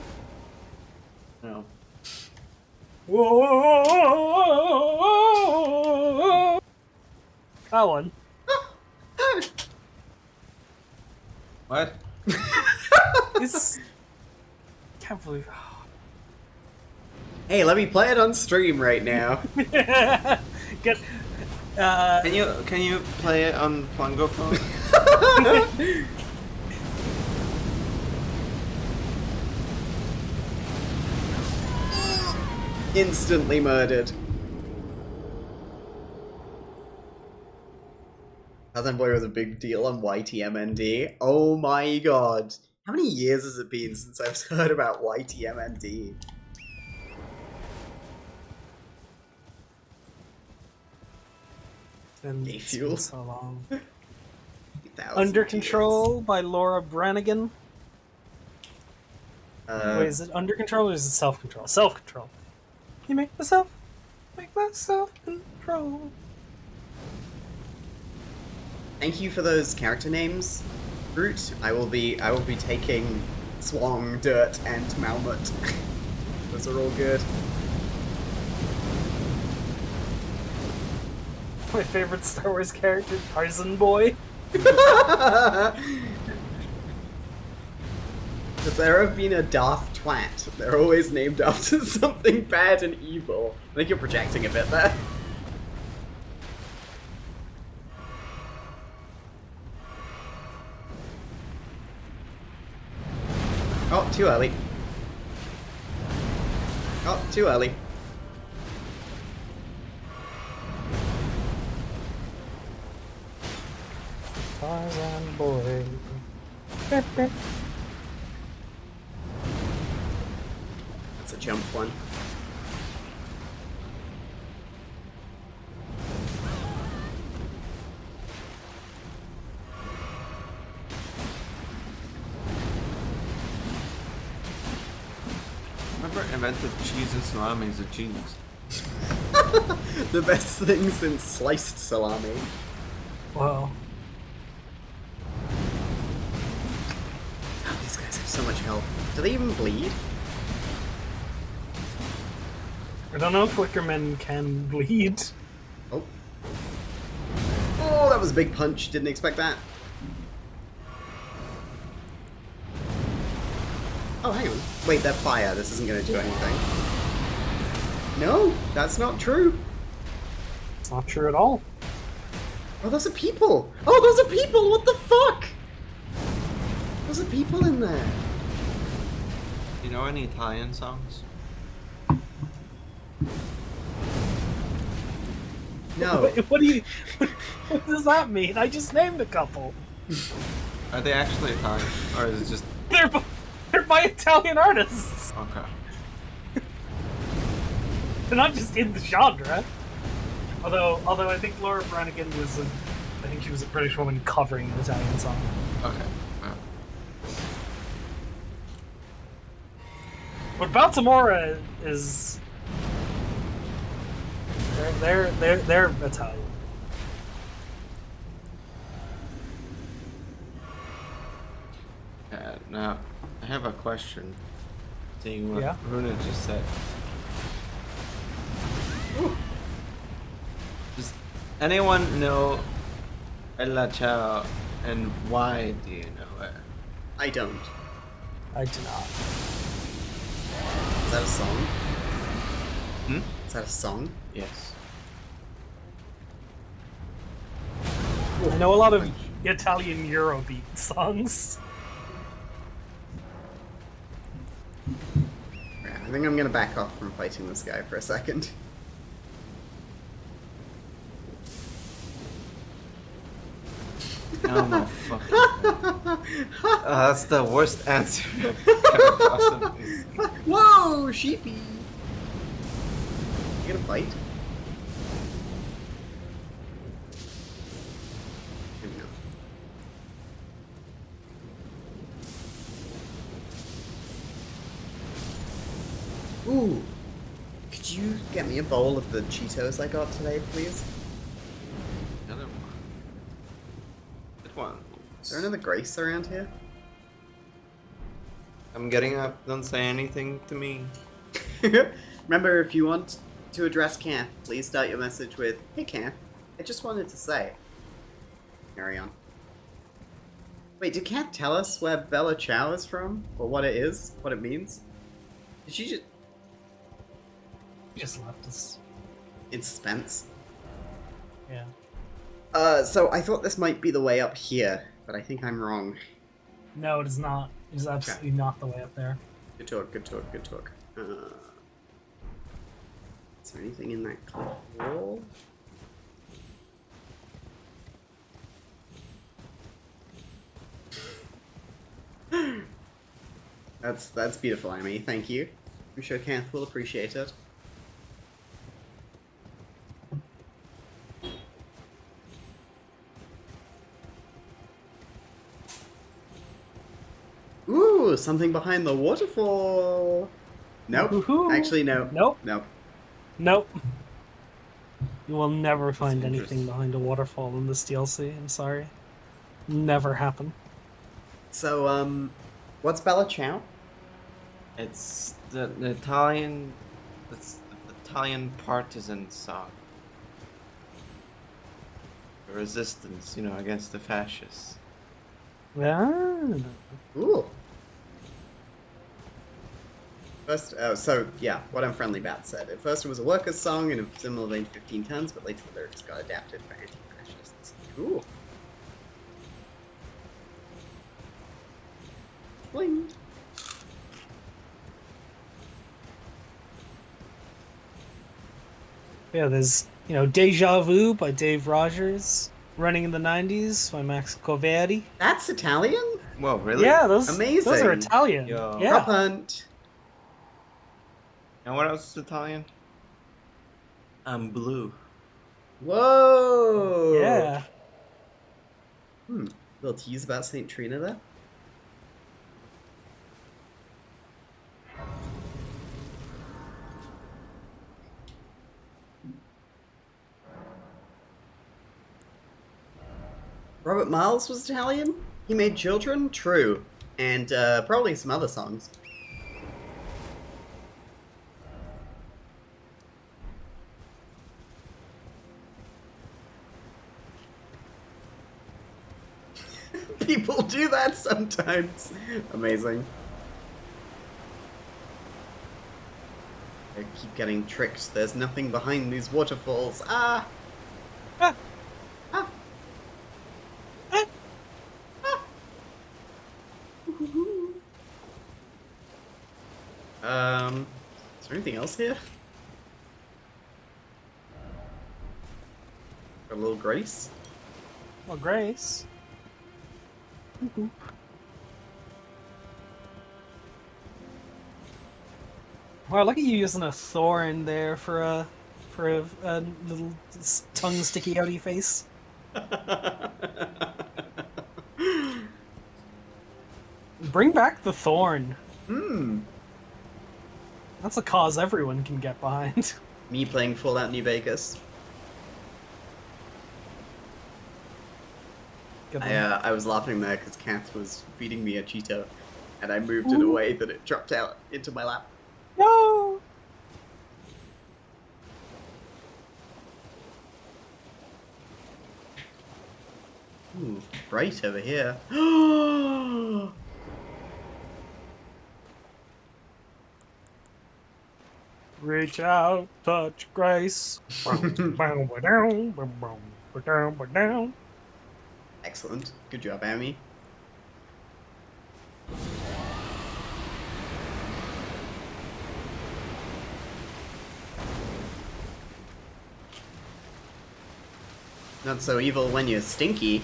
No. Whoa! That one. What? It's... Can't believe... Hey, let me play it on stream right now. Get... Can you play it on Plungo phone? Instantly murdered. Tarzan Boy was a big deal on YTMND. Oh my god. How many years has it been since I've heard about YTMND? It's fuel. been so long. 1,000 Under years. Control by Laura Branigan. Wait, is it Under Control or is it Self Control? Self Control. You make myself control. Thank you for those character names, Brute. I will be taking Swong, Dirt, and Malmut. Those are all good. My favorite Star Wars character, Tarzan Boy. If there have been a Darth Twat, they're always named after something bad and evil. I think you're projecting a bit there. Oh, too early. Oh, too early. Tarzan Boy. That's a jump one. Whoever invented cheese and salami is a genius. The best thing since sliced salami. Wow. Oh, these guys have so much health. Do they even bleed? I don't know if Wickermen can bleed. Oh. Oh, that was a big punch. Didn't expect that. Oh, hang on. Wait, they're fire. This isn't going to do anything. No, that's not true. It's not true at all. Oh, those are people. Oh, those are people. What the fuck? Those are people in there. You know any Italian songs? No. What do you? What does that mean? I just named a couple. Are they actually Italian? Or is it just... They're by Italian artists. Okay. They're not just in the genre. Although I think Laura Branigan was I think she was a British woman covering an Italian song. Okay. Wow. But Baltimora is they're Italian. Now, I have a question. Seeing what Yeah? Runa just said. Ooh. Does anyone know Ella Ciao, and why do you know it? I don't. I do not. Is that a song? Hmm? Is that a song? Yes. I know a lot of Italian Eurobeat songs. Yeah, I think I'm gonna back off from fighting this guy for a second. Oh my fucking that's the worst answer I could possibly say. Whoa, sheepy! You gonna fight? Maybe not. Ooh! Could you get me a bowl of the Cheetos I got today, please? Another one. Good one. Is there another Grace around here? I'm getting up. Don't say anything to me. Remember, if you want to address Kath, please start your message with, "Hey Kath, I just wanted to say." Carry on. Wait, did Kath tell us where Bella Ciao is from? Or what it is? What it means? Did she just... Just left us. in suspense? Yeah. So I thought this might be the way up here, but I think I'm wrong. No, it is not. It is absolutely not the way up there. Good talk, good talk, good talk. Is there anything in that cliff wall? That's beautiful, Amy. Thank you. I'm sure Kath will appreciate it. something behind the waterfall. Nope. Woohoo. Actually, no. Nope. Nope. Nope. You will never That's find anything interesting. behind a waterfall in this DLC. I'm sorry. Never happen. So, what's Bella Ciao? It's the Italian. It's the Italian partisan song. The resistance, against the fascists. Yeah. Ooh. First, yeah, what Unfriendly Bat said. At first it was a workers' song in a similar vein to 15 Tons, but later the lyrics got adapted for anti-fascists. Cool. Bling. Yeah, there's, Deja Vu by Dave Rogers, Running in the 90s by Max Covieri. That's Italian? Whoa, really? Yeah, those Amazing. are Italian. Yo. Yeah. Prop Hunt. And what else is Italian? I'm blue. Whoa! Yeah. Little tease about St. Trina there. Robert Miles was Italian? He made Children? True. And probably some other songs. People do that sometimes. Amazing. I keep getting tricked. There's nothing behind these waterfalls. Ah! Ah. Ah! Ah. Ah! Is there anything else here? Got a little Grace? Well, Grace. Wow, look at you using a thorn there for a little tongue sticky outy face. Bring back the thorn. That's a cause everyone can get behind. Me playing Fallout New Vegas. Good one. I was laughing there because Kath was feeding me a Cheeto, and I moved in a way that it dropped out into my lap. No. Ooh, bright over here. Reach out, touch grace. Excellent. Good job, Amy. Not so evil when you're stinky.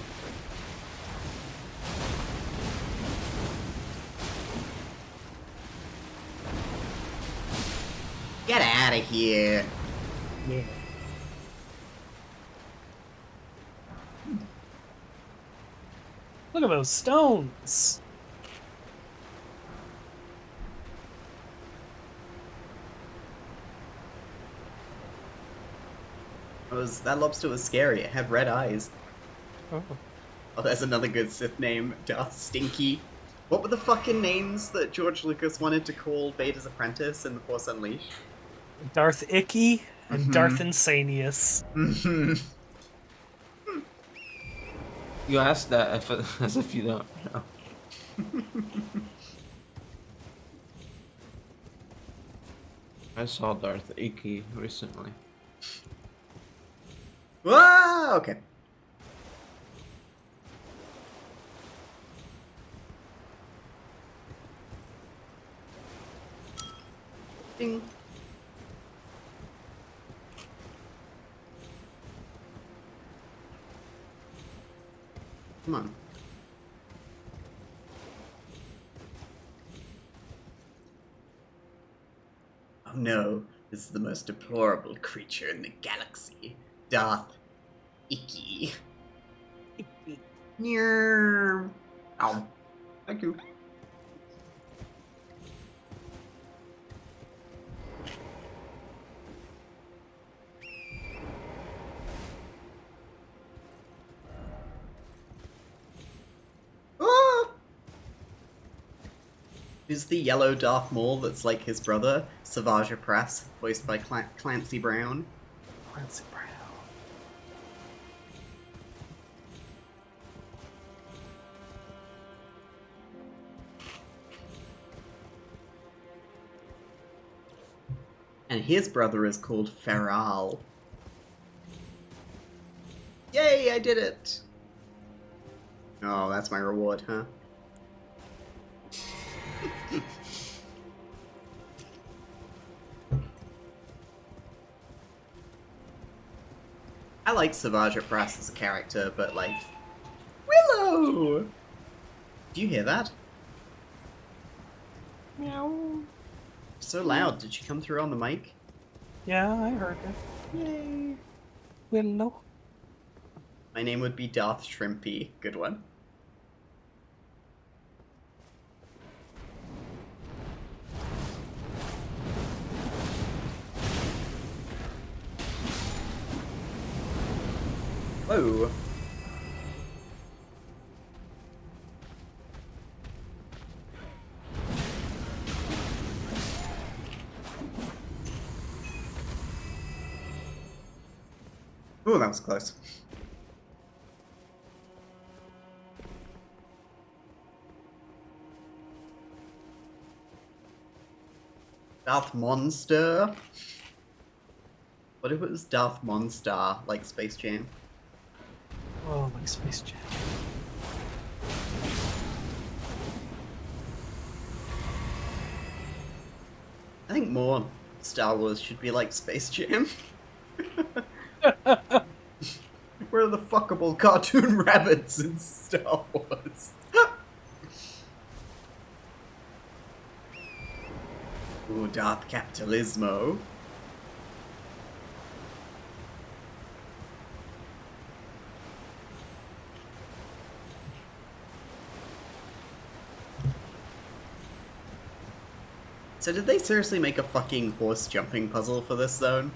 Get out of here. Yeah. Look at those stones. That lobster was scary. It had red eyes. Oh. Oh, there's another good Sith name. Darth Stinky. What were the fucking names that George Lucas wanted to call Vader's apprentice in The Force Unleashed? Darth Icky and Darth Insanius. You asked that as if you don't know. I saw Darth Icky recently. Whoa! Okay. Ding. Come on. Oh no, this is the most deplorable creature in the galaxy. Darth Icky. Ow. Thank you. Who's the yellow Darth Maul that's like his brother? Savage Press, voiced by Clancy Brown. Clancy Brown. And his brother is called Feral. Yay, I did it! Oh, that's my reward, huh? I like Savage Press as a character, but like... Willow! Do you hear that? Meow. So loud. Did she come through on the mic? Yeah, I heard it. Yay. Willow. My name would be Darth Shrimpy. Good one. Whoa. Ooh, that was close. Darth Monster? What if it was Darth Monster, like Space Jam? Oh, like Space Jam. I think more Star Wars should be like Space Jam. Where are the fuckable cartoon rabbits in Star Wars? Ooh, Darth Capitalismo. So did they seriously make a fucking horse jumping puzzle for this zone?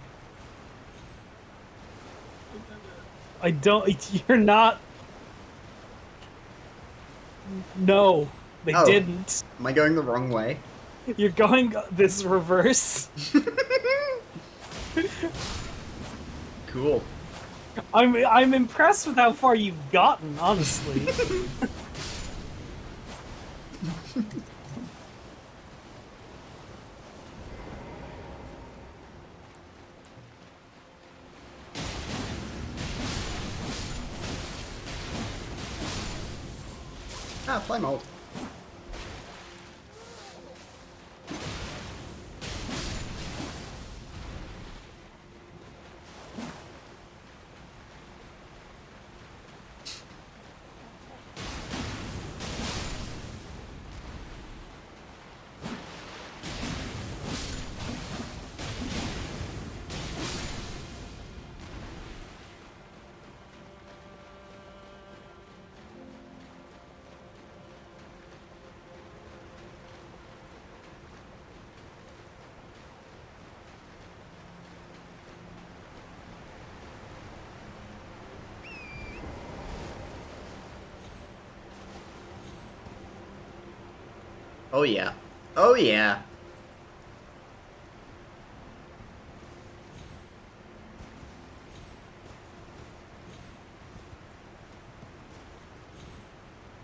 I don't. You're not. No, they Oh. didn't. Am I going the wrong way? You're going this reverse. Cool. I'm impressed with how far you've gotten, honestly. Ah, fly mold. Oh yeah. Oh yeah.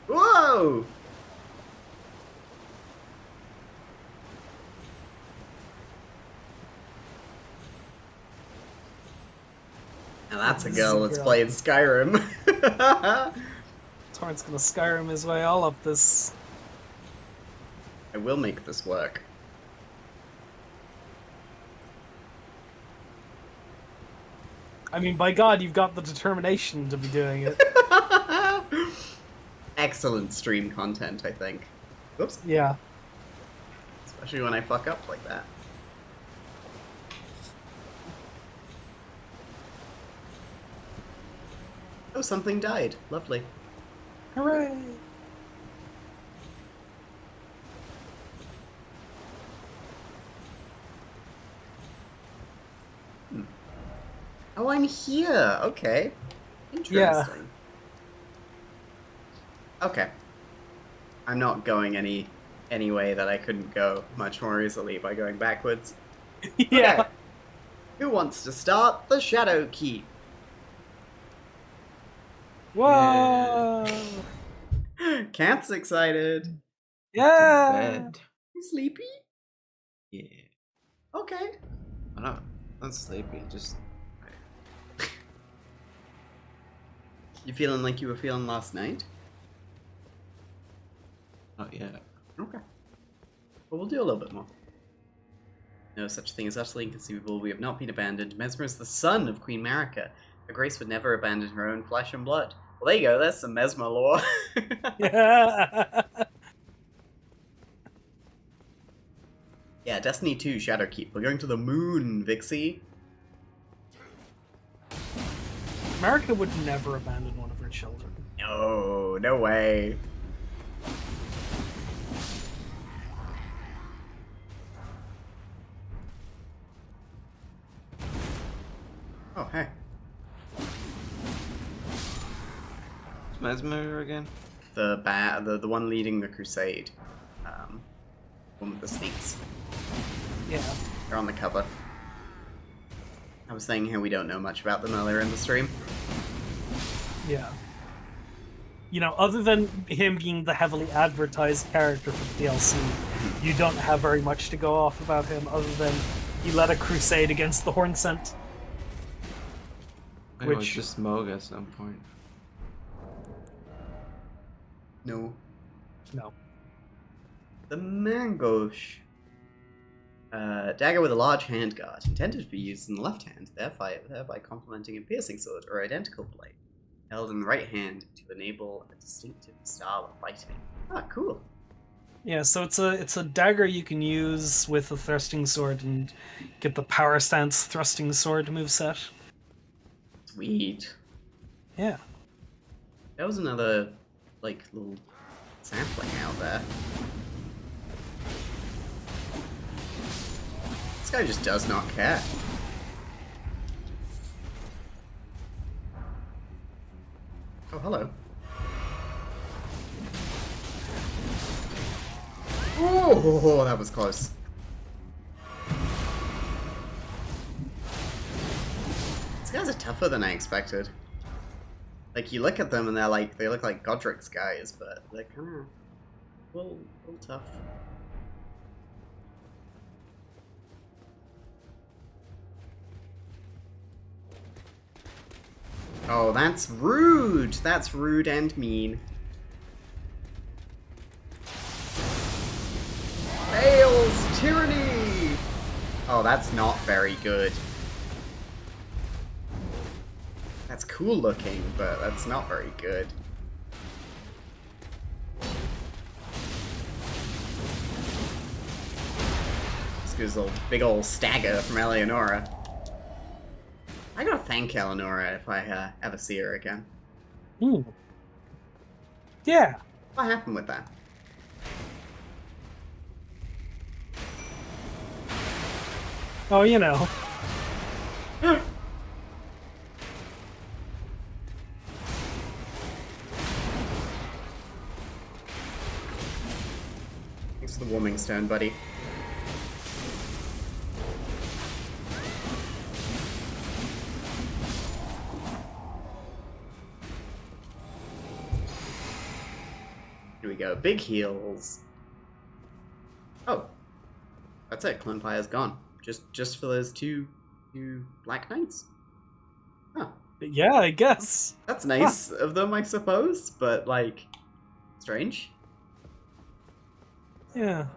Whoa! Now that's a girl that's playing Skyrim. Torrent's gonna Skyrim his way all up this. I will make this work. I mean, by God, you've got the determination to be doing it. Excellent stream content, I think. Whoops. Yeah. Especially when I fuck up like that. Oh, something died. Lovely. Hooray! Oh, I'm here. Okay. Interesting. Yeah. Okay. I'm not going any any way that I couldn't go much more easily by going backwards. Yeah. Okay. Who wants to start the Shadow Keep? Whoa. Cat's excited. Yeah. Bed. You sleepy? Yeah. Okay. I'm not sleepy. Just You feeling like you were feeling last night? not yet. Okay. Well, we'll do a little bit more. No such thing as utterly inconceivable. We have not been abandoned. Mesmer is the son of Queen Marika. Her Grace would never abandon her own flesh and blood. Well, there you go. That's some Mesmer lore. Yeah. Yeah, Destiny 2 Shadowkeep. We're going to the moon, Vixie. America would never abandon one of her children. No, no way. Oh, hey. Mesmer again? The one leading the crusade. One with the snakes. Yeah. They're on the cover. I was saying how we don't know much about them earlier in the stream. Yeah. You know, other than him being the heavily advertised character for the DLC, you don't have very much to go off about him other than he led a crusade against the Horn Scent. It was Which- just Moog at some point. No. No. The Mangosh. Dagger with a large handguard, intended to be used in the left hand, thereby complementing a piercing sword or identical blade, held in the right hand to enable a distinctive style of fighting. Ah, cool. Yeah, so it's a dagger you can use with a thrusting sword and get the power stance thrusting sword moveset. Sweet. Yeah. That was another, like, little sampling out there. This guy just does not care. Oh, hello. Oh, that was close. These guys are tougher than I expected. Like, you look at them and they look like Godric's guys, but they're kind of a little tough. Oh, that's rude! That's rude and mean. Fails tyranny! Oh, that's not very good. That's cool looking, but that's not very good. This goes a big old stagger from Eleonora. I gotta thank Eleonora if I ever see her again. Ooh. Yeah. What happened with that? Oh, you know. Thanks for the warming stone, buddy. Here we go. Big heals. Oh. That's it. Clone Fire's gone. Just for those two Black Knights. Oh. Yeah, I guess. That's nice of them, I suppose, but, like, strange. Yeah.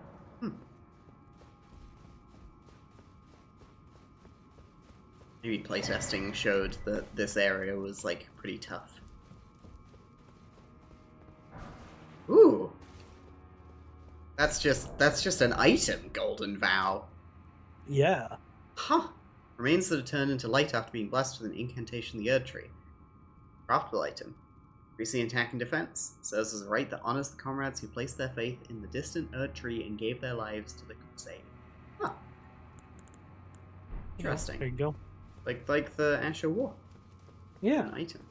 Maybe playtesting showed that this area was, like, pretty tough. Ooh. That's just an item, Golden Vow. Yeah. Huh. Remains that are turned into light after being blessed with an incantation of the Erdtree. Craftable item. Increasing attack and defense. Serves as a right that honors the comrades who placed their faith in the distant Erdtree and gave their lives to the crusade. Huh. Interesting. There you go. Like the Asher War. Yeah. An item.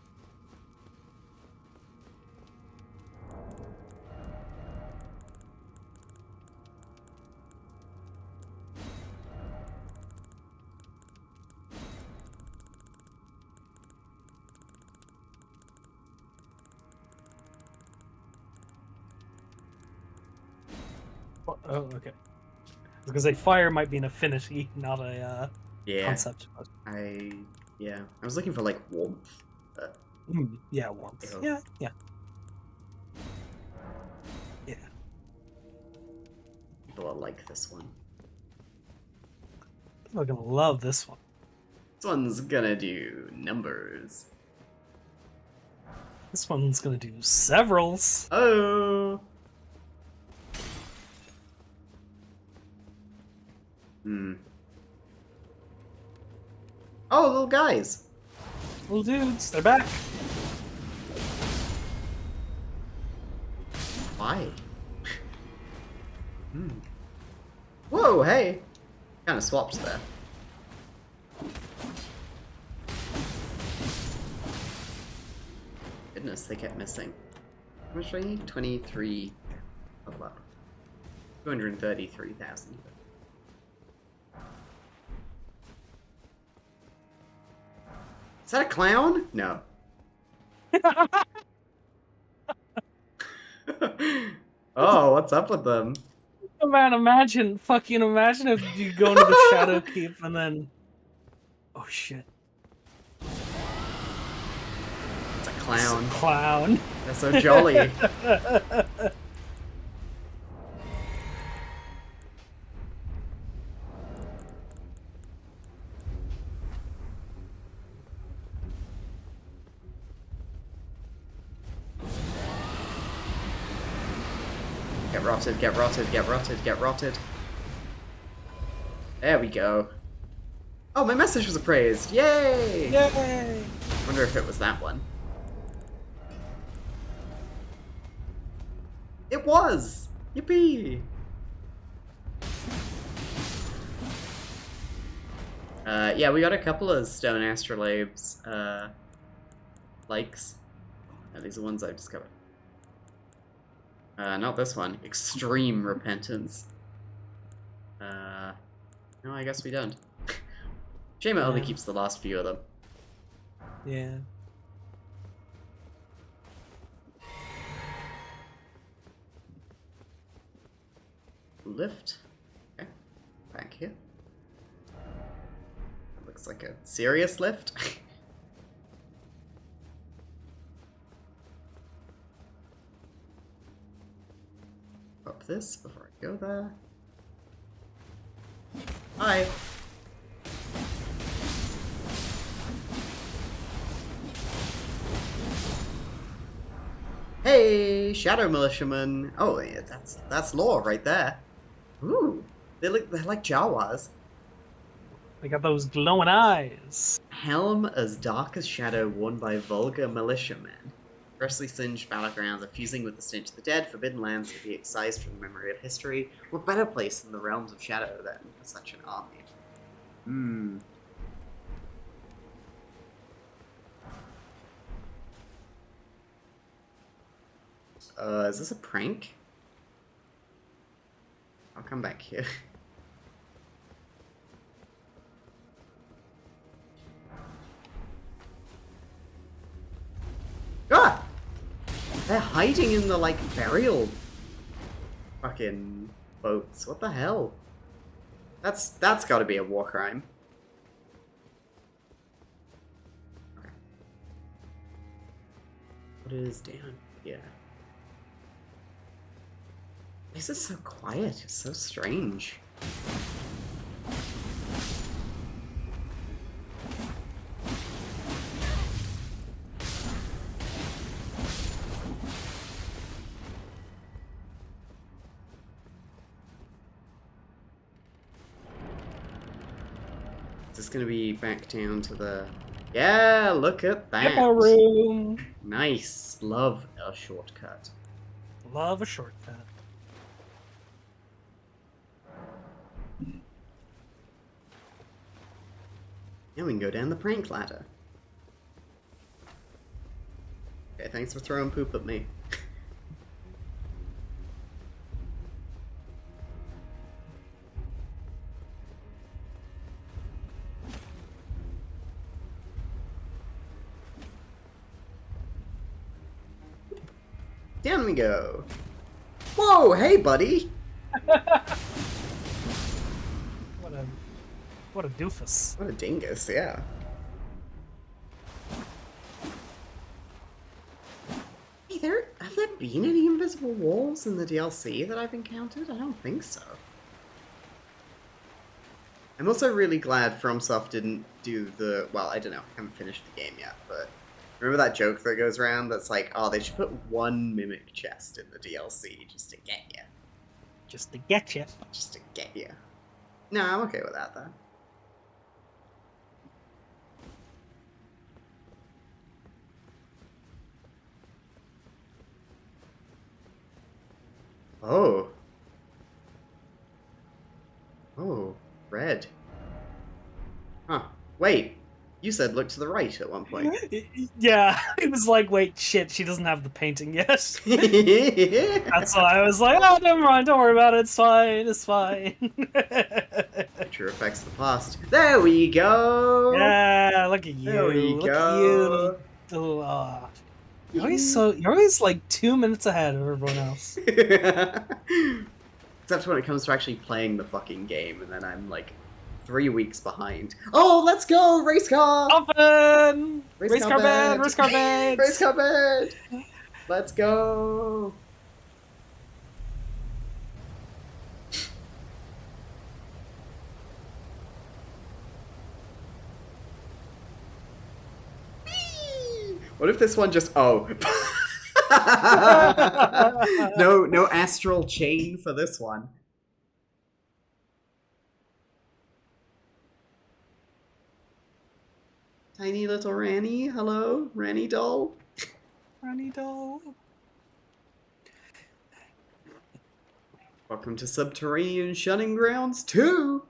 Oh, okay. I was gonna say fire might be an affinity, not a Yeah. concept. Yeah. I was looking for like warmth. But Yeah, warmth. Ew. Yeah. people are like this one. People are gonna love this one. This one's gonna do numbers. This one's gonna do severals. Oh. Oh, little guys. Little dudes, they're back. Why? Whoa, hey. Kind of swapped there. Goodness, they kept missing. How much do I need? 23. Oh, wow. 233,000. Is that a clown? No. Oh, what's up with them? Oh man, imagine if you go into the Shadow Keep and then... Oh shit. It's a clown. Clown. They're so jolly. Get rotted, get rotted, get rotted, get rotted. There we go. Oh, my message was appraised. Yay! Yay! Wonder if it was that one. It was! Yippee! Yeah, we got a couple of stone astrolabes, likes. These are ones I've discovered. Not this one. Extreme repentance. No, I guess we don't. Shame it only keeps the last few of them. Yeah. Lift. Okay. Back here. That looks like a serious lift. Up this before I go there. Hi. Hey, Shadow Militiaman. Oh, yeah, that's lore right there. Ooh, they're like Jawas. They got those glowing eyes. Helm as dark as shadow worn by vulgar militiamen. Freshly singed battlegrounds are fusing with the stench of the dead, forbidden lands to be excised from the memory of history. What better place than the realms of shadow than for such an army? Is this a prank? I'll come back here. Ah! They're hiding in the, like, burial fucking boats. What the hell? That's gotta be a war crime. Okay. What is down here? This is so quiet. It's so strange. Is this gonna be back down to the... Yeah, look at that. Hippo room. Nice. Love a shortcut. Love a shortcut. Now we can go down the prank ladder. Okay, thanks for throwing poop at me. Down we go. Whoa, hey buddy! What a doofus. What a dingus, yeah. Hey, have there been any invisible walls in the DLC that I've encountered? I don't think so. I'm also really glad FromSoft didn't do the... Well, I don't know. I haven't finished the game yet, but... Remember that joke that goes around that's like, oh, they should put one mimic chest in the DLC just to get you. Just to get you. Just to get you. No, I'm okay with that, though. Oh. Oh, red. Huh. Wait. You said look to the right at one point. Yeah, it was like, wait, shit, she doesn't have the painting yet. That's why I was like, oh, never mind, don't worry about it, it's fine, it's fine. Future affects the past. There we go! Yeah, look at you. There we look go. at you. You're always like 2 minutes ahead of everyone else. Except when it comes to actually playing the fucking game, and then I'm like 3 weeks behind. Oh, let's go! Race car! Open! Race car bed! bed! Race car bed! Race car bed! Let's go! What if this one just... Oh. No astral chain for this one. Tiny little Ranny, hello? Ranny doll? Ranny doll. Welcome to Subterranean Shunning Grounds 2!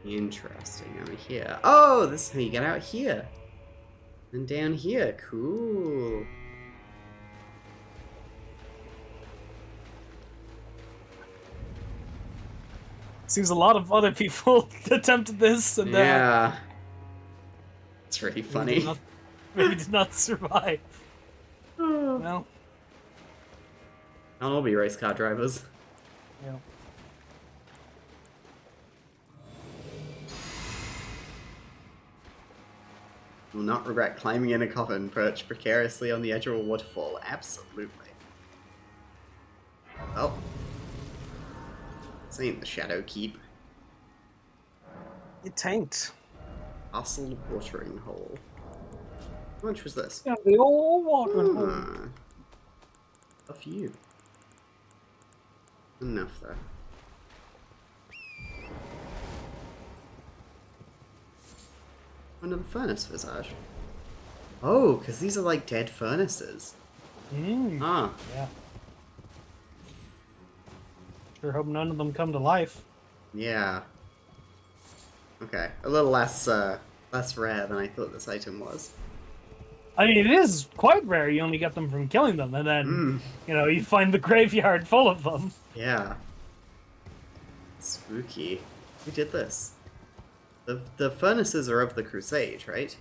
Interesting, over here. Oh, this is how you get out here. And down here, cool. Seems a lot of other people attempted this and Yeah. It's really funny. maybe did not survive. Oh. Well, I'll all be race car drivers. yeah. Will not regret climbing in a coffin perched precariously on the edge of a waterfall. Absolutely. Oh. This ain't the Shadow Keep. It tanked. Castle watering hole. How much was this? Yeah, the old watering hole. Ah. A few. Enough though. Another furnace visage. Oh, because these are like dead furnaces. Ah. Yeah. Sure hope none of them come to life. Yeah. Okay. A little less less rare than I thought this item was. I mean, it is quite rare. You only get them from killing them, and then, you know, you find the graveyard full of them. Yeah. Spooky. Who did this? The furnaces are of the Crusade, right?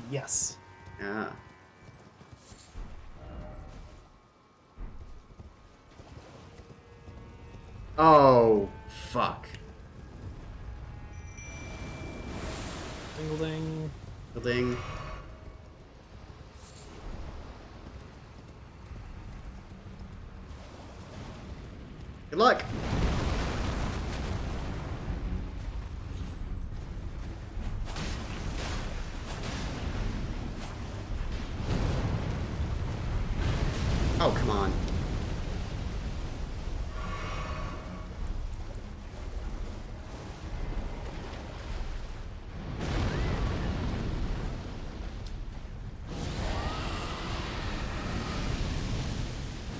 Yes. Yeah. Oh, fuck. Ding-a-ding. Building. Good luck. Oh, come on.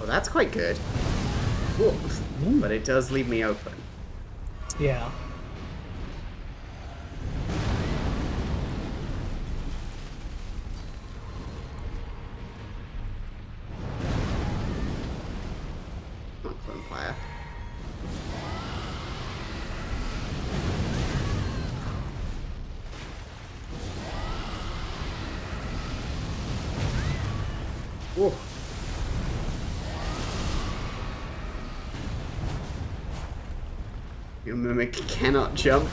Oh, that's quite good. Cool. But it does leave me open. Yeah. Come on, Vampire. Ooh. Your mimic cannot jump.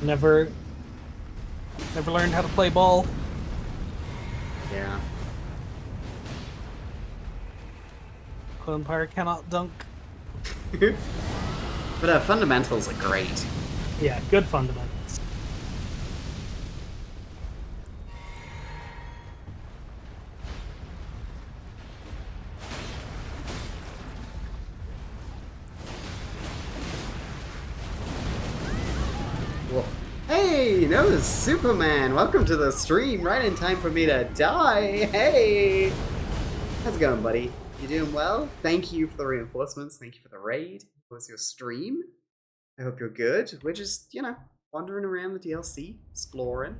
Never learned how to play ball. Yeah. Vampire cannot dunk. But our fundamentals are great. Yeah, good fundamentals. Whoa. Hey, no, Superman! Welcome to the stream, right in time for me to die! Hey! How's it going, buddy? You doing well? Thank you for the reinforcements, thank you for the raid. How was your stream? I hope you're good. We're just, you know, wandering around the DLC, exploring,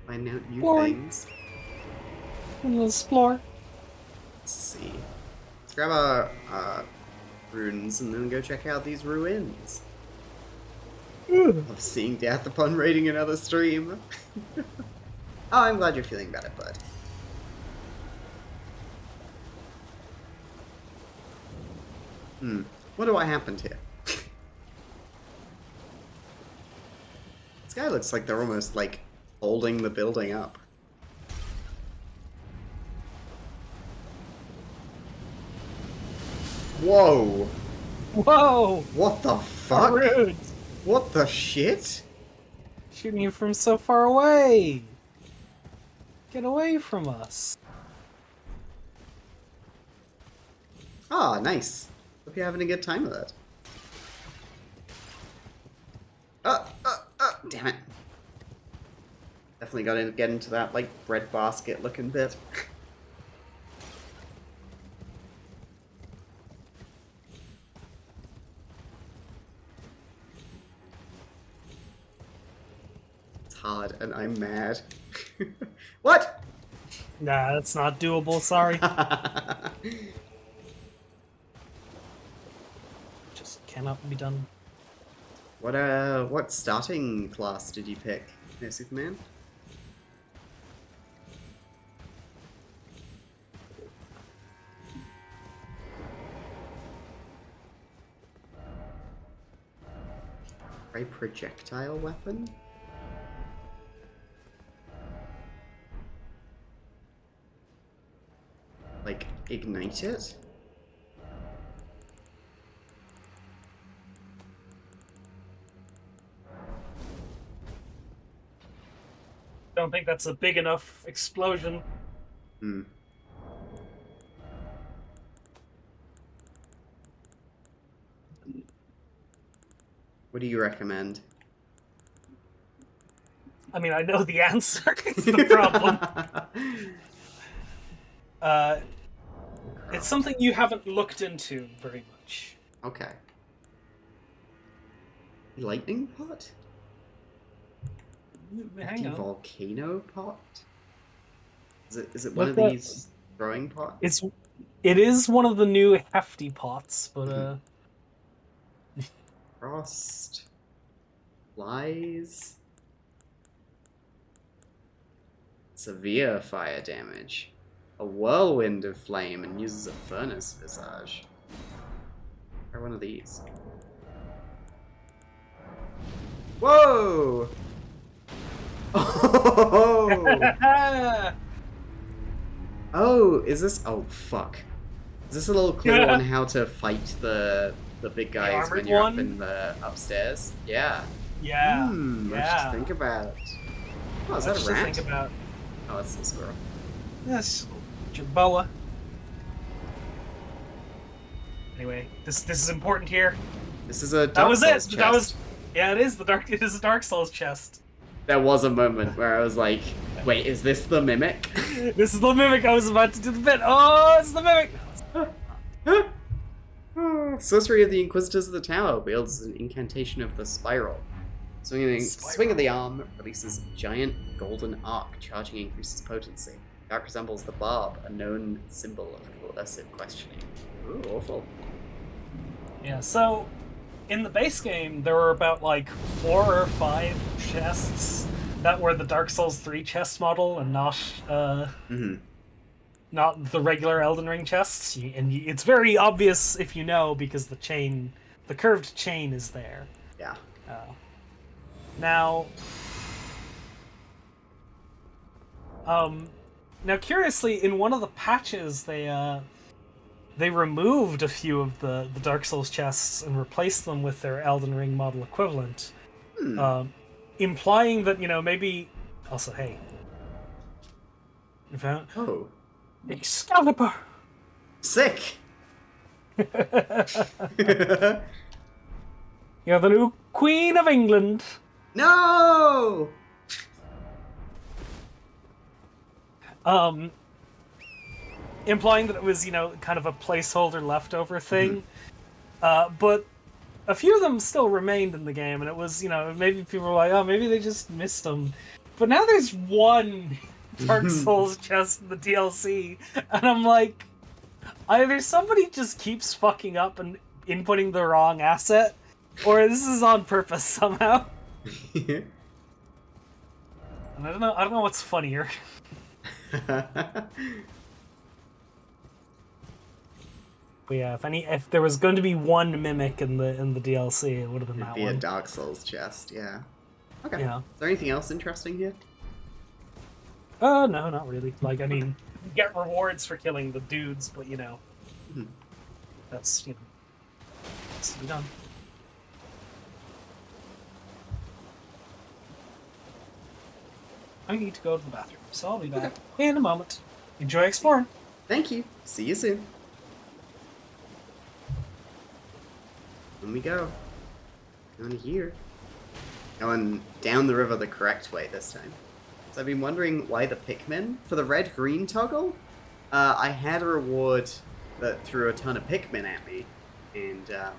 finding out new things. Let's explore. Let's see. Let's grab our runes and then go check out these ruins. Love seeing death upon raiding another stream. Oh, I'm glad you're feeling better, bud. Wonder what happened here. This guy looks like they're almost, like, holding the building up. Whoa! Whoa! What the fuck? Rude! What the shit? Shooting you from so far away! Get away from us! Ah, nice. Hope you're having a good time with it. Damn it. Definitely gotta get into that, like, bread basket looking bit. It's hard, and I'm mad. What? Nah, that's not doable, sorry. Just cannot be done. What starting class did you pick? No, Superman? Ray projectile weapon? Like, ignite it? Don't think that's a big enough explosion. What do you recommend? I mean, I know the answer. It's the problem. It's something you haven't looked into very much. Okay. Lightning pot? Hang on. Volcano pot? Is it one of Look these throwing pots? It is one of the new hefty pots, but Frost. Flies. Severe fire damage. A whirlwind of flame and uses a furnace visage. Try one of these. Whoa! Oh! Oh, is this? Oh, fuck. Is this a little clue on how to fight the big guys when you're up in the upstairs? Yeah. yeah. Let's just think about it. Oh, is that a rat? Think about. Oh, it's a squirrel. Yes, boa. Anyway, this is important here. This is a That Dark was Souls it. chest. That was. Yeah, it is It is a Dark Souls chest. There was a moment where I was like, wait, is this the mimic? This is the mimic. I was about to do the bit. Oh, it's the mimic. Sorcery of the Inquisitors of the Tower wields an incantation of the spiral. Swing of the arm releases a giant golden arc, charging increases potency. The arc resembles the barb, a known symbol of coercive questioning. Ooh, awful. Yeah. So, in the base game, there were about like 4 or 5 chests that were the Dark Souls 3 chest model and Mm-hmm. not the regular Elden Ring chests. It's very obvious if you know because the curved chain is there. Yeah. Now, now curiously, in one of the patches, they removed a few of the Dark Souls chests and replaced them with their Elden Ring model equivalent, implying that maybe also hey, Oh. Excalibur. Sick! You're the new Queen of England. No! Implying that it was, kind of a placeholder leftover thing. But a few of them still remained in the game, and it was, maybe people were like, oh, maybe they just missed them. But now there's one Dark Souls chest in the DLC, and I'm like, either somebody just keeps fucking up and inputting the wrong asset, or this is on purpose somehow. And I don't know what's funnier. But yeah, if there was going to be one mimic in the DLC, it would have been It'd that be one. a Dark Souls chest, yeah. Okay. Yeah. Is there anything else interesting here? No, not really. Like, I mean, you get rewards for killing the dudes, but that's it's done. I need to go to the bathroom, so I'll be back in a moment. Enjoy exploring. Thank you. See you soon. In we go. Going here. Going down the river the correct way this time. So I've been wondering why the Pikmin, for the red-green toggle, I had a reward that threw a ton of Pikmin at me, and I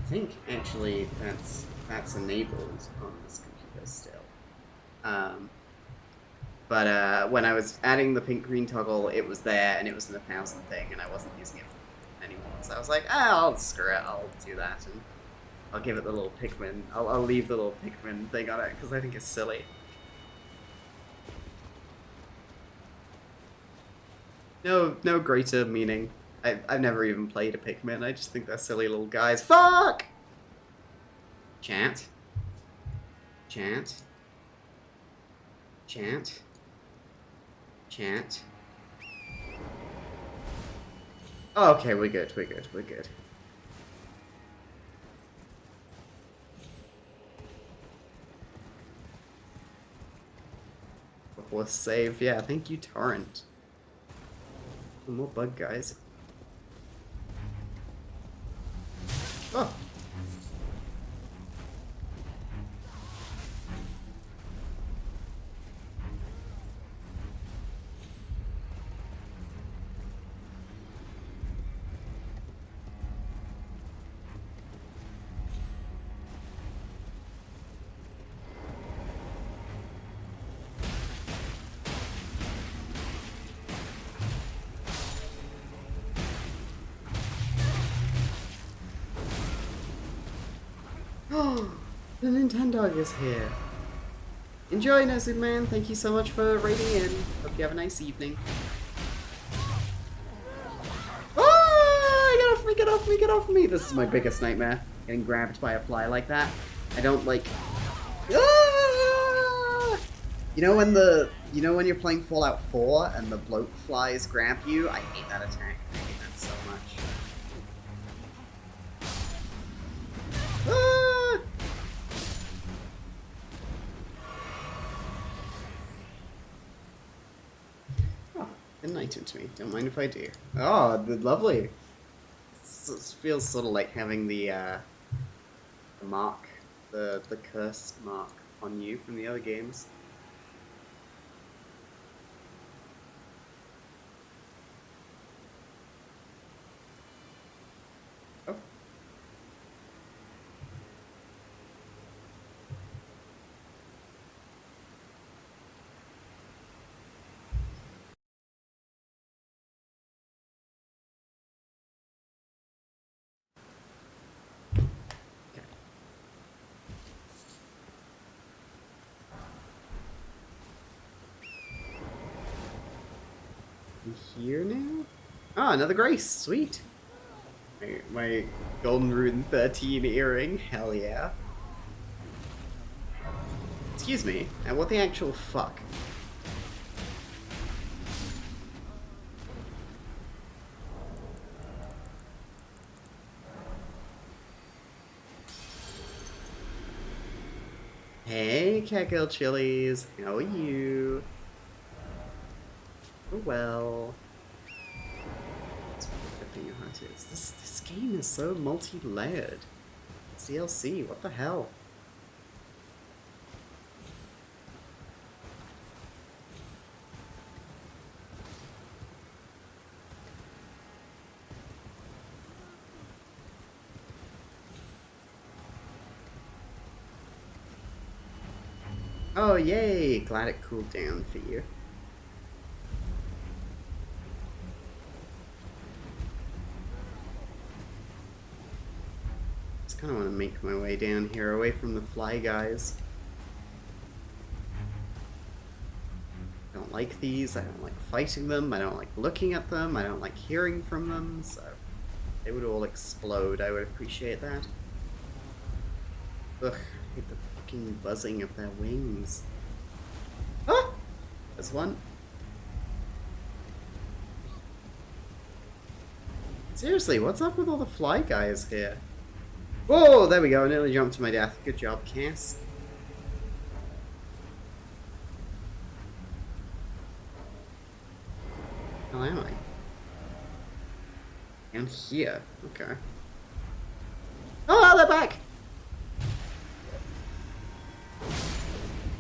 think actually that's enabled on this computer still. But when I was adding the pink-green toggle, it was there, and it was an 1,000 thing, and I wasn't using it anymore. So I was like, I'll screw it, I'll do that, and I'll give it the little Pikmin, I'll leave the little Pikmin thing on it, because I think it's silly. No greater meaning. I've never even played a Pikmin, I just think they're silly little guys. Fuck! Chant. Chant. Chant. Chant. Oh, okay, we're good. Before save, yeah, thank you, Torrent. More bug guys. Oh! Oh, the Nintendo is here. Enjoy, Nezuman. Thank you so much for raiding in. Hope you have a nice evening. Oh, get off me. This is my biggest nightmare. Getting grabbed by a fly like that. I don't like... Ah! You know when you're playing Fallout 4 and the bloat flies grab you? I hate that attack. I hate that so much. Ah! Oh, enlighten to me. Don't mind if I do. Oh, lovely. It feels sort of like having the mark, the curse mark on you from the other games. Oh. here now? Ah, another grace. Sweet. My Golden Rune 13 earring. Hell yeah. Excuse me. Now what the actual fuck? Hey, Catgirl Chilies. How are you? Oh well. That's what the thing your heart is. This game is so multi-layered. It's DLC, what the hell? Oh yay! Glad it cooled down for you. Just kind of want to make my way down here, away from the fly guys. I don't like these, I don't like fighting them, I don't like looking at them, I don't like hearing from them, so they would all explode, I would appreciate that. Ugh, I hate the fucking buzzing of their wings. Ah! There's one. Seriously, what's up with all the fly guys here? Whoa, there we go, I nearly jumped to my death. Good job, Cass. How am I? Down here. Okay. Oh, they're back!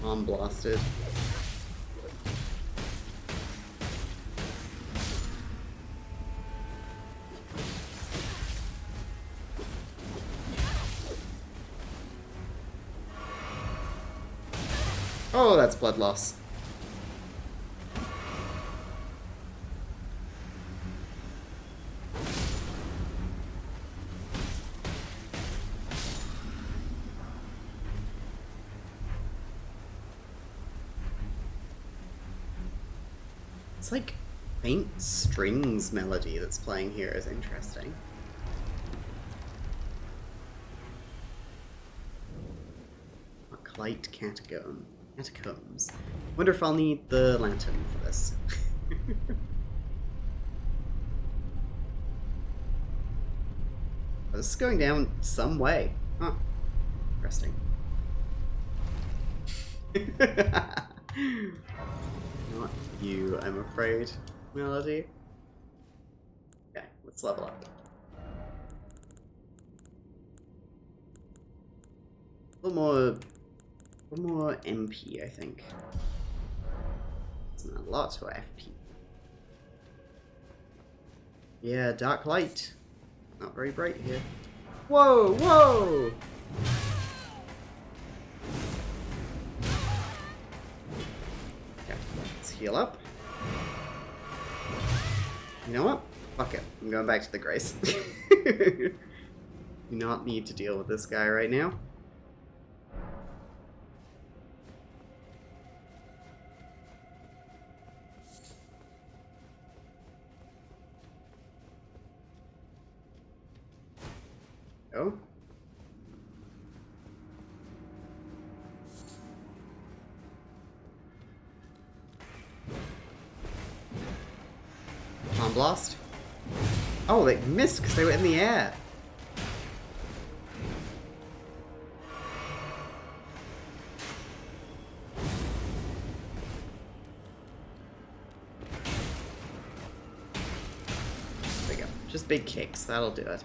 I'm blasted. Oh, that's blood loss. It's like faint strings melody that's playing here is interesting. Light catacombs. Wonder if I'll need the lantern for this. This is going down some way. Huh. Interesting. Not you, I'm afraid, Melody. Okay, let's level up. A little more MP, I think. It's not a lot to FP. Yeah, dark light. Not very bright here. Whoa, whoa! Okay, let's heal up. You know what? Fuck it. I'm going back to the Grace. Do not need to deal with this guy right now. Oh. Palm blast. Oh, they missed because they were in the air. There we go. Just big kicks. That'll do it.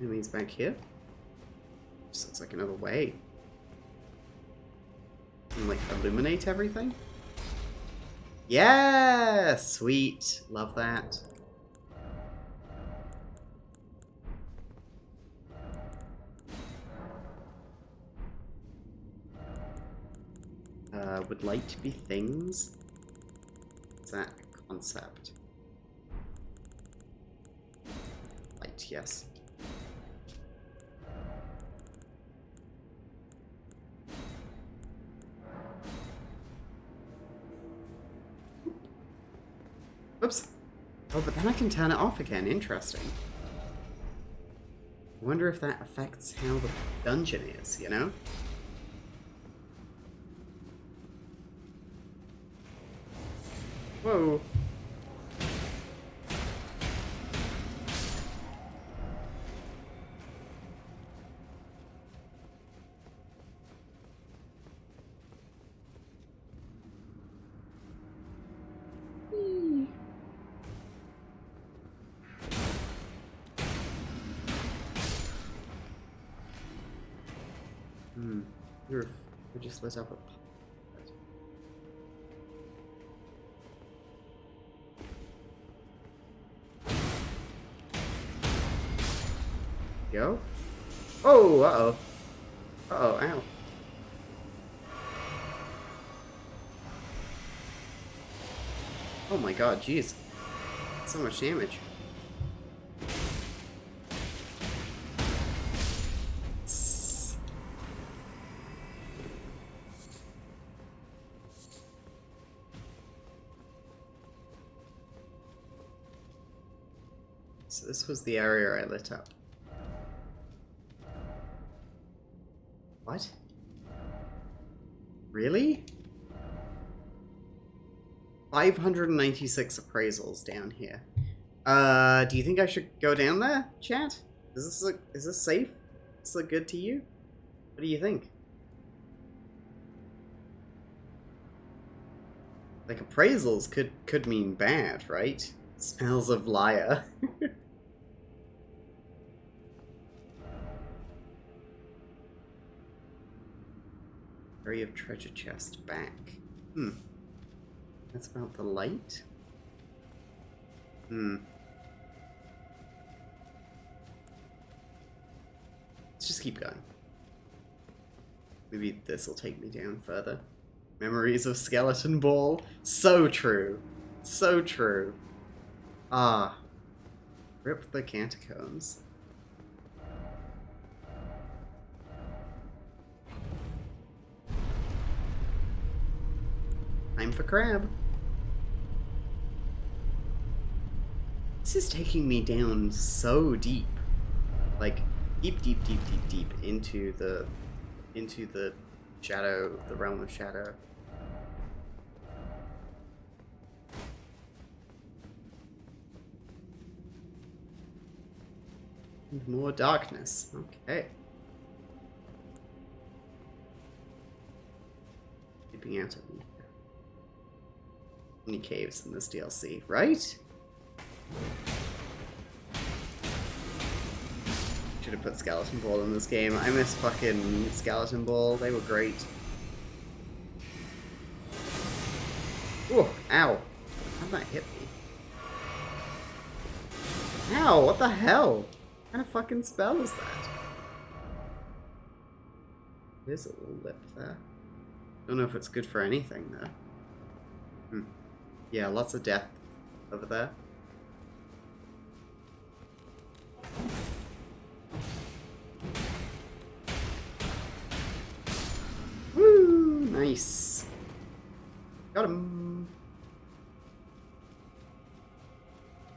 Enemies back here. Just looks like another way. And like illuminate everything. Yeah, sweet. Love that. Would light be things? Is that a concept? Light, yes. Oops. Oh, but then I can turn it off again. Interesting. I wonder if that affects how the dungeon is, you know? Whoa. Roof. We just lit up a... Go? Oh, uh-oh. Uh-oh, ow. Oh my god, jeez. So much damage. So this was the area I lit up. What? Really? 596 appraisals down here. Do you think I should go down there, chat? Is this safe? Does this look good to you? What do you think? Like, appraisals could mean bad, right? Smells of liar. Area of treasure chest back. That's about the light? Let's just keep going. Maybe this will take me down further. Memories of Skeleton Ball. So true. So true. Ah. Rip the catacombs. Time for crab. This is taking me down so deep. Like, deep into the shadow, the realm of shadow. And more darkness. Okay. Keeping out of me. Many caves in this DLC, right? Should have put Skeleton Ball in this game. I miss fucking Skeleton Ball. They were great. Ooh, ow. How'd that hit me? Ow, what the hell? What kind of fucking spell is that? There's a little lip there. Don't know if it's good for anything, though. Yeah, lots of death over there. Woo! Nice. Got him.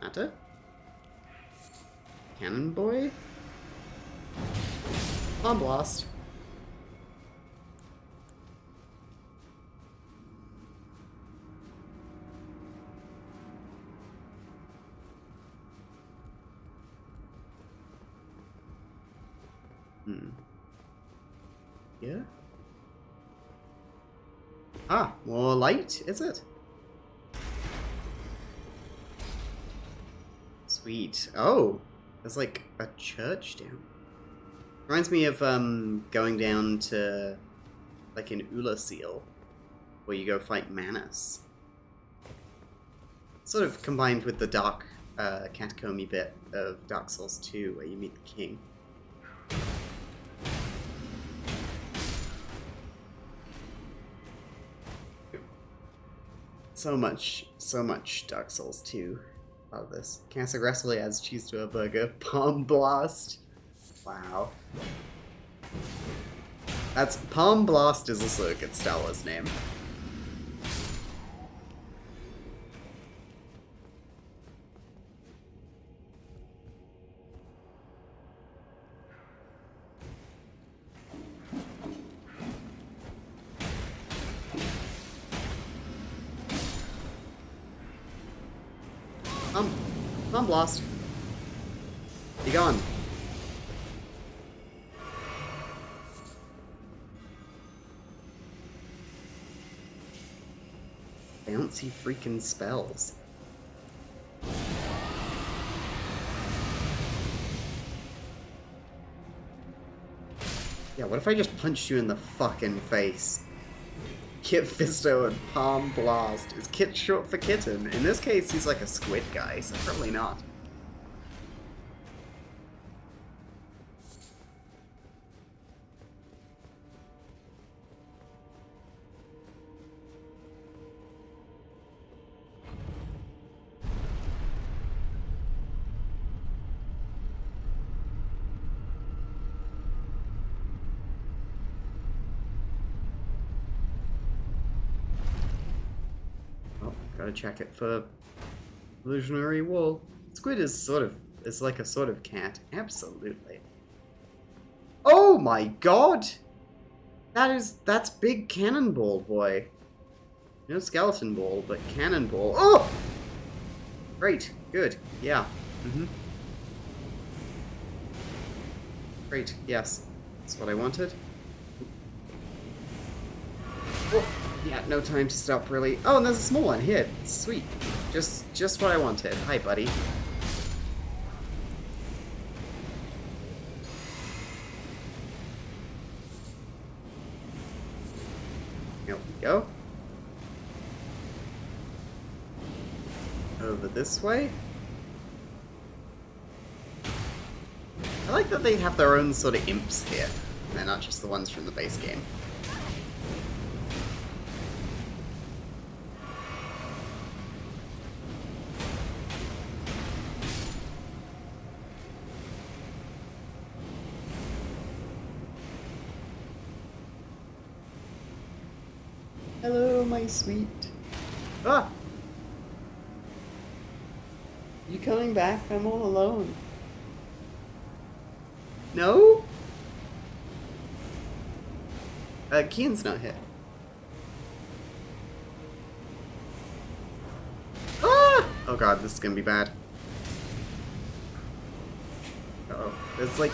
Matter? Cannon boy? Bomb blast. Yeah? Ah, more light, is it? Sweet. Oh, there's like a church down. Reminds me of going down to like an Ula Seal, where you go fight Manus. Sort of combined with the dark catacomby bit of Dark Souls 2, where you meet the king. So much Dark Souls 2 out of this. Cast aggressively adds cheese to a burger. Palm Blast. Wow. That's Palm Blast is also a good Star Wars name. Come on, Blast. Be gone. Bouncy freaking spells. Yeah, what if I just punched you in the fucking face? Kit Fisto and Palm Blast. Is Kit short for kitten? In this case, he's like a squid guy, so probably not. Gotta check it for illusionary wall. Squid is like a sort of cat. Absolutely. Oh my god! That's big cannonball boy. No skeleton ball, but cannonball. Oh! Great. Good. Yeah. Great. Yes. That's what I wanted. Oh. Yeah, no time to stop, really. Oh, and there's a small one here. Sweet. Just what I wanted. Hi, buddy. There we go. Over this way. I like that they have their own sort of imps here. They're not just the ones from the base game. Hello, my sweet. Ah! You coming back? I'm all alone. No? Kian's not here. Ah! Oh god, this is gonna be bad. Uh-oh. There's like...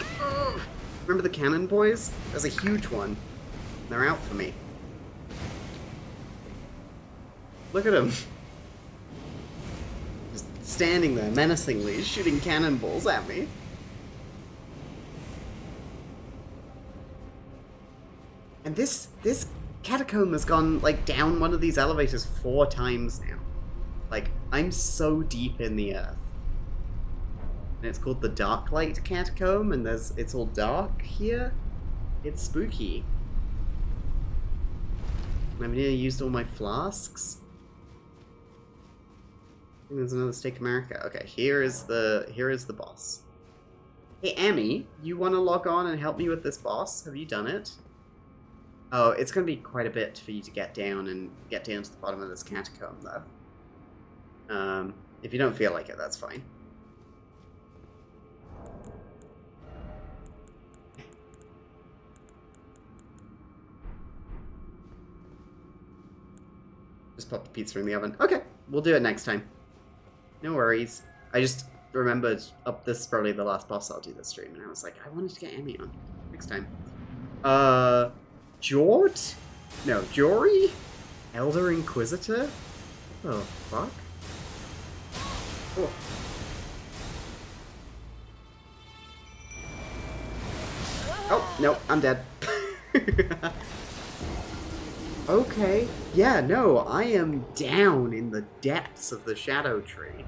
remember the cannon boys? There's a huge one. They're out for me. Look at him. Just standing there menacingly, shooting cannonballs at me. And this catacomb has gone, like, down one of these elevators 4 times now. Like, I'm so deep in the earth. And it's called the Darklight Catacomb, and it's all dark here. It's spooky. I've nearly used all my flasks. There's another Stake America. Okay, here is the boss. Hey, Amy, you want to log on and help me with this boss? Have you done it? Oh, it's going to be quite a bit for you to get down to the bottom of this catacomb, though. If you don't feel like it, that's fine. Just pop the pizza in the oven. Okay, we'll do it next time. No worries. I just remembered this is probably the last boss I'll do this stream, and I was like, I wanted to get Amy on next time. Jort? No, Jory? Elder Inquisitor? What the fuck? Oh. Oh, no, I'm dead. Okay. Yeah, no, I am down in the depths of the Shadow Tree.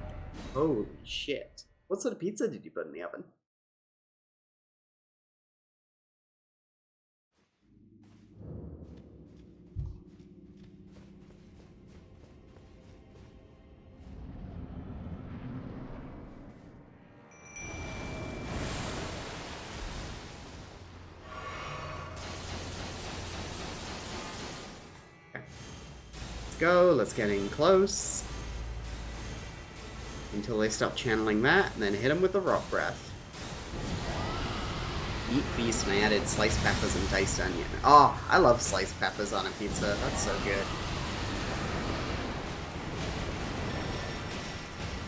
Holy shit. What sort of pizza did you put in the oven? Go, let's get in close until they stop channeling that, and then hit them with the rock breath. Eat feast, and I added sliced peppers and diced onion. Oh, I love sliced peppers on a pizza. That's so good.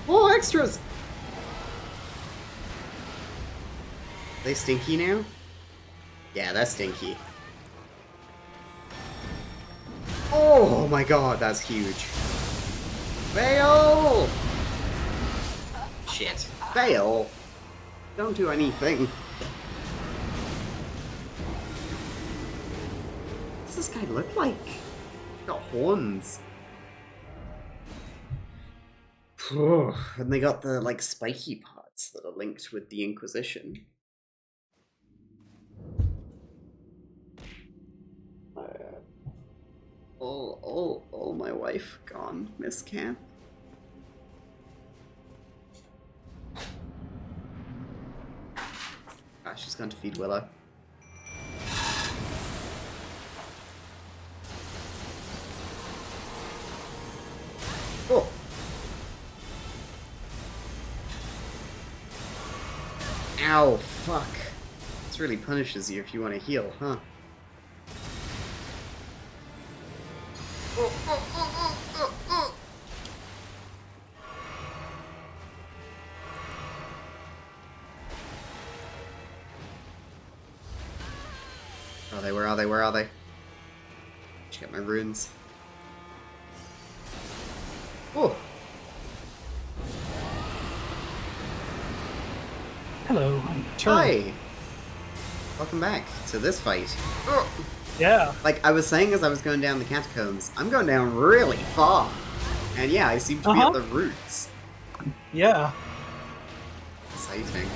Oh, extras! They stinky now? Yeah, that's stinky. Oh my god, that's huge. Fail! Shit. Fail! Don't do anything. What's this guy look like? He's got horns. And they got the, like, spiky parts that are linked with the Inquisition. Oh, my wife gone, Miss Kath. Ah, she's gone to feed Willow. Oh! Ow, fuck. This really punishes you if you want to heal, huh? Where are they? Where are they? Just get my runes. Oh! Hello, I'm Turn. Hi! Welcome back to this fight. Oh. Yeah. Like I was saying as I was going down the catacombs, I'm going down really far. And yeah, I seem to be at the roots. Yeah. Exciting.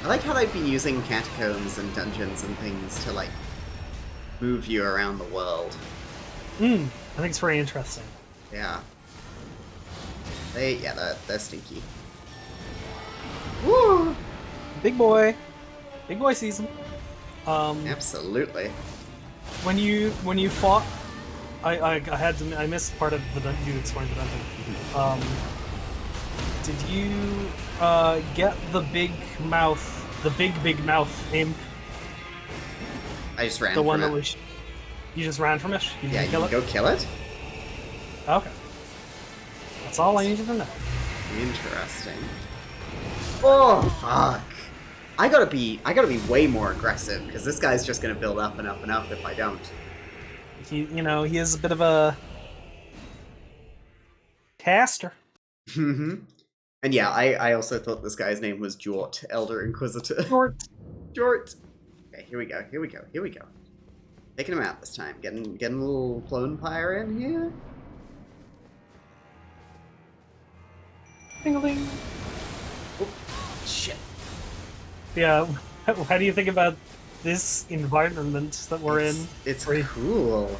I like how they've been using catacombs and dungeons and things to, like, move you around the world. I think it's very interesting. Yeah. They're stinky. Woo! Big boy season. Absolutely. When you fought, I missed part of the dungeon. You explained the dungeon. Did you get the big mouth aim? I just ran The one from that it. was. You just ran from it. You Yeah, didn't you kill can it. go kill it? Okay. That's all I needed to know. Interesting. Oh fuck! I gotta be way more aggressive because this guy's just gonna build up and up and up if I don't. He is a bit of a caster. And yeah, I also thought this guy's name was Jort, Elder Inquisitor. Short. Jort. Okay, here we go. Taking him out this time. Getting a little clone pyre in here. Ding-a-ling. Oh, shit. Yeah. How do you think about this environment that we're in? It's Where cool.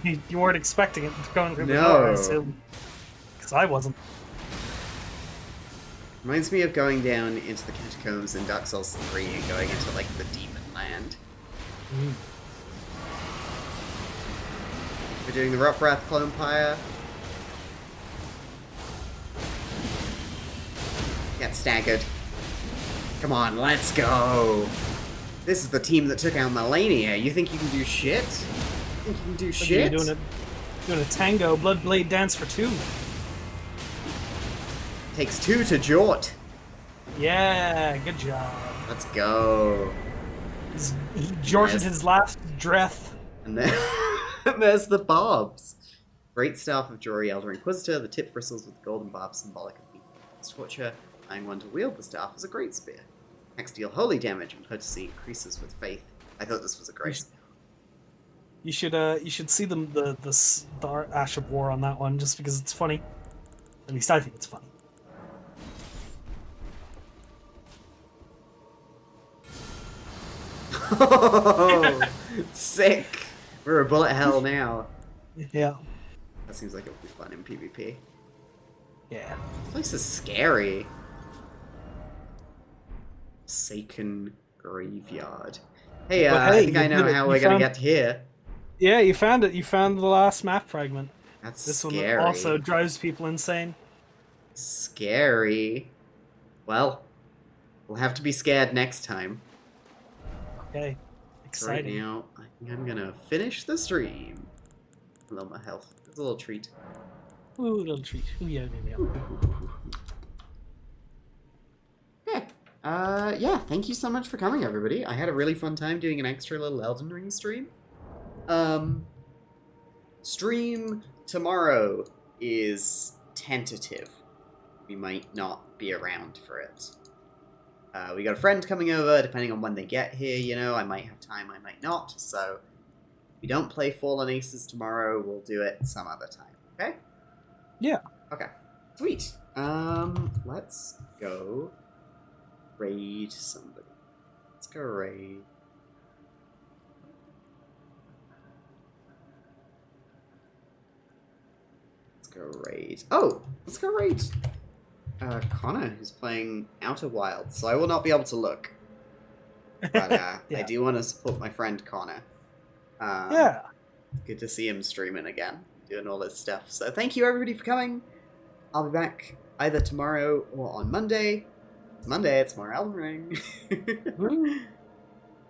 You weren't expecting it going through the No. door, I assume. Because I wasn't. Reminds me of going down into the catacombs in Dark Souls 3 and going into, like, the demon land. We're doing the Rockbrath Clone Pyre. Get staggered. Come on, let's go! This is the team that took out Melania. You think you can do shit? You think you can do shit? You're doing a tango Bloodblade dance for two. Takes two to Jort. Yeah, good job. Let's go. He jorted Yes. his last breath. And then and there's the barbs. Great staff of Jory Elder Inquisitor. The tip bristles with the golden barbs symbolic of the torture. Allowing one to wield the staff is a great spear. Attacks deal holy damage and potency increases with faith. I thought this was a great spear. You should see the Ash of War on that one just because it's funny. At least I think it's funny. Oh, sick! We're a bullet hell now. Yeah. That seems like it would be fun in PvP. Yeah. This place is scary. Forsaken Graveyard. Hey, But I hey, think you I know did it. how You we're gonna found- get here. Yeah, you found it. You found the last map fragment. That's This scary. one also drives people insane. Scary. Well, we'll have to be scared next time. Okay. So right Exciting. now, I think I'm gonna finish the stream. Hello, my health. It's a little treat. Ooh, little treat. Ooh, yeah, yeah, yeah. Yeah. Yeah, thank you so much for coming, everybody. I had a really fun time doing an extra little Elden Ring stream. Stream tomorrow is tentative. We might not be around for it. We got a friend coming over, depending on when they get here, you know, I might have time, I might not, so if we don't play Fallen Aces tomorrow, we'll do it some other time, okay? Yeah. Okay, sweet. Let's go raid somebody. Let's go raid. Let's go raid. Oh, let's go raid Connor, who's playing Outer Wilds, so I will not be able to look. But Yeah. I do want to support my friend Connor. Yeah. Good to see him streaming again, doing all this stuff. So thank you everybody for coming. I'll be back either tomorrow or on Monday. Monday, it's more Elden Ring.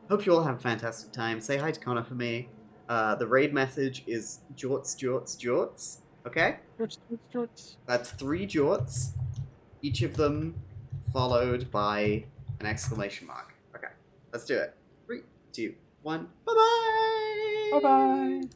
Hope you all have a fantastic time. Say hi to Connor for me. The raid message is jorts, jorts, jorts. Okay? Jorts. That's 3 jorts. Each of them followed by an exclamation mark. Okay, let's do it. 3, 2, 1. Bye-bye! Bye-bye!